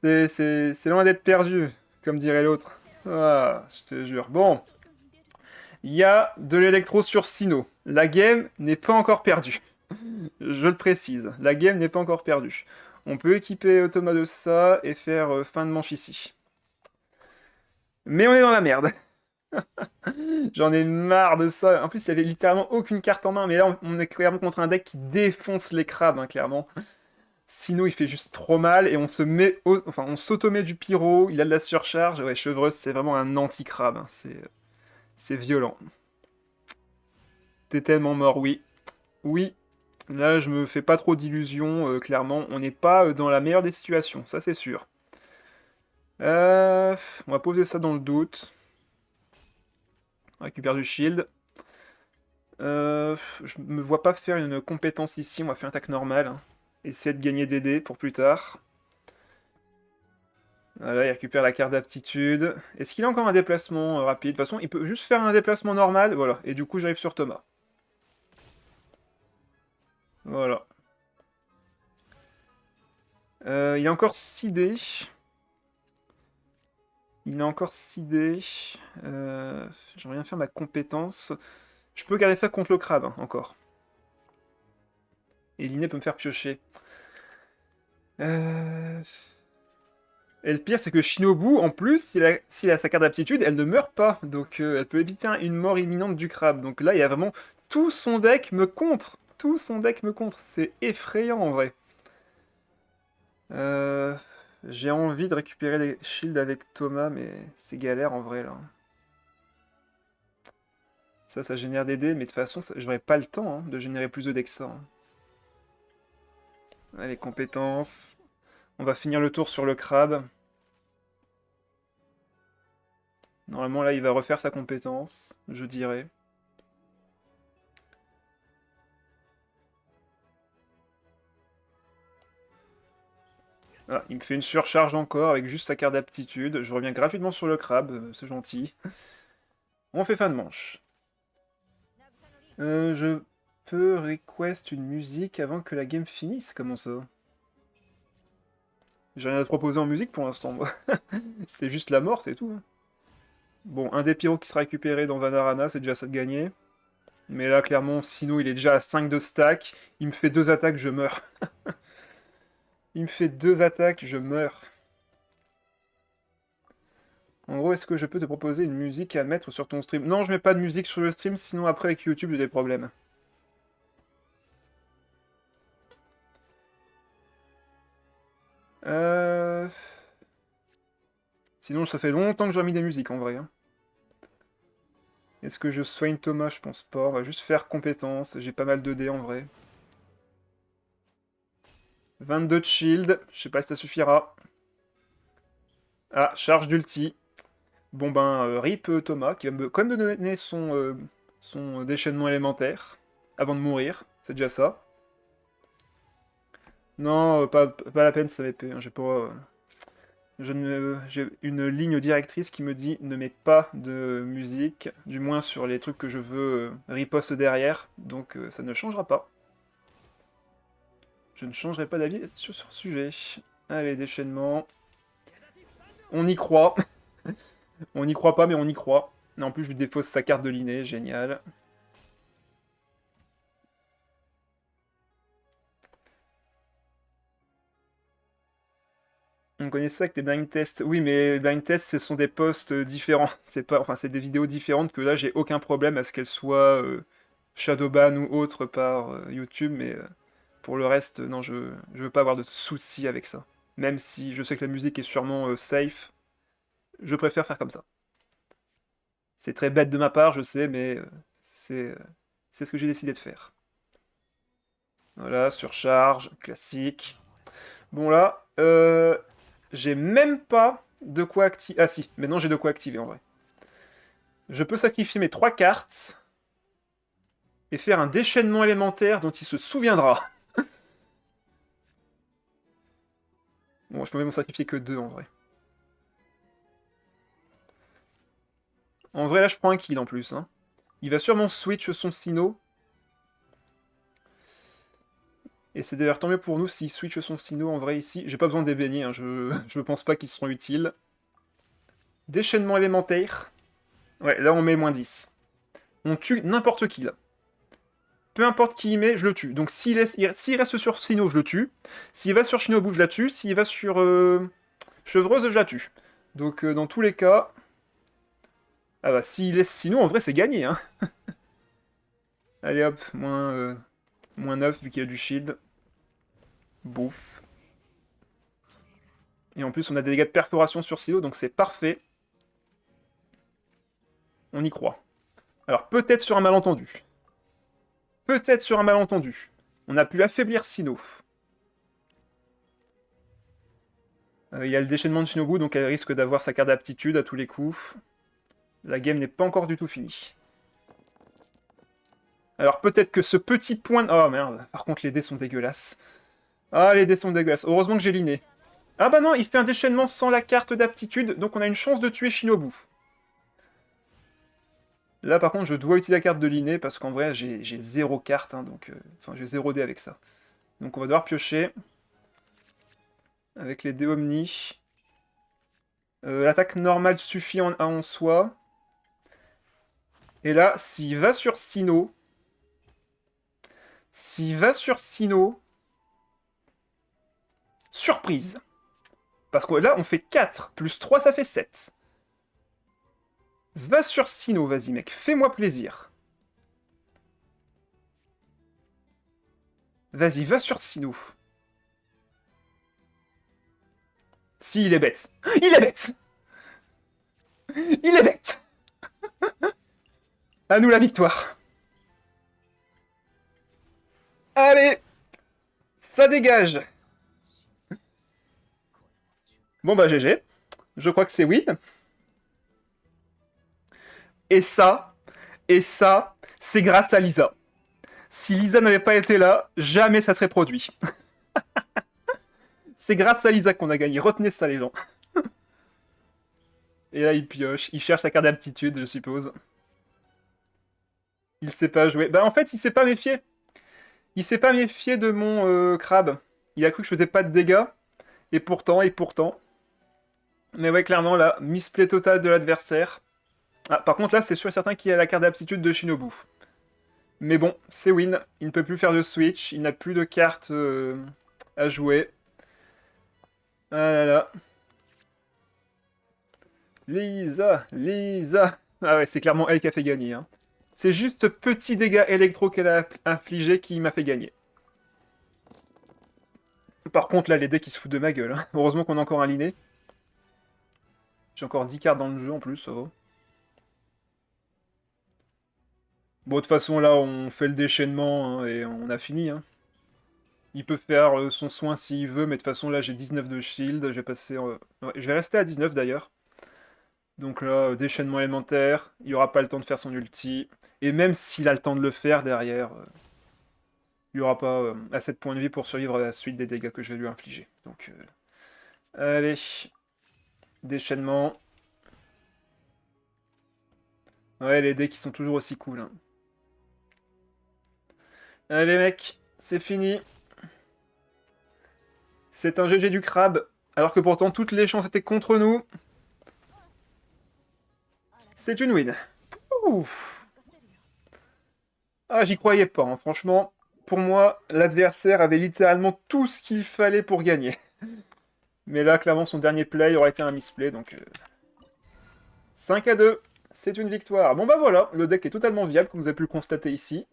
C'est loin d'être perdu, comme dirait l'autre. Ah, je te jure. Bon. Il y a de l'électro sur Sino. La game n'est pas encore perdue. Je le précise. La game n'est pas encore perdue. On peut équiper Automa de ça et faire fin de manche ici. Mais on est dans la merde. J'en ai marre de ça. En plus, il y avait littéralement aucune carte en main. Mais là, on est clairement contre un deck qui défonce les crabes, hein, clairement. Sino il fait juste trop mal et on se met enfin on s'auto-met du pyro, il a de la surcharge. Ouais, Chevreuse c'est vraiment un anti-crabe, hein. C'est violent. T'es tellement mort, oui. Oui, là je me fais pas trop d'illusions, clairement. On n'est pas dans la meilleure des situations, ça c'est sûr. Euh, on va poser ça dans le doute. On récupère du shield. Je me vois pas faire une compétence ici, on va faire une attaque normale, hein. Essayer de gagner des dés pour plus tard. Voilà, il récupère la carte d'aptitude. Est-ce qu'il a encore un déplacement rapide? De toute façon, il peut juste faire un déplacement normal, voilà. Et du coup, j'arrive sur Thomas. Voilà. Il a encore 6 dés. Il a encore 6 dés. J'aimerais bien faire ma compétence. Je peux garder ça contre le crabe, hein, encore. Et l'inné peut me faire piocher. Euh... Et le pire, c'est que Shinobu, en plus, s'il a sa carte d'aptitude, elle ne meurt pas. Donc elle peut éviter une mort imminente du crabe. Donc là, il y a vraiment... Tout son deck me contre. Tout son deck me contre. C'est effrayant, en vrai. Euh, J'ai envie de récupérer les shields avec Thomas, mais c'est galère, en vrai, là. Ça génère des dés, mais de toute façon, j'aurais pas le temps, hein, de générer plus de dés que ça, hein. Allez, compétences. On va finir le tour sur le crabe. Normalement, là, il va refaire sa compétence, je dirais. Ah, il me fait une surcharge encore avec juste sa carte d'aptitude. Je reviens gratuitement sur le crabe, c'est gentil. On fait fin de manche. Je peux request une musique avant que la game finisse? Comment ça? J'ai rien à te proposer en musique pour l'instant, moi. C'est juste la mort, c'est tout, hein. Bon, un des pyros qui sera récupéré dans Vanarana, c'est déjà ça de gagner. Mais là, clairement, Sino, il est déjà à 5 de stack. Il me fait 2 attaques, je meurs. Il me fait 2 attaques, je meurs. En gros, est-ce que je peux te proposer une musique à mettre sur ton stream? Non, je mets pas de musique sur le stream, sinon après avec YouTube, j'ai des problèmes. Euh... Sinon, ça fait longtemps que j'ai mis des musiques, en vrai, hein. Est-ce que je soigne Thomas? Je pense pas. On va juste faire compétence. J'ai pas mal de dés, en vrai. 22 de shield. Je sais pas si ça suffira. Ah, charge d'ulti. Bon ben, rip Thomas, qui va quand même me donner son déchaînement élémentaire. Avant de mourir. C'est déjà ça. Non, pas la peine, ça m'épée, hein. J'ai pas... j'ai une ligne directrice qui me dit ne mets pas de musique, du moins sur les trucs que je veux riposte derrière, donc ça ne changera pas. Je ne changerai pas d'avis sur ce sujet. Allez, déchaînement. On y croit. On n'y croit pas, mais on y croit. Et en plus, je lui dépose sa carte de l'inné, génial. On connaît ça avec les blind tests. Oui, mais les blind tests, ce sont des posts différents. C'est pas, enfin, c'est des vidéos différentes que là, j'ai aucun problème à ce qu'elles soient shadowban ou autre par YouTube, mais pour le reste, non, je veux pas avoir de soucis avec ça. Même si je sais que la musique est sûrement safe, je préfère faire comme ça. C'est très bête de ma part, je sais, mais c'est euh, c'est ce que j'ai décidé de faire. Voilà, surcharge, classique. Bon là, j'ai même pas de quoi activer. Ah si, maintenant j'ai de quoi activer en vrai. Je peux sacrifier mes 3 cartes et faire un déchaînement élémentaire dont il se souviendra. Bon, je peux même en sacrifier que 2 en vrai. En vrai là, je prends un kill en plus, hein. Il va sûrement switch son Sino. Et c'est d'ailleurs tant mieux pour nous s'il switch son Sino en vrai ici. J'ai pas besoin d'ébénier, hein, je pense pas qu'ils seront utiles. Déchaînement élémentaire. Ouais, là on met -10. On tue n'importe qui là. Peu importe qui il met, je le tue. Donc s'il reste sur Sino, je le tue. S'il va sur Shinobu, je la tue. S'il va sur Chevreuse, je la tue. Donc dans tous les cas... Ah bah s'il laisse Sino, en vrai c'est gagné, hein. Allez hop, moins 9 vu qu'il y a du shield. Bouffe. Et en plus, on a des dégâts de perforation sur Silo, donc c'est parfait. On y croit. Alors, peut-être sur un malentendu. Peut-être sur un malentendu. On a pu affaiblir Sino. Il y a le déchaînement de Shinobu, donc elle risque d'avoir sa carte d'aptitude à tous les coups. La game n'est pas encore du tout finie. Alors peut-être que ce petit point... Oh merde, par contre les dés sont dégueulasses. Ah, les dés sont dégueulasses. Heureusement que j'ai l'inné. Ah bah non, il fait un déchaînement sans la carte d'aptitude, donc on a une chance de tuer Shinobu. Là par contre je dois utiliser la carte de l'inné, parce qu'en vrai j'ai 0 carte, hein, donc... Enfin j'ai 0 dés avec ça. Donc on va devoir piocher. Avec les dés Omni. L'attaque normale suffit en soi. Et là, s'il va sur Sino... Surprise. Parce que là, on fait 4, plus 3, ça fait 7. Va sur Sino, vas-y mec, fais-moi plaisir. Vas-y, va sur Sino. Si, il est bête. Il est bête. Il est bête. À nous la victoire. Allez, ça dégage. Bon bah GG. Je crois que c'est win. Et ça, c'est grâce à Lisa. Si Lisa n'avait pas été là, jamais ça serait produit. C'est grâce à Lisa qu'on a gagné. Retenez ça, les gens. Et là, il pioche. Il cherche sa carte d'aptitude, je suppose. Il sait pas jouer. Bah, en fait, il s'est pas méfié. Il s'est pas méfié de mon crabe. Il a cru que je faisais pas de dégâts. Et pourtant. Mais ouais, clairement, là, misplay total de l'adversaire. Ah, par contre, là, c'est sûr et certain qu'il a la carte d'aptitude de Shinobu. Mais bon, c'est win. Il ne peut plus faire de switch. Il n'a plus de cartes à jouer. Ah là là. Lisa. Ah ouais, c'est clairement elle qui a fait gagner. Hein. C'est juste petit dégât électro qu'elle a infligé qui m'a fait gagner. Par contre, là, les decks, ils se foutent de ma gueule. Hein. Heureusement qu'on a encore un liné. J'ai encore 10 cartes dans le jeu, en plus, ça va. Bon, de toute façon, là, on fait le déchaînement, hein, et on a fini. Hein. Il peut faire son soin s'il veut, mais de toute façon, là, j'ai 19 de shield. J'ai passé... ouais, je vais rester à 19, d'ailleurs. Donc là, déchaînement élémentaire. Il n'y aura pas le temps de faire son ulti. Et même s'il a le temps de le faire, derrière... il n'y aura pas assez de points de vie pour survivre à la suite des dégâts que je vais lui infliger. Donc, allez. Déchaînement. Ouais, les dés qui sont toujours aussi cool. Hein. Allez, mec, c'est fini. C'est un GG du crabe, alors que pourtant toutes les chances étaient contre nous. C'est une win. Ouf. Ah, j'y croyais pas, hein. Franchement. Pour moi, l'adversaire avait littéralement tout ce qu'il fallait pour gagner. Mais là, clairement, son dernier play aurait été un misplay, donc... 5-2, c'est une victoire. Bon bah voilà, le deck est totalement viable, comme vous avez pu le constater ici.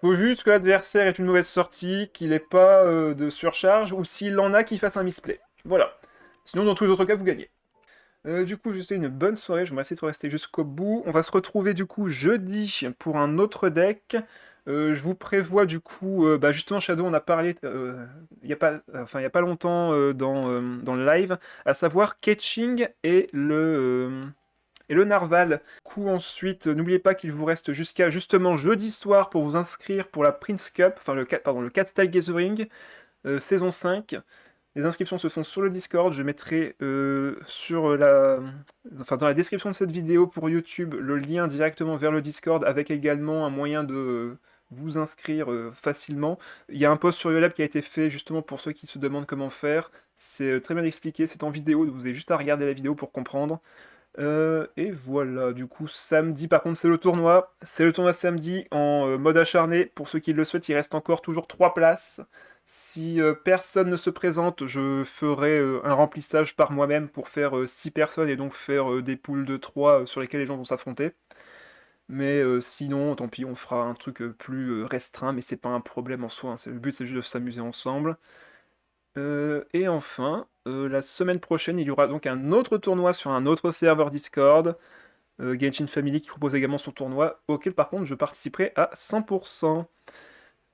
Faut juste que l'adversaire ait une mauvaise sortie, qu'il n'ait pas de surcharge, ou s'il en a, qu'il fasse un misplay. Voilà. Sinon, dans tous les autres cas, vous gagnez. Du coup, je vous souhaite une bonne soirée, je vais essayer de rester jusqu'au bout. On va se retrouver du coup jeudi pour un autre deck. Je vous prévois du coup, bah justement Shadow, on a parlé il n'y a pas longtemps dans le live, à savoir Ketching et le Narval. Du coup ensuite, n'oubliez pas qu'il vous reste jusqu'à justement jeudi soir pour vous inscrire pour la Prince Cup, enfin le 4 Style Gathering, saison 5. Les inscriptions se font sur le Discord, je mettrai dans la description de cette vidéo pour YouTube le lien directement vers le Discord avec également un moyen de vous inscrire facilement. Il y a un post sur YoLab qui a été fait justement pour ceux qui se demandent comment faire. C'est très bien expliqué, c'est en vidéo, vous avez juste à regarder la vidéo pour comprendre. Et voilà, du coup, samedi, par contre, c'est le tournoi. C'est le tournoi samedi en mode acharné. Pour ceux qui le souhaitent, il reste encore toujours 3 places. Si personne ne se présente, je ferai un remplissage par moi-même pour faire 6 personnes et donc faire des poules de 3 sur lesquelles les gens vont s'affronter. Mais sinon, tant pis, on fera un truc plus restreint, mais c'est pas un problème en soi, hein. Le but, c'est juste de s'amuser ensemble. Et enfin, la semaine prochaine, il y aura donc un autre tournoi sur un autre serveur Discord. Genshin Family qui propose également son tournoi, auquel par contre je participerai à 100%.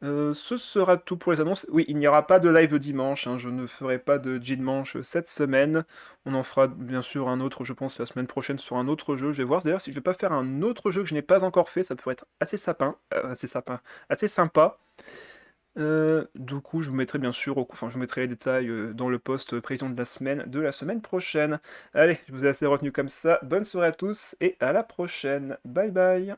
Ce sera tout pour les annonces. Oui, il n'y aura pas de live dimanche, hein, je ne ferai pas de dimanche cette semaine. On en fera bien sûr un autre, je pense, la semaine prochaine sur un autre jeu. Je vais voir d'ailleurs si je vais pas faire un autre jeu que je n'ai pas encore fait, ça pourrait être assez sympa. Du coup, je vous mettrai bien sûr, enfin, je vous mettrai les détails dans le post prévision de la semaine prochaine. Allez, je vous ai assez retenu comme ça. Bonne soirée à tous et à la prochaine. Bye bye.